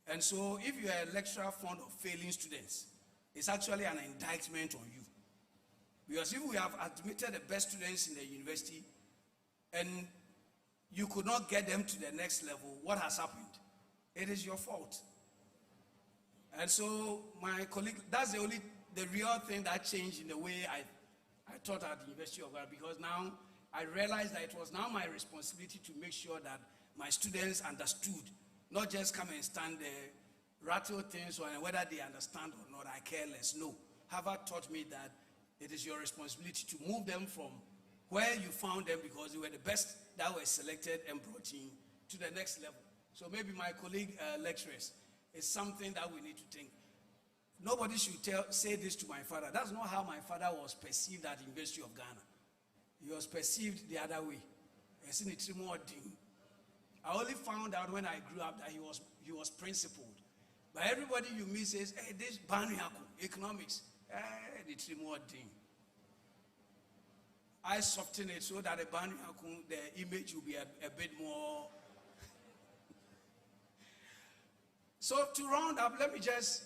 And so if you are a lecturer fond of failing students, it's actually an indictment on you. Because if we have admitted the best students in the university and you could not get them to the next level, what has happened? It is your fault. And so my colleague, that's the real thing that changed in the way I taught at the University of Ghana, because now I realized that it was now my responsibility to make sure that my students understood, not just come and stand there, rattle things, or whether they understand or not, I care less. No. Harvard taught me that it is your responsibility to move them from where you found them, because they were the best that were selected and brought in, to the next level. So maybe my colleague lecturers, it's something that we need to think. Nobody should say this to my father. That's not how my father was perceived at the University of Ghana. He was perceived the other way. I only found out when I grew up that he was principled. But everybody you meet says, hey, this Baniaku, economics, I soften it so that the Baniaku, the image will be a bit more. So to round up, let me just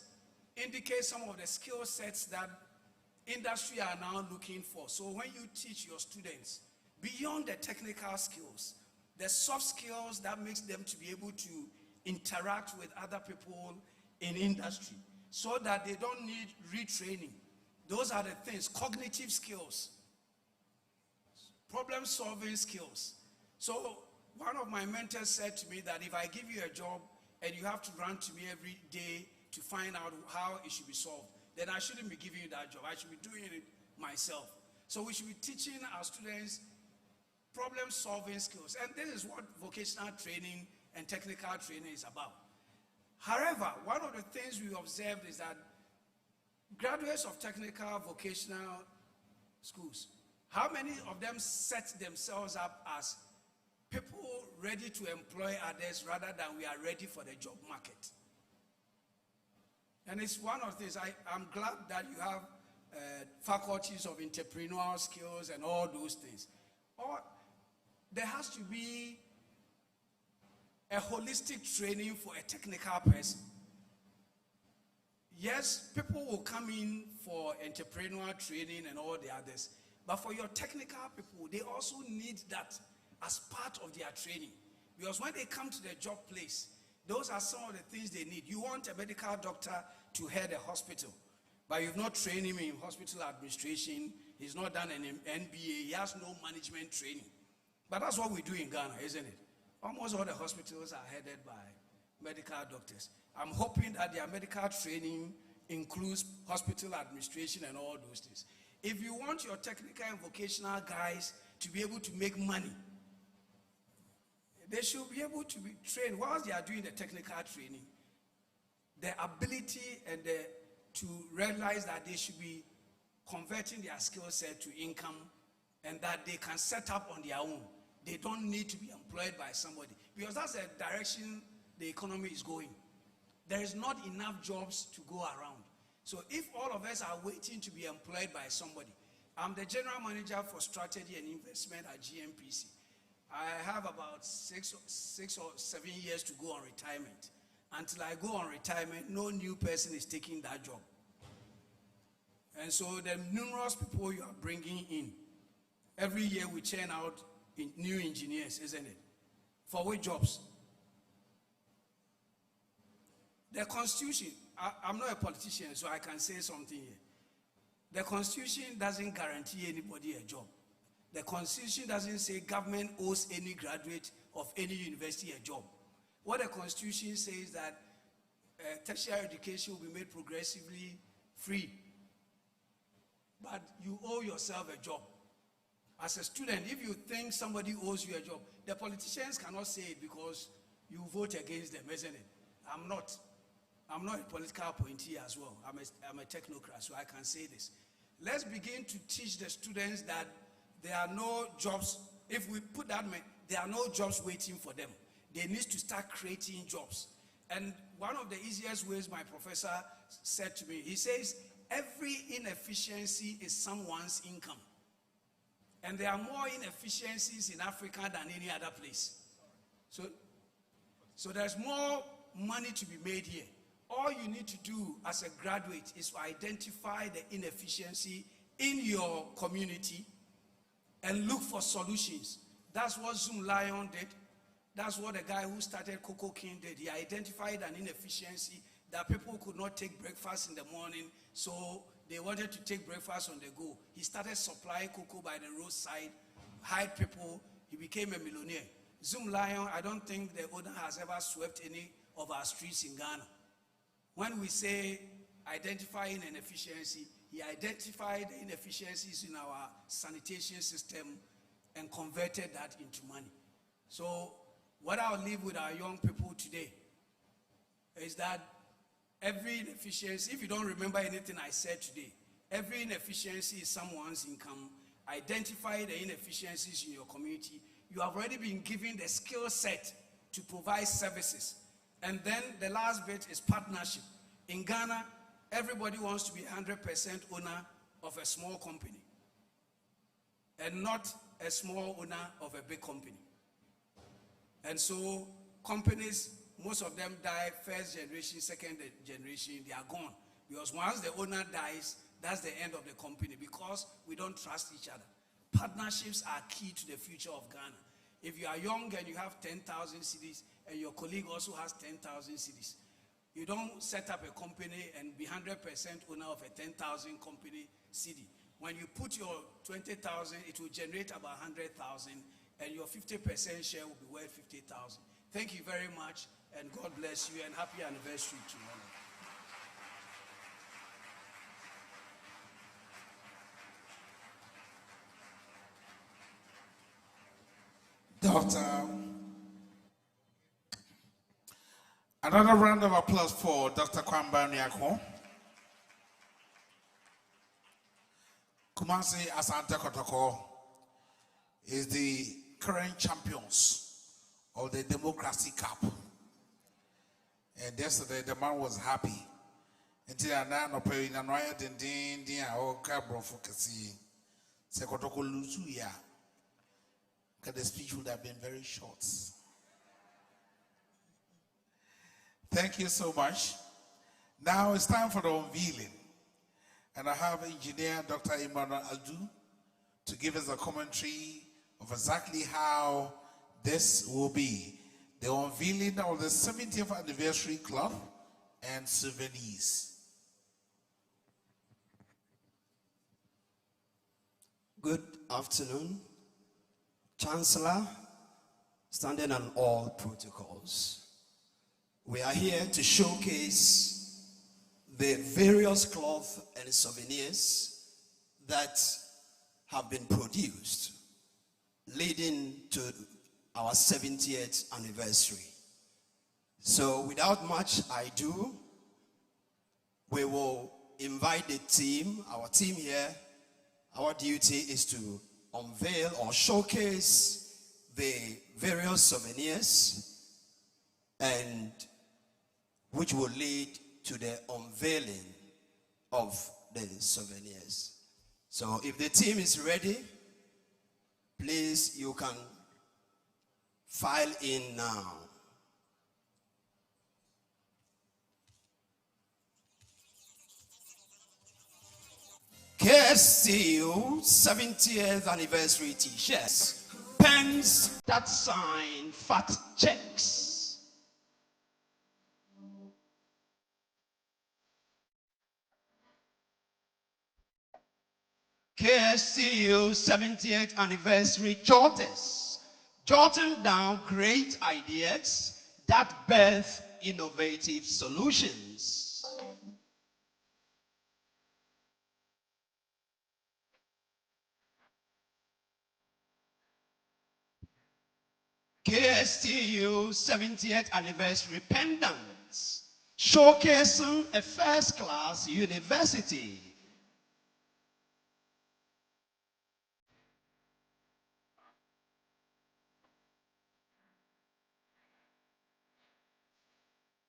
indicate some of the skill sets that industry are now looking for. So when you teach your students, beyond the technical skills, the soft skills that makes them to be able to interact with other people in industry, so that they don't need retraining. Those are the things. Cognitive skills, problem solving skills. So one of my mentors said to me that if I give you a job and you have to run to me every day to find out how it should be solved, then I shouldn't be giving you that job. I should be doing it myself. So we should be teaching our students problem-solving skills. And this is what vocational training and technical training is about. However, one of the things we observed is that graduates of technical vocational schools, how many of them set themselves up as people ready to employ others rather than we are ready for the job market? And it's one of the things, I'm glad that you have faculties of entrepreneurial skills and all those things. Or there has to be a holistic training for a technical person. Yes, people will come in for entrepreneurial training and all the others, but for your technical people, they also need that as part of their training. Because when they come to the job place, those are some of the things they need. You want a medical doctor to head a hospital, but you've not trained him in hospital administration, He's not done an MBA. He has no management training. But that's what we do in Ghana, isn't it? Almost all the hospitals are headed by medical doctors. I'm hoping that their medical training includes hospital administration and all those things. If you want your technical and vocational guys to be able to make money, they should be able to be trained whilst they are doing the technical training. The ability and to realize that they should be converting their skill set to income and that they can set up on their own. They don't need to be employed by somebody because that's the direction the economy is going. There is not enough jobs to go around. So if all of us are waiting to be employed by somebody, I'm the general manager for strategy and investment at GMPC. I have about six or 7 years to go on retirement. Until I go on retirement, no new person is taking that job. And so the numerous people you are bringing in, every year we churn out new engineers, isn't it? For which jobs? The Constitution, I'm not a politician, so I can say something here. The Constitution doesn't guarantee anybody a job. The Constitution doesn't say government owes any graduate of any university a job. What the Constitution says is that tertiary education will be made progressively free. But you owe yourself a job. As a student, if you think somebody owes you a job, the politicians cannot say it because you vote against them, isn't it? I'm not a political appointee as well. I'm a technocrat, so I can say this. Let's begin to teach the students that there are no jobs. If we put that, there are no jobs waiting for them. They need to start creating jobs. And one of the easiest ways my professor said to me, he says, every inefficiency is someone's income. And there are more inefficiencies in Africa than any other place. So there's more money to be made here. All you need to do as a graduate is to identify the inefficiency in your community and look for solutions. That's what Zoom Lion did. That's what the guy who started Cocoa King did. He identified an inefficiency that people could not take breakfast in the morning, so they wanted to take breakfast on the go. He started supplying cocoa by the roadside, hired people. He became a millionaire. Zoom Lion, I don't think the owner has ever swept any of our streets in Ghana. When we say identifying an inefficiency, he identified the inefficiencies in our sanitation system and converted that into money. So what I'll leave with our young people today is that every inefficiency, if you don't remember anything I said today, every inefficiency is someone's income. Identify the inefficiencies in your community. You have already been given the skill set to provide services. And then the last bit is partnership. In Ghana, everybody wants to be 100% owner of a small company and not a small owner of a big company. And so companies, most of them die first generation, second generation, they are gone. Because once the owner dies, that's the end of the company because we don't trust each other. Partnerships are key to the future of Ghana. If you are young and you have 10,000 cedis and your colleague also has 10,000 cedis, you don't set up a company and be 100% owner of a 10,000 company cedi. When you put your 20,000, it will generate about 100,000 and your 50% share will be worth 50,000. Thank you very much and God bless you and happy anniversary to all of you. Doctor, another round of applause for Dr. Kwamba Nyako. Kumasi Asante Kotoko is the current champions of the Democracy Cup. And yesterday the man was happy. Until I now pay in annoyed and din or cabro for Kasi. Sekotoko Luzuya. Because the speech would have been very short. Thank you so much. Now it's time for the unveiling. And I have engineer Dr. Emmanuel Aldu to give us a commentary of exactly how this will be. The unveiling of the 70th anniversary club and souvenirs. Good afternoon, Chancellor, standing on all protocols. We are here to showcase the various cloth and souvenirs that have been produced leading to our 70th anniversary. So without much ado, we will invite the team, our team here. Our duty is to unveil or showcase the various souvenirs, and which will lead to the unveiling of the souvenirs. So if the team is ready, please, you can file in now. KSCU 70th anniversary t-shirts, pens that sign fat checks. KSCU 70th anniversary jotters, jotting down great ideas that birth innovative solutions. KSTU 70th anniversary pendants, showcasing a first-class university.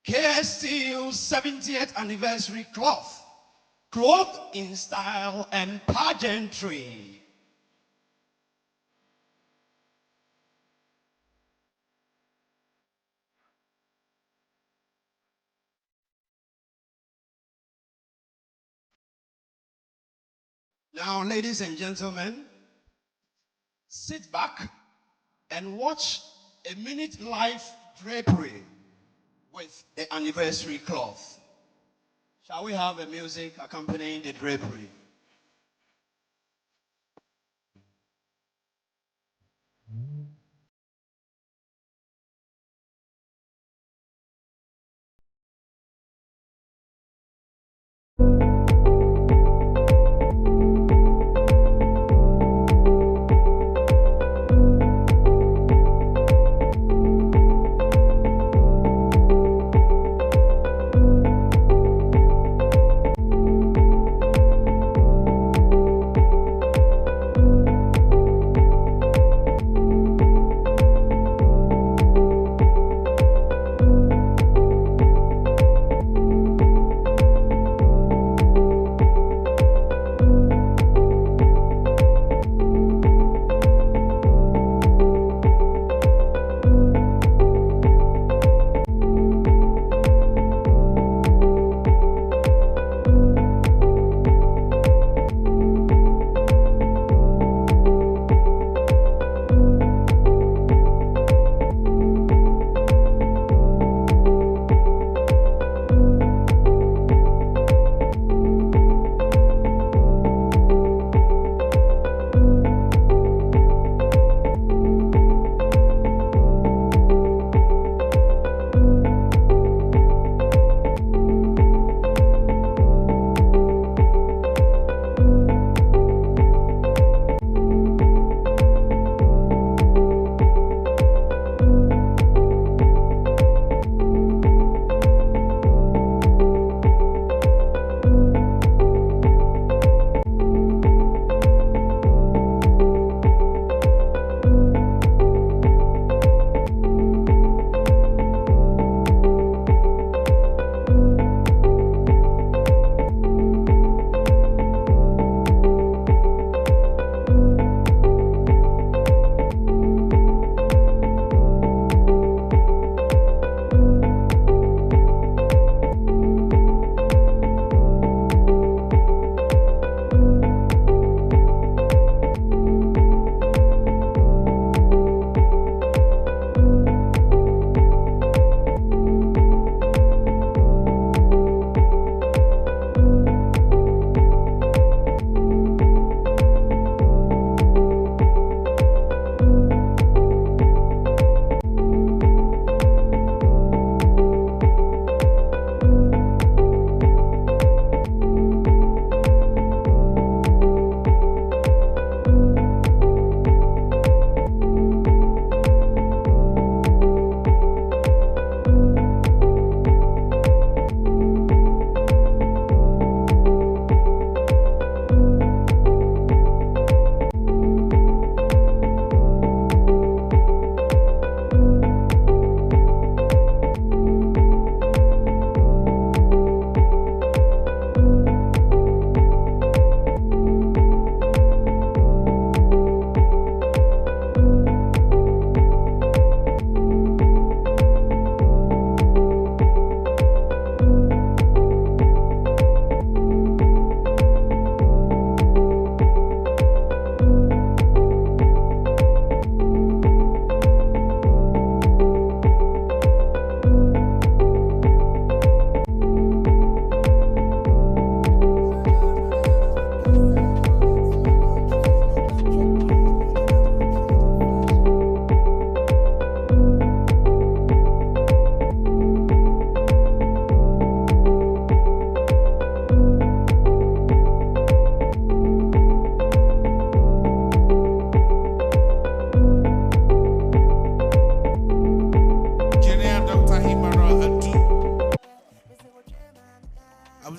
KSTU 70th anniversary cloth, cloth in style and pageantry. Now, ladies and gentlemen, sit back and watch a minute live drapery with the anniversary cloth. Shall we have a music accompanying the drapery?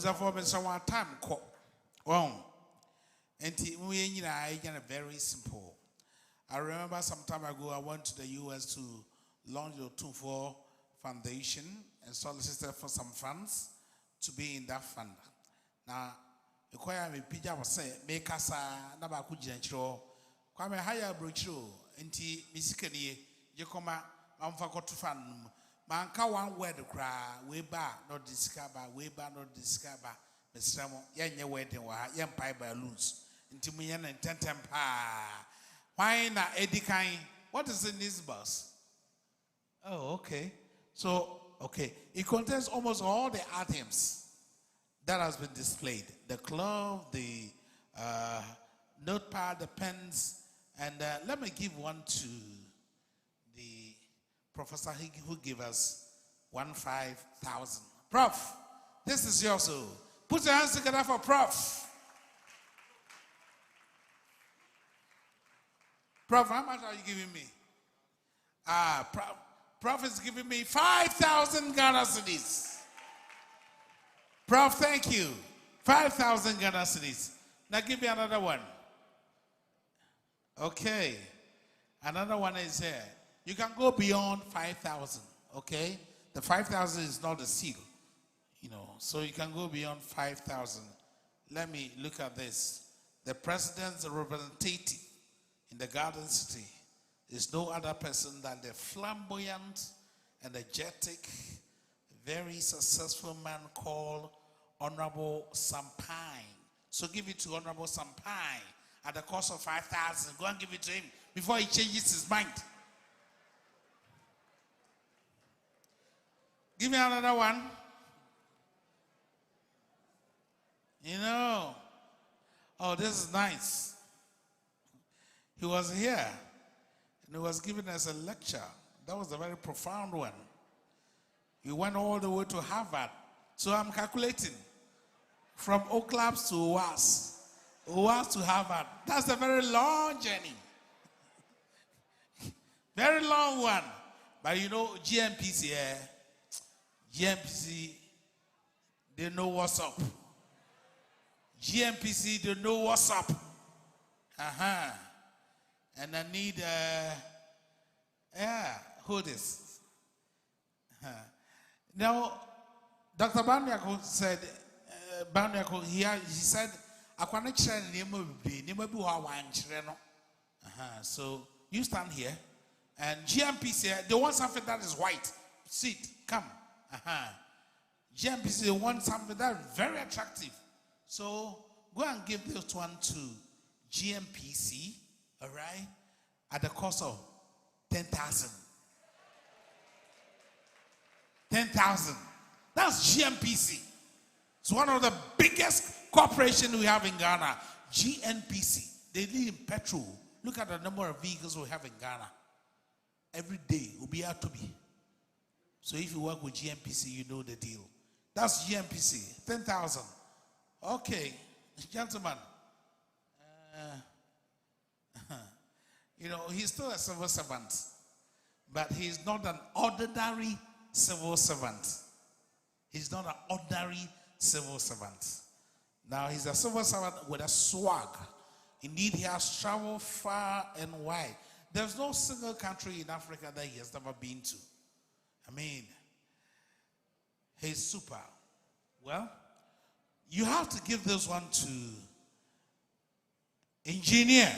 for Mr. One time call. Oh, and we are very simple. I remember some time ago I went to the US to launch the 2-4 Foundation and solicited for some funds to be in that fund. Now, the choir me pija was say make us a naba kujinchro. Kwame haya brochuro enti misikani je koma amfa kotu fan manka one word cry way back not discover way back not discover mesramo yenye wedding wa yen pai balloons enti mu yen tentem pa why na edikan what is in this bus? Oh, okay. So okay, it contains almost all the items that has been displayed: the glove, the notepad, the pens, and let me give one to the professor who gave us 15,000. Prof, this is yours. So put your hands together for Prof. Prof, how much are you giving me? Prof is giving me 5,000 Ghana cedis. Prof, thank you. 5,000 Ghana cedis. Now give me another one. Okay. Another one is here. You can go beyond 5,000. Okay. The 5,000 is not a seal. So you can go beyond 5,000. Let me look at this. The president's representative in the Garden City is no other person than the flamboyant, energetic, very successful man called Honorable Sampine. So give it to Honorable Sampine at the cost of 5,000. Go and give it to him before he changes his mind. Give me another one. Oh, this is nice. He was here and he was giving us a lecture. That was a very profound one. He went all the way to Harvard. So I'm calculating from Oaklabs to OAS to Harvard. That's a very long journey. Very long one. But GMPC, they know what's up. GMPC, they know what's up. And I need, who this? Now, Dr. Banyako said, he said, so you stand here, and GMPC, they want something that is white. Sit, come. GMPC, they want something that is very attractive. So go and give this one to GMPC, all right, at the cost of 10,000. 10,000. That's GMPC. It's one of the biggest corporations we have in Ghana. GNPC. They lead in petrol. Look at the number of vehicles we have in Ghana. Every day will be out to be. So if you work with GNPC, you know the deal. That's GNPC. 10,000. Okay, gentlemen. He's still a civil servant, but he's not an ordinary civil servant. He's not an ordinary civil servant. Now, he's a civil servant with a swag. Indeed, he has traveled far and wide. There's no single country in Africa that he has never been to. He's super. Well, you have to give this one to Engineer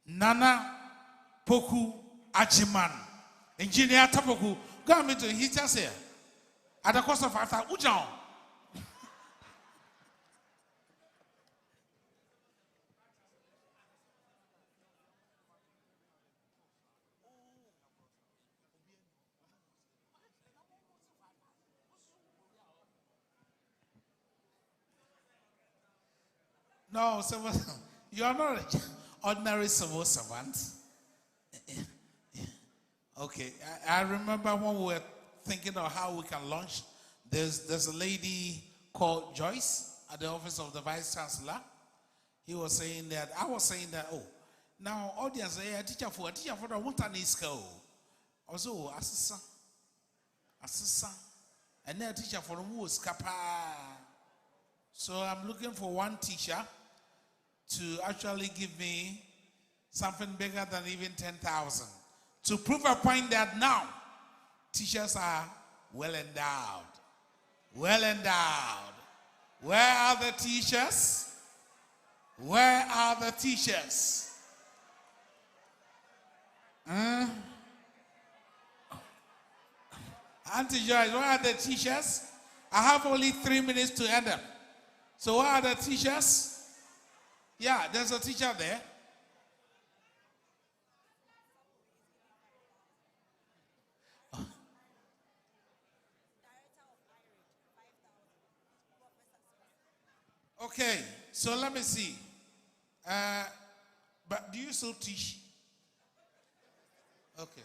Nana Poku Achiman. Engineer Tapoku. Go and meet him. He's just here. At the cost of 5,000. Ujao. No, you are not an ordinary civil servant. Okay, I remember when we were thinking of how we can launch. There's a lady called Joyce at the office of the Vice Chancellor. He was saying that, I was saying that, now audience, a teacher for the water need school. Also, assistant. And then a teacher for who is Kappa. So I'm looking for one teacher to actually give me something bigger than even 10,000. To prove a point that now teachers are well endowed. Well endowed. Where are the teachers? Where are the teachers? Auntie Joyce, where are the teachers? I have only 3 minutes to end them. So where are the teachers? Yeah, there's a teacher there. Okay, so let me see. But do you still teach? Okay.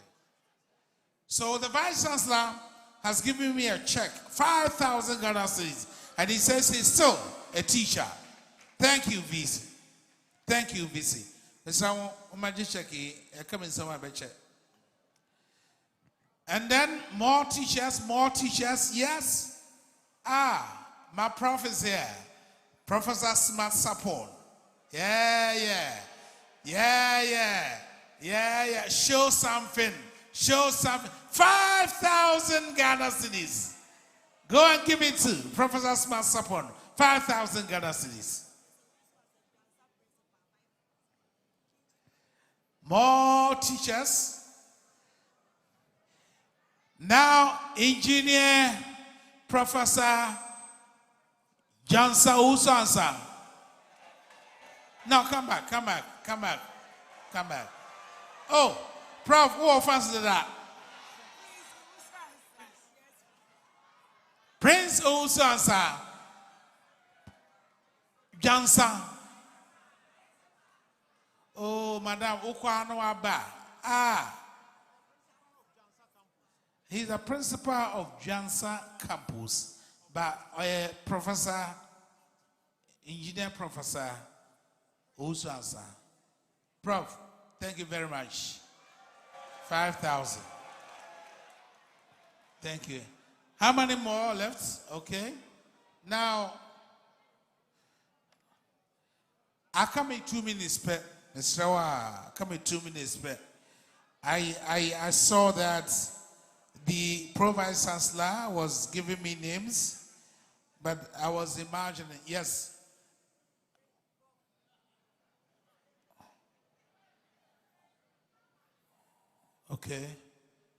So the Vice Chancellor has given me a check, 5,000 Ghana cedis, and he says he's still a teacher. Thank you, VC. Thank you, VC. And then more teachers, yes. My prof is here. Professor Smart Sapon. Yeah. Show something. 5,000 Ghana cedis. Go and give it to Professor Smart Sapon. 5,000 Ghana cedis. More teachers. Now, engineer, Professor Jansa Usansa. Now, come back. Oh, Prof, who offers to that? Prince Usansa. Jansa. Oh, Madam Ukwano Abba. He's the principal of Jansa campus, but Professor, Engineer Professor Usansa. Prof, thank you very much. 5,000. Thank you. How many more left? Okay. Now, I come in 2 minutes, Mr. I come in 2 minutes, I saw that the Pro-Vice Chancellor was giving me names, but I was imagining, yes. Okay,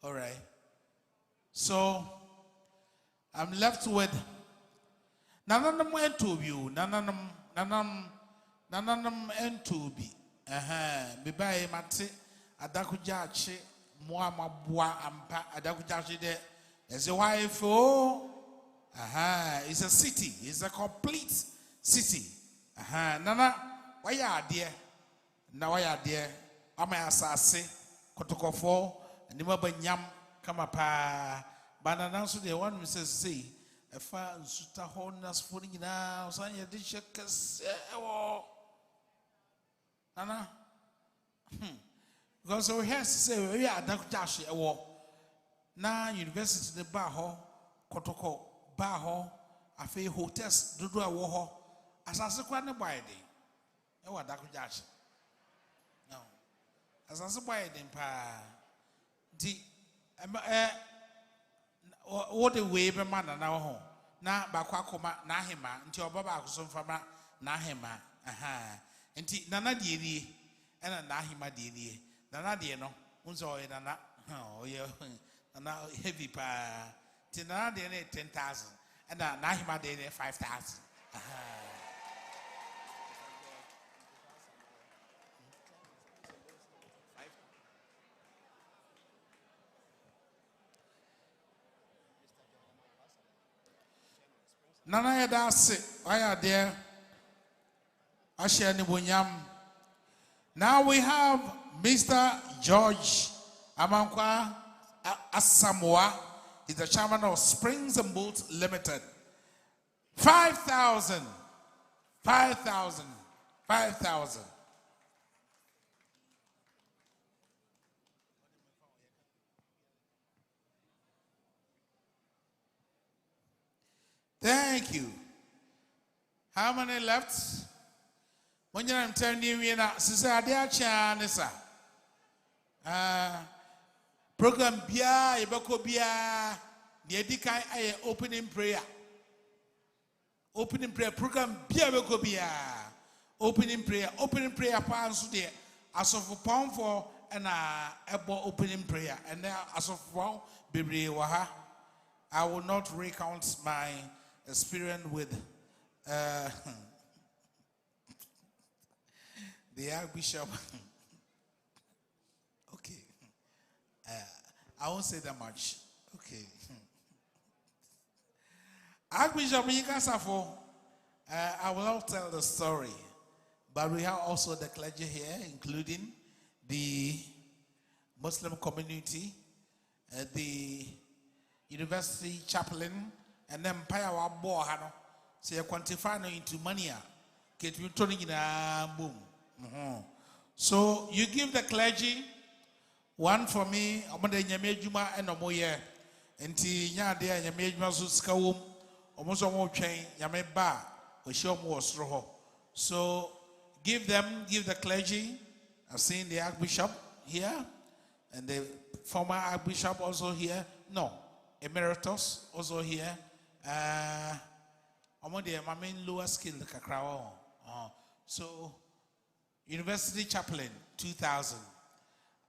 all right. So, I'm left with Nananam and Tubu, Nananam and Tubi. Bibae Mate, Adakujachi, Moama Boa Ampa, Adakujachi there. As a wife, it's a city, it's a complete city. Nana, why are dear? Now I are dear. Am I assassin? Kotokofo, and the Nyam, Kamapa, Banana, so the one Mrs. C. A far and Suta Hondas putting now, Sanya Dishakas. Nana, because we have to say, we are Dr. Dashi, a war. Now, University the Baho, Kotoko, Baho, a fee hotels, do a war, as I said, quite a body. You are Dr. Dashi. No. As I said, why then, what the way be man now home. Na Bakwakoma, Nahima, until Baba Kusum Fama, Nahima, and Nana Didi, and a Nahima Didi, Nana Diano, Unzo, Nana, oh, yeah, Nana heavy pa, Tinana Dene 10,000, and Nahima Dene 5,000. Nana Yadasi, why are there? Asha Nibunyam. Now we have Mr. George Amankwa Asamoah. He's the chairman of Springs and Boats Limited. 5,000. 5,000. 5,000. Thank you. How many left? When I'm telling you, Sister Chanessa. Program Bia, Eboko Bia, the Edikai opening prayer. Opening prayer program Bia Eboko Bia. Opening prayer pass there. As of pound for and ebo opening prayer. And now as of wow, Bibri Waha. I will not recount my experience with the Archbishop. Okay. I won't say that much. Okay. Archbishop Yikasafo, I will not tell the story, but we have also the clergy here, including the Muslim community, the university chaplain, and then Payawa Bohano. So you quantify into money. Get you turning in a boom. So you give the clergy one for me, Amanda Yamejuma and Omoye, and Tinya Yamejuma Suskawum, almost almost chain, Yameba, we show more straw. So give the clergy. I've seen the Archbishop here, and the former Archbishop also here. No, Emeritus also here. My main lower skill, the Kakrao. So, University Chaplain, 2,000.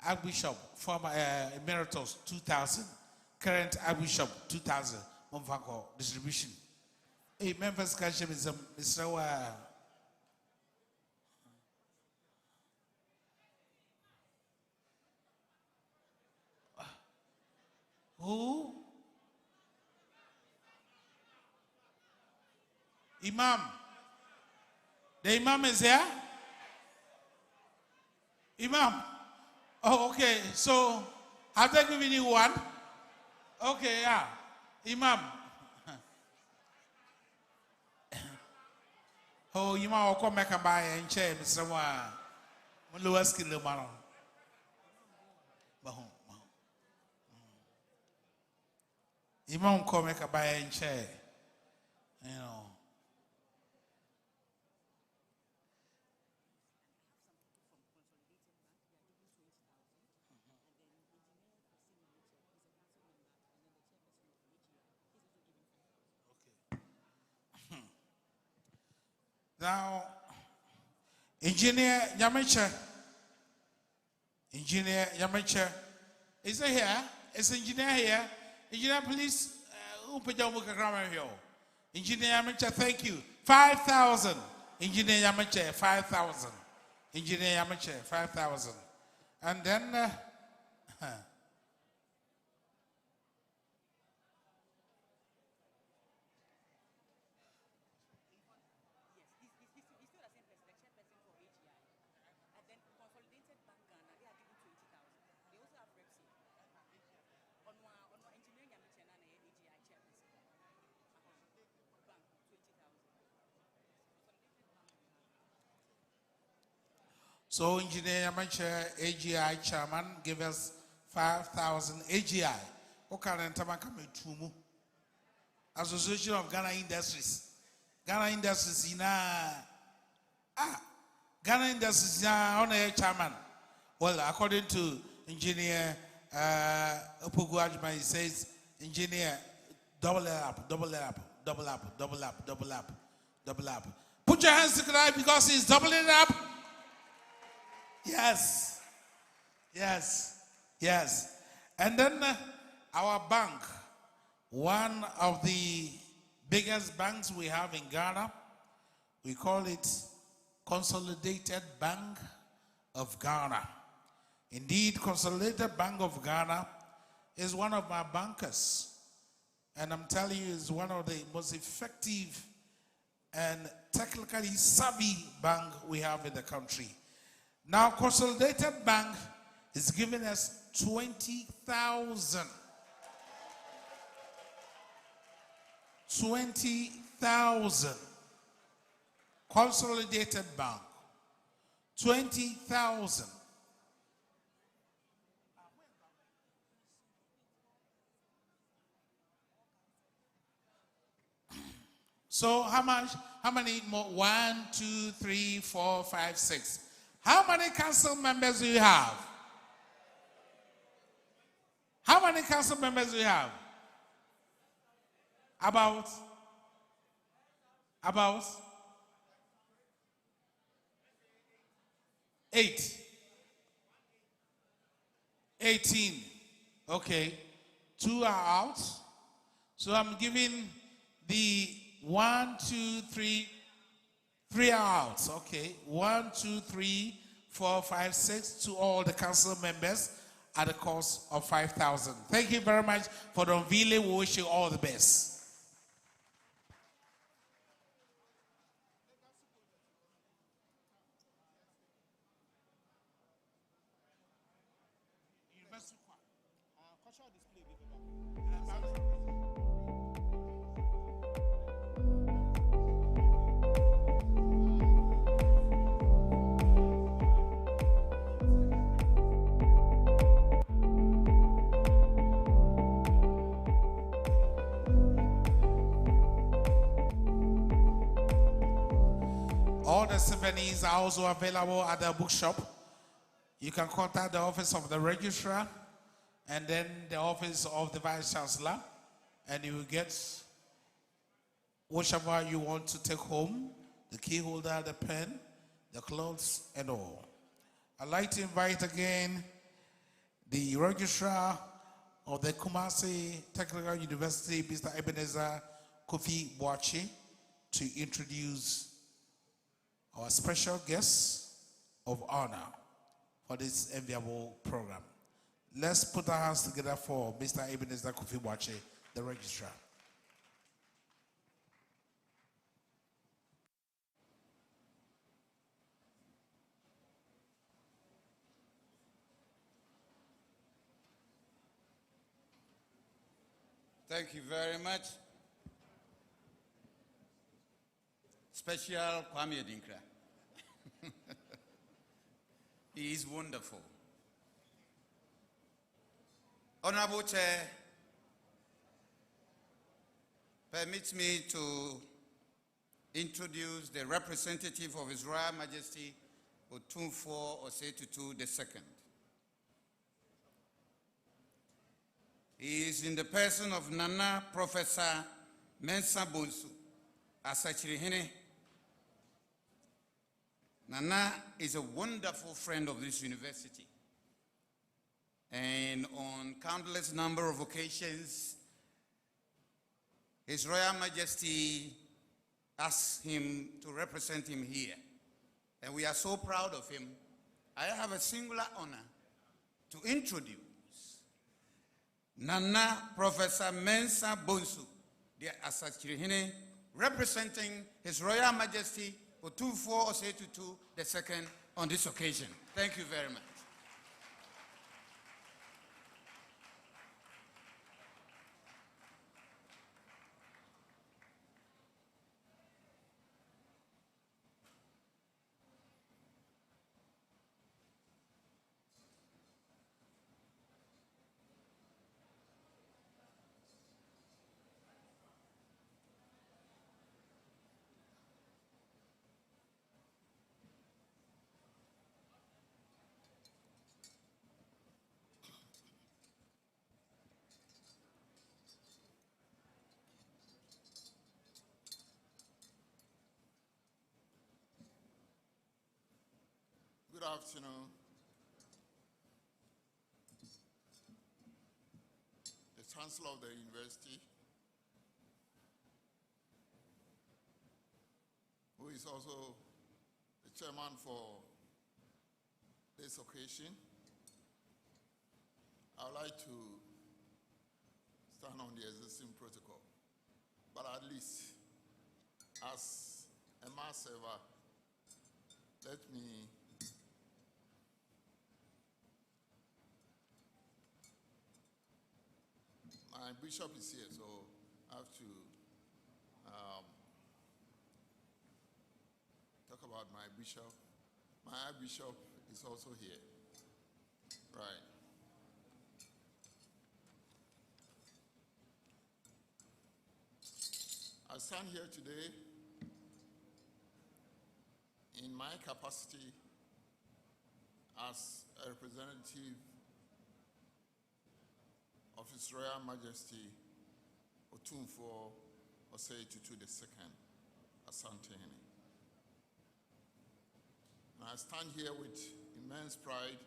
Archbishop, former Emeritus, 2,000. Current Archbishop, 2,000. Monfako distribution. Hey, members, Kashim Mr. Who? Imam. The Imam is here? Imam. Oh, okay. So, have they given you one? Okay, yeah. Imam. Oh, Imam will come back and buy and chair, Mr. Lower skill, man. Imam come back and buy and chair. You know. Now, Engineer Yamacha, is he here? Is engineer here? Engineer, please, Engineer Yamacha, thank you. 5,000. Engineer Yamacha, 5,000. Engineer Yamacha, 5,000. And then, so Engineer Yamacha, AGI Chairman, give us 5,000 AGI. Association of Ghana Industries. Ghana Industries, Ghana Industries, on a chairman. Well, according to Engineer Opogu Ajman, he says, Engineer, double up. Put your hands together because he's doubling up. Yes. And then our bank, one of the biggest banks we have in Ghana, we call it Consolidated Bank of Ghana. Indeed, Consolidated Bank of Ghana is one of my bankers. And I'm telling you, it's one of the most effective and technically savvy bank we have in the country. Now, Consolidated Bank is giving us 20,000. 20,000. Consolidated Bank. 20,000. So how many more? 1, 2, 3, 4, 5, 6. How many council members do you have? How many council members do you have? About 8. 18. Okay. 2 are out. So I'm giving the 1, 2, 3. 3 are out. Okay. 1, 2, 3, 4, 5, 6 to all the council members at the cost of 5,000. Thank you very much for the unveiling. We wish you all the best. All the souvenirs are also available at the bookshop. You can contact the office of the registrar and then the office of the Vice Chancellor, and you will get whichever you want to take home, the key holder, the pen, the clothes, and all. I'd like to invite again the registrar of the Kumasi Technical University, Mr. Ebenezer Kofi Boachi, to introduce our special guest of honor for this enviable program. Let's put our hands together for Mr. Ebenezer Kofi Boachi, the registrar. Thank you very much. Special Kwame Dinkra. He is wonderful. Honorable Chair, permit me to introduce the representative of His Royal Majesty Otumfuo Osei-Tutu II. He is in the person of Nana Professor Mensah Bonsu Asachirihene. Nana is a wonderful friend of this university. And on countless number of occasions, His Royal Majesty asked him to represent him here. And we are so proud of him. I have a singular honor to introduce Nana Professor Mensah Bonsu Asachirihene, representing His Royal Majesty Otumfuo Osei-Tutu II on this occasion. Thank you very much. Good afternoon. The Chancellor of the University, who is also the chairman for this occasion. I would like to stand on the existing protocol, but at least as a mass server, let me my bishop is here, so I have to talk about my bishop. My bishop is also here. Right. I stand here today in my capacity as a representative of His Royal Majesty Otumfuo Osei Tutu II, Asantehene. And I stand here with immense pride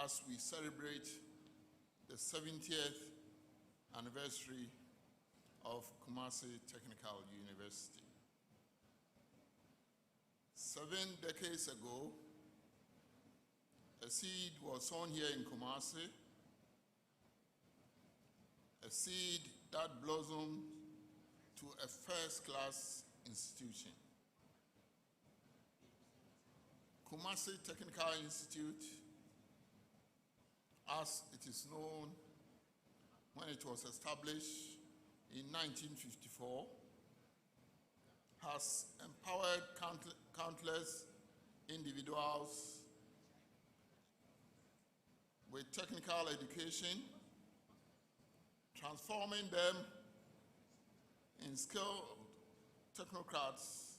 as we celebrate the 70th anniversary of Kumasi Technical University. 7 decades ago, a seed was sown here in Kumasi, a seed that blossomed to a first-class institution. Kumasi Technical Institute, as it is known when it was established in 1954, has empowered countless individuals with technical education, transforming them in skilled technocrats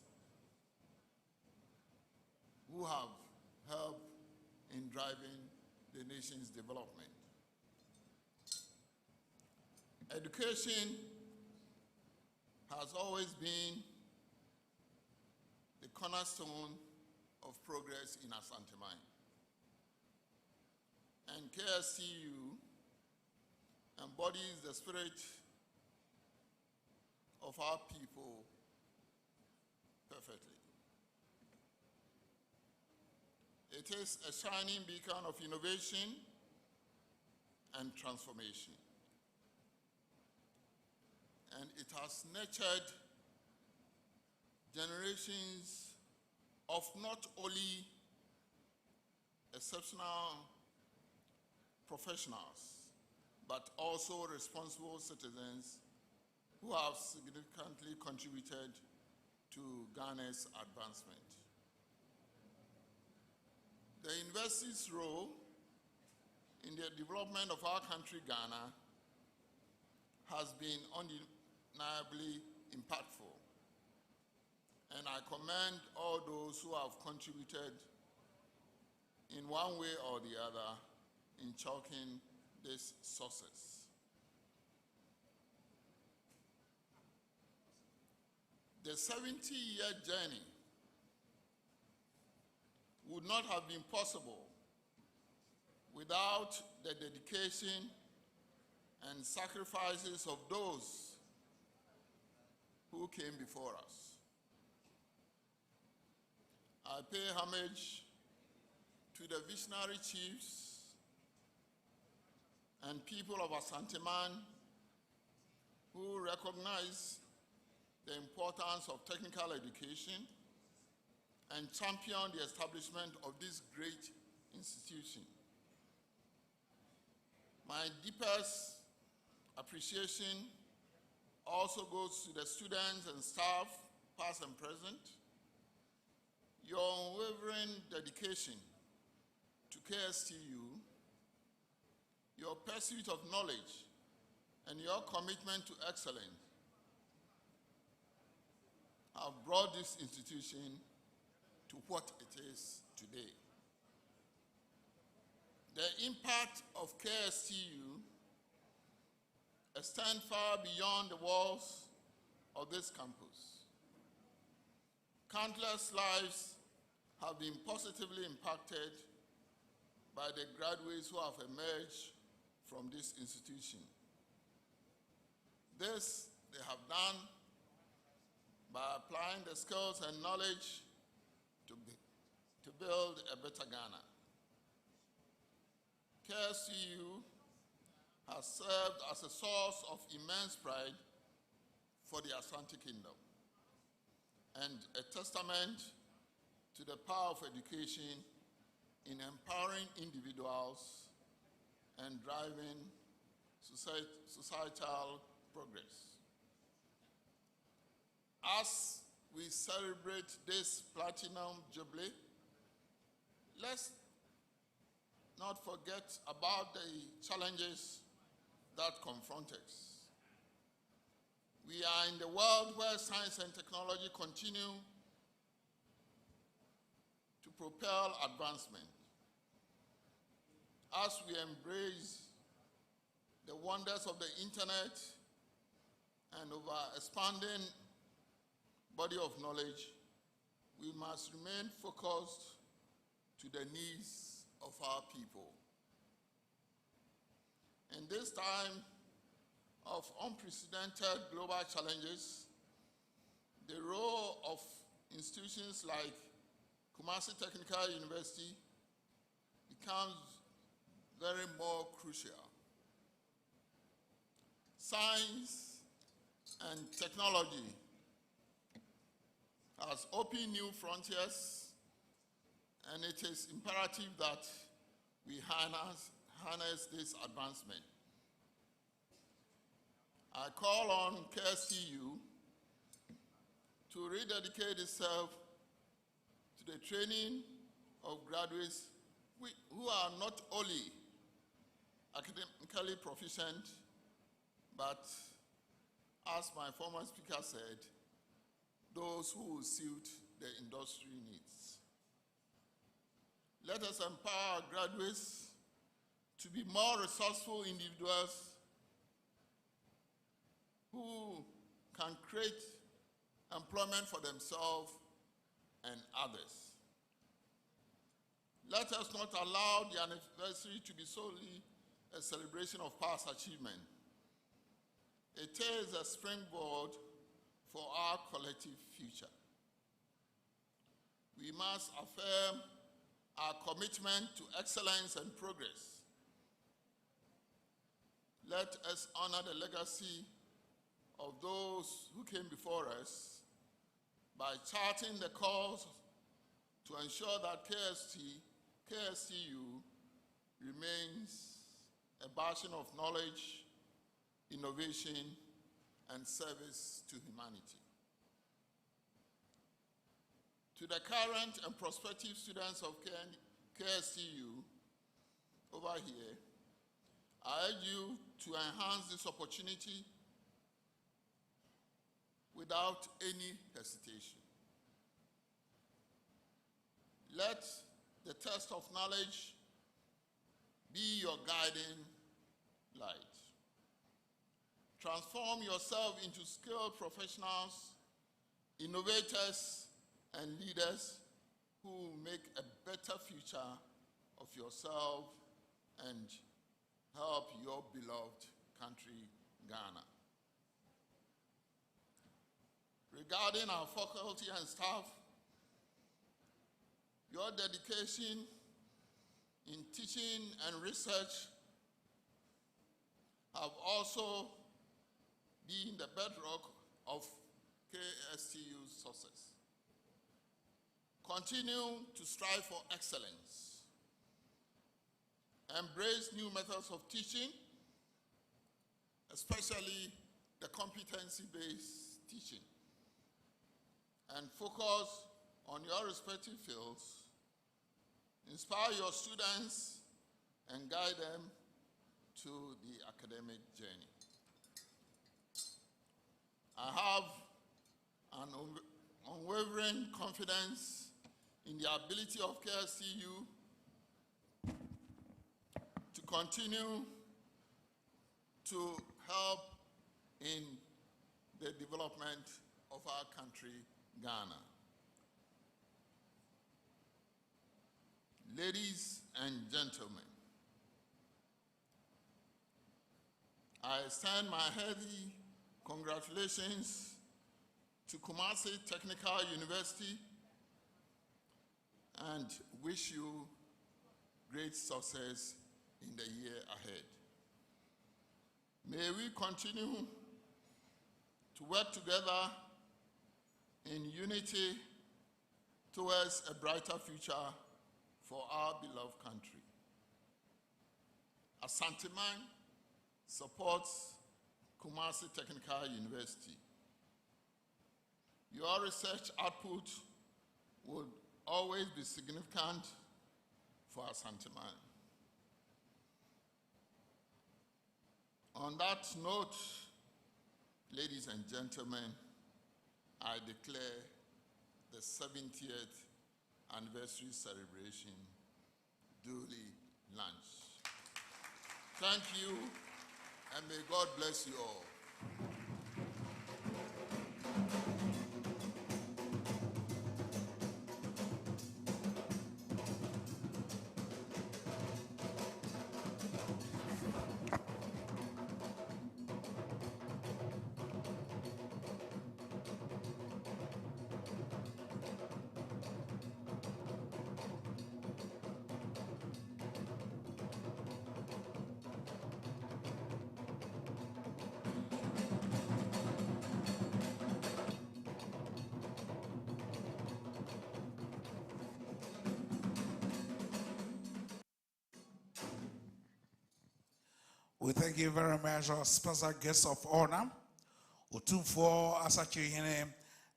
who have helped in driving the nation's development. Education has always been the cornerstone of progress in Asante Mine. And KSTU embodies the spirit of our people perfectly. It is a shining beacon of innovation and transformation. And it has nurtured generations of not only exceptional professionals, but also responsible citizens who have significantly contributed to Ghana's advancement. The university's role in the development of our country, Ghana, has been undeniably impactful. And I commend all those who have contributed in one way or the other in chalking this success. The 70-year journey would not have been possible without the dedication and sacrifices of those who came before us. I pay homage to the visionary chiefs and people of Asante-Man who recognize the importance of technical education and champion the establishment of this great institution. My deepest appreciation also goes to the students and staff, past and present. Your unwavering dedication to KSTU, your pursuit of knowledge, and your commitment to excellence have brought this institution to what it is today. The impact of KSTU extends far beyond the walls of this campus. Countless lives have been positively impacted by the graduates who have emerged from this institution. This they have done by applying the skills and knowledge to build a better Ghana. KSTU has served as a source of immense pride for the Asante Kingdom and a testament to the power of education in empowering individuals and driving societal progress. As we celebrate this Platinum Jubilee, let's not forget about the challenges that confront us. in the world where science and technology continue to propel advancement, as we embrace the wonders of the internet and over expanding body of knowledge, we must remain focused to the needs of our people. In this time of unprecedented global challenges, the role of institutions like Kumasi Technical University becomes very more crucial. Science and technology has opened new frontiers, and it is imperative that we harness this advancement. I call on KSTU to rededicate itself to the training of graduates who are not only academically proficient, but, as my former speaker said, those who will suit the industry needs. Let us empower graduates to be more resourceful individuals who can create employment for themselves and others. Let us not allow the anniversary to be solely a celebration of past achievement. It is a springboard for our collective future. We must affirm our commitment to excellence and progress. Let us honor the legacy of those who came before us by charting the course to ensure that KSTU remains a bastion of knowledge, innovation, and service to humanity. To the current and prospective students of KSTU over here, I urge you to enhance this opportunity without any hesitation. Let the test of knowledge be your guiding light. Transform yourself into skilled professionals, innovators, and leaders who make a better future of yourself and help your beloved country, Ghana. Regarding our faculty and staff, your dedication in teaching and research have also been the bedrock of KSTU's success. Continue to strive for excellence. Embrace new methods of teaching, especially the competency-based teaching, and focus on your respective fields. Inspire your students and guide them to the academic journey. I have an unwavering confidence in the ability of KSTU to continue to help in the development of our country, Ghana. Ladies and gentlemen, I extend my hearty congratulations to Kumasi Technical University and wish you great success in the year ahead. May we continue to work together in unity towards a brighter future for our beloved country. Asanteman supports Kumasi Technical University. Your research output would always be significant for Asanteman. On that note, Ladies and gentlemen, I declare the 70th anniversary celebration duly launched. Thank you, and may God bless you all. We thank you very much, our special guest of honor, Utumfo Asachihine,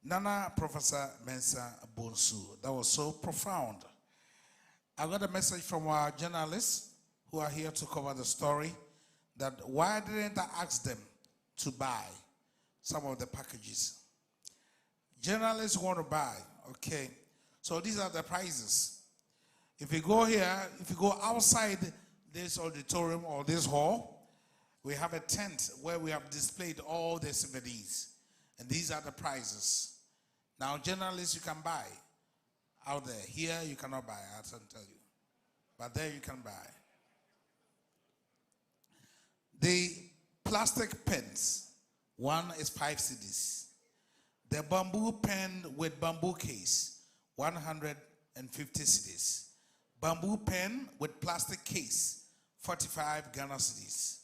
Nana Professor Mensa Bonsu. That was so profound. I got a message from our journalists who are here to cover the story that why didn't I ask them to buy some of the packages? Journalists want to buy, okay. So these are the prices. If you go here, if you go outside this auditorium or this hall, we have a tent where we have displayed all the souvenirs. And these are the prices. Now, journalists, you can buy out there. Here, you cannot buy, I can tell you. But there you can buy. The plastic pens, one is 5 cedis. The bamboo pen with bamboo case, 150 cedis. Bamboo pen with plastic case, 45 Ghana cedis.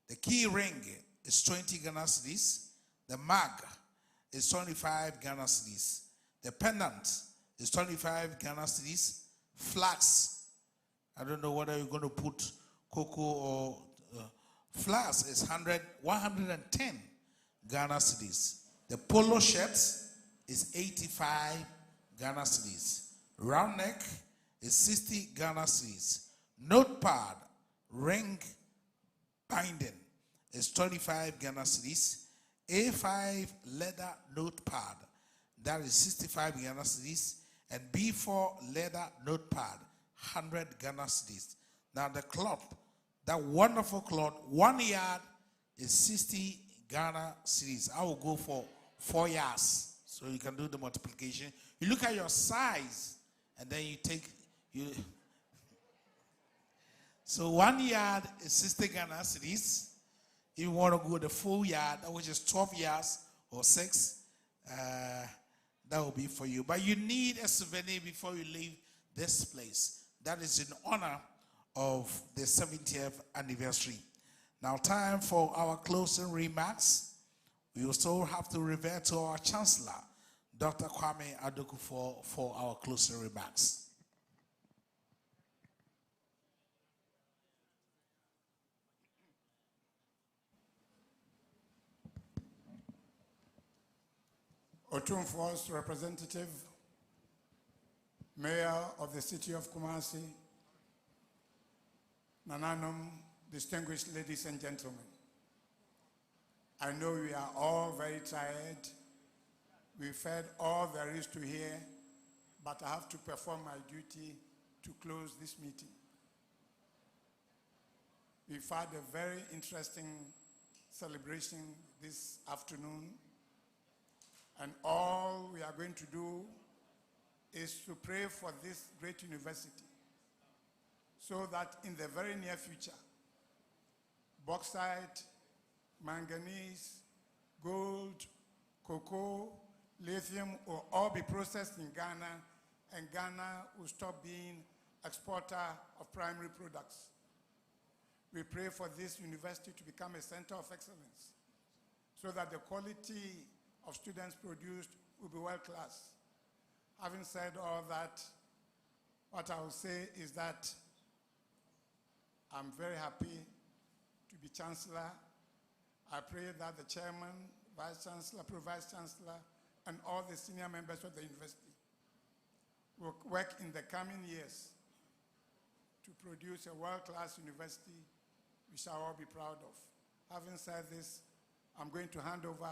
The key ring is 20 Ghana cedis. The mug is 25 Ghana cedis. The pendant is 25 Ghana cedis. Flask, I don't know whether you're going to put cocoa or flask is 110 Ghana cedis. The polo shirt is 85 Ghana cedis. Round neck is 60 Ghana cedis. Notepad, ring, binding is 25 Ghana cedis. A5 leather notepad, that is 65 Ghana cedis. And B4 leather notepad, 100 Ghana cedis. Now the cloth, that wonderful cloth, 1 yard is 60 Ghana cedis. I will go for 4 yards, so you can do the multiplication. You look at your size, and then you take so 1 yard is 60 Ghana cedis. If you want to go the full yard, which is 12 yards or 6, that will be for you. But you need a souvenir before you leave this place. That is in honor of the 70th anniversary. Now, time for our closing remarks. We also have to revert to our Chancellor, Dr. Kwame Adoku, for our closing remarks. Otumfo's representative, Mayor of the city of Kumasi, Nananum, distinguished ladies and gentlemen. I know we are all very tired. We've heard all there is to hear, but I have to perform my duty to close this meeting. We've had a very interesting celebration this afternoon. And all we are going to do is to pray for this great university so that in the very near future, bauxite, manganese, gold, cocoa, lithium will all be processed in Ghana, and Ghana will stop being exporter of primary products. We pray for this university to become a center of excellence so that the quality of students produced will be world-class. Having said all that, what I will say is that I'm very happy to be Chancellor. I pray that the Chairman, Vice Chancellor, Pro-Vice Chancellor, and all the senior members of the university will work in the coming years to produce a world-class university we shall all be proud of. Having said this, I'm going to hand over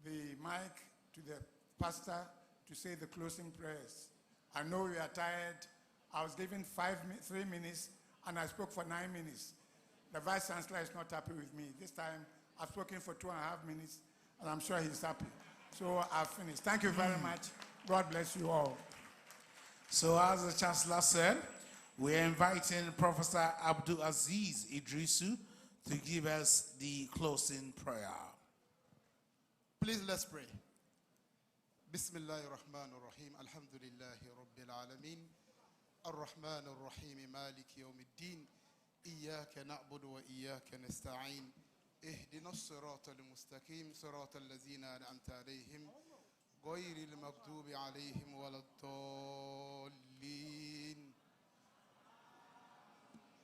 the mic to the pastor to say the closing prayers. I know you are tired. I was given 3 minutes, and I spoke for 9 minutes. The Vice Chancellor is not happy with me. This time, I've spoken for 2.5 minutes, and I'm sure he's happy. So I've finished. Thank you very much. God bless you all. So as the Chancellor said, we're inviting Professor Abdul Aziz Idrisu to give us the closing prayer. Please let's pray. Bismillahir Rahmanir Rahim. Alhamdulillahi Rabbil Alameen. Ar-Rahmanir Rahim. Maliki Yawmiddin. Iyyaka na'budu wa iyyaka nasta'in. اهدنا الصراط المستقيم صراط الذين أنعمت عليهم غير المغضوب عليهم ولا الضالين.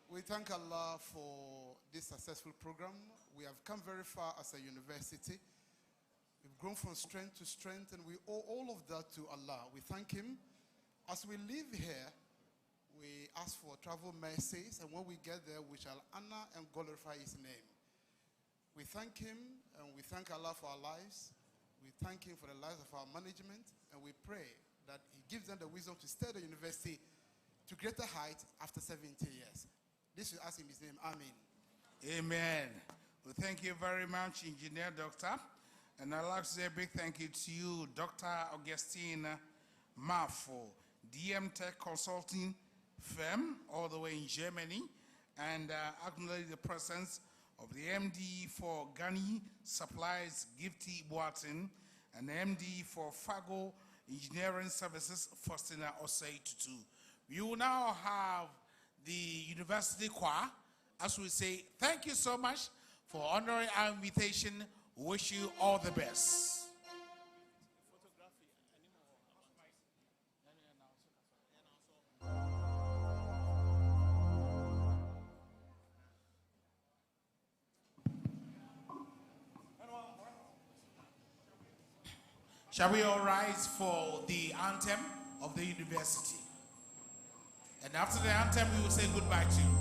We thank Allah for this successful program. We have come very far as a university. We've grown from strength to strength, and we owe all of that to Allah. We thank Him. As we live here, we ask for travel mercies, and when we get there, we shall honor and glorify His name. We thank Him, and we thank Allah for our lives. We thank Him for the lives of our management, and we pray that He gives them the wisdom to stay at the university to greater height after 70 years. This we ask in His name. Amen. Amen. Well, thank you very much, Engineer Doctor. And I'd like to say a big thank you to you, Dr. Augustine Mafo, DM Tech Consulting Firm, all the way in Germany, and acknowledge the presence of the MD for Ghani Supplies, Gifty Boatin, and the MD for Fago Engineering Services, Faustina Osei Tutu. We will now have the University Choir, as we say, thank you so much for honoring our invitation. Wish you all the best. Shall we all rise for the anthem of the university? And after the anthem, we will say goodbye to you.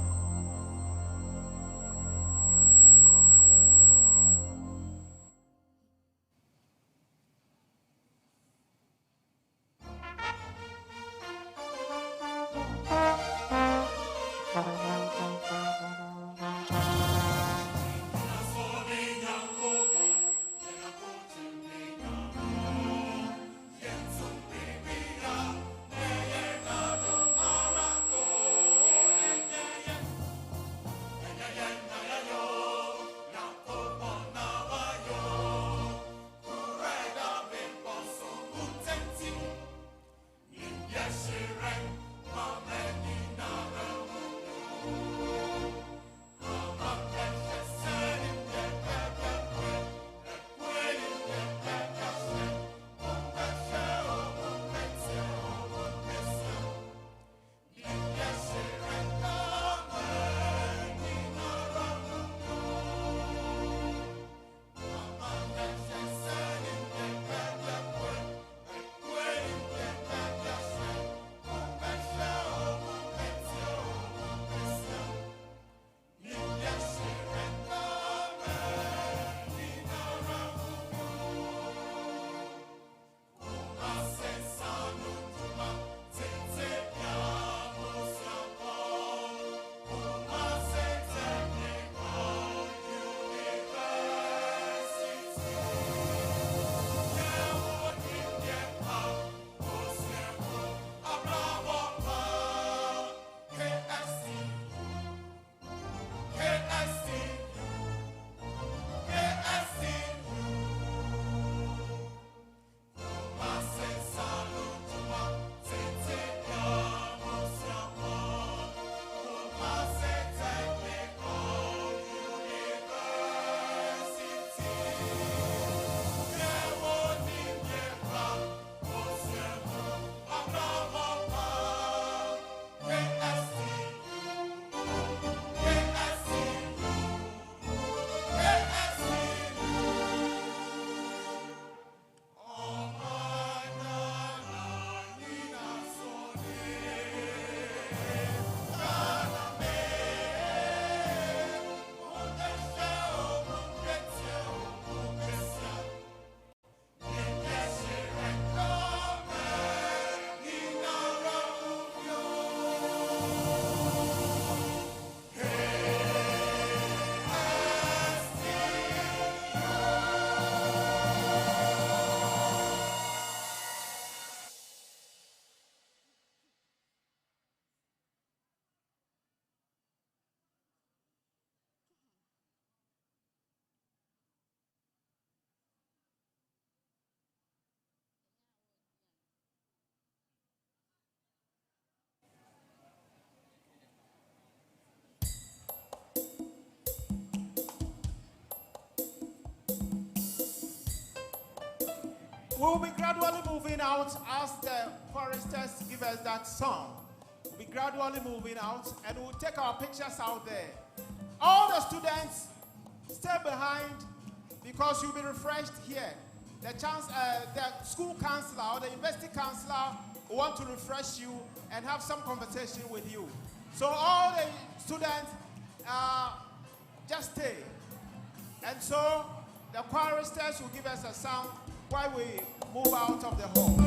We'll be gradually moving out as the choristers give us that song. We'll be gradually moving out and we'll take our pictures out there. All the students, stay behind because you'll be refreshed here. The school counselor or the university counselor will want to refresh you and have some conversation with you. So all the students, just stay. And so the choristers will give us a sound while we move out of the hall.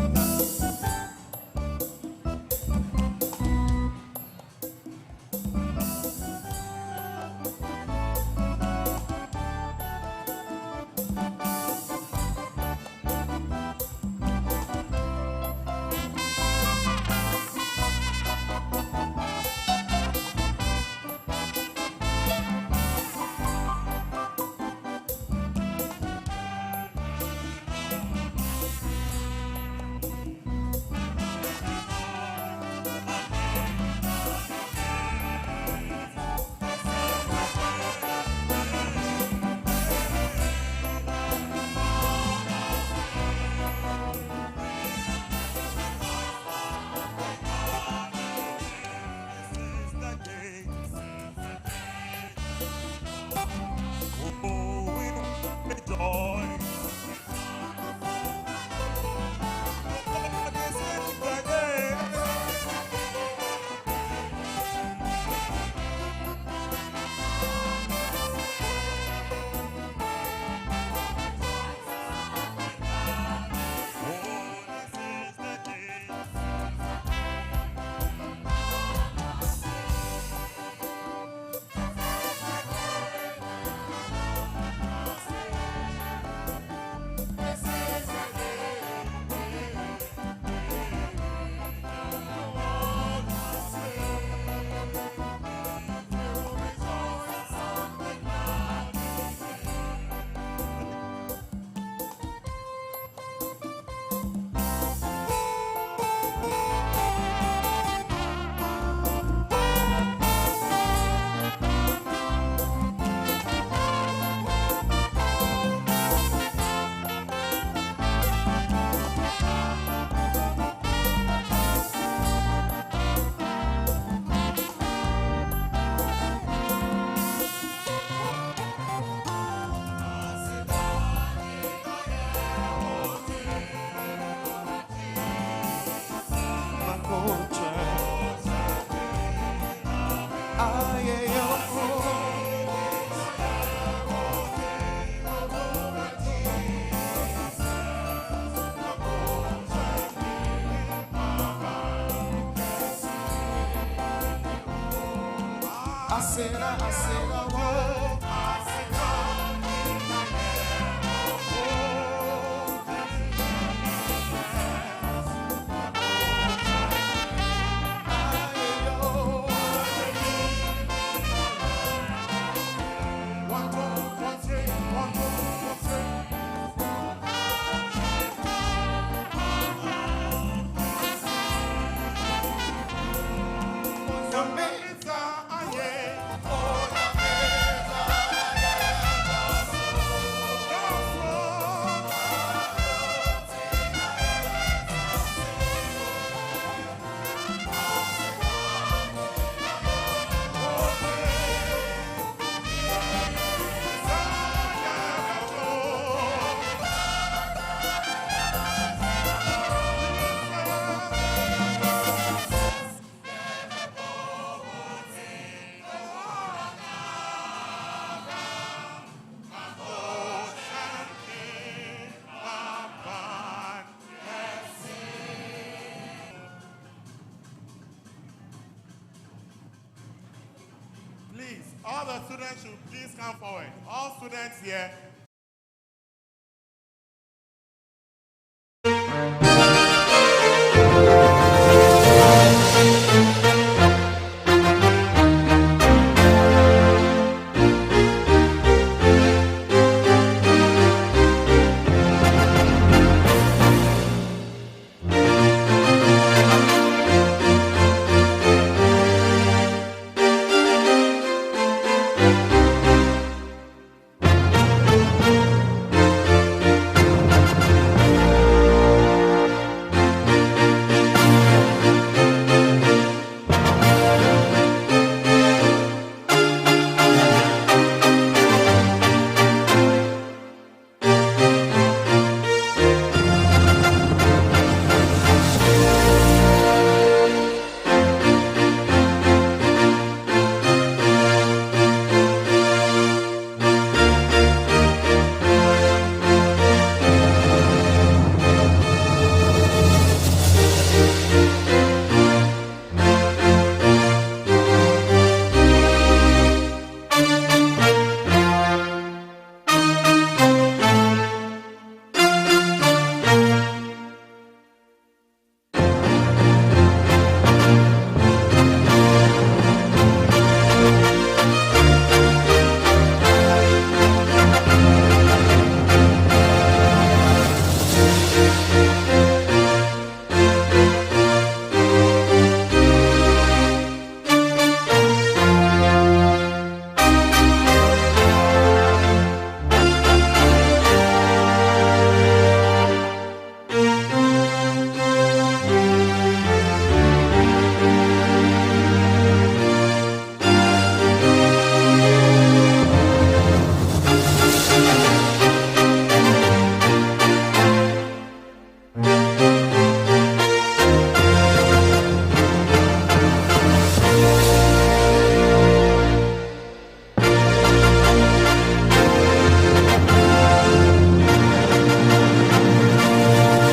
All the students should please come forward. All students here,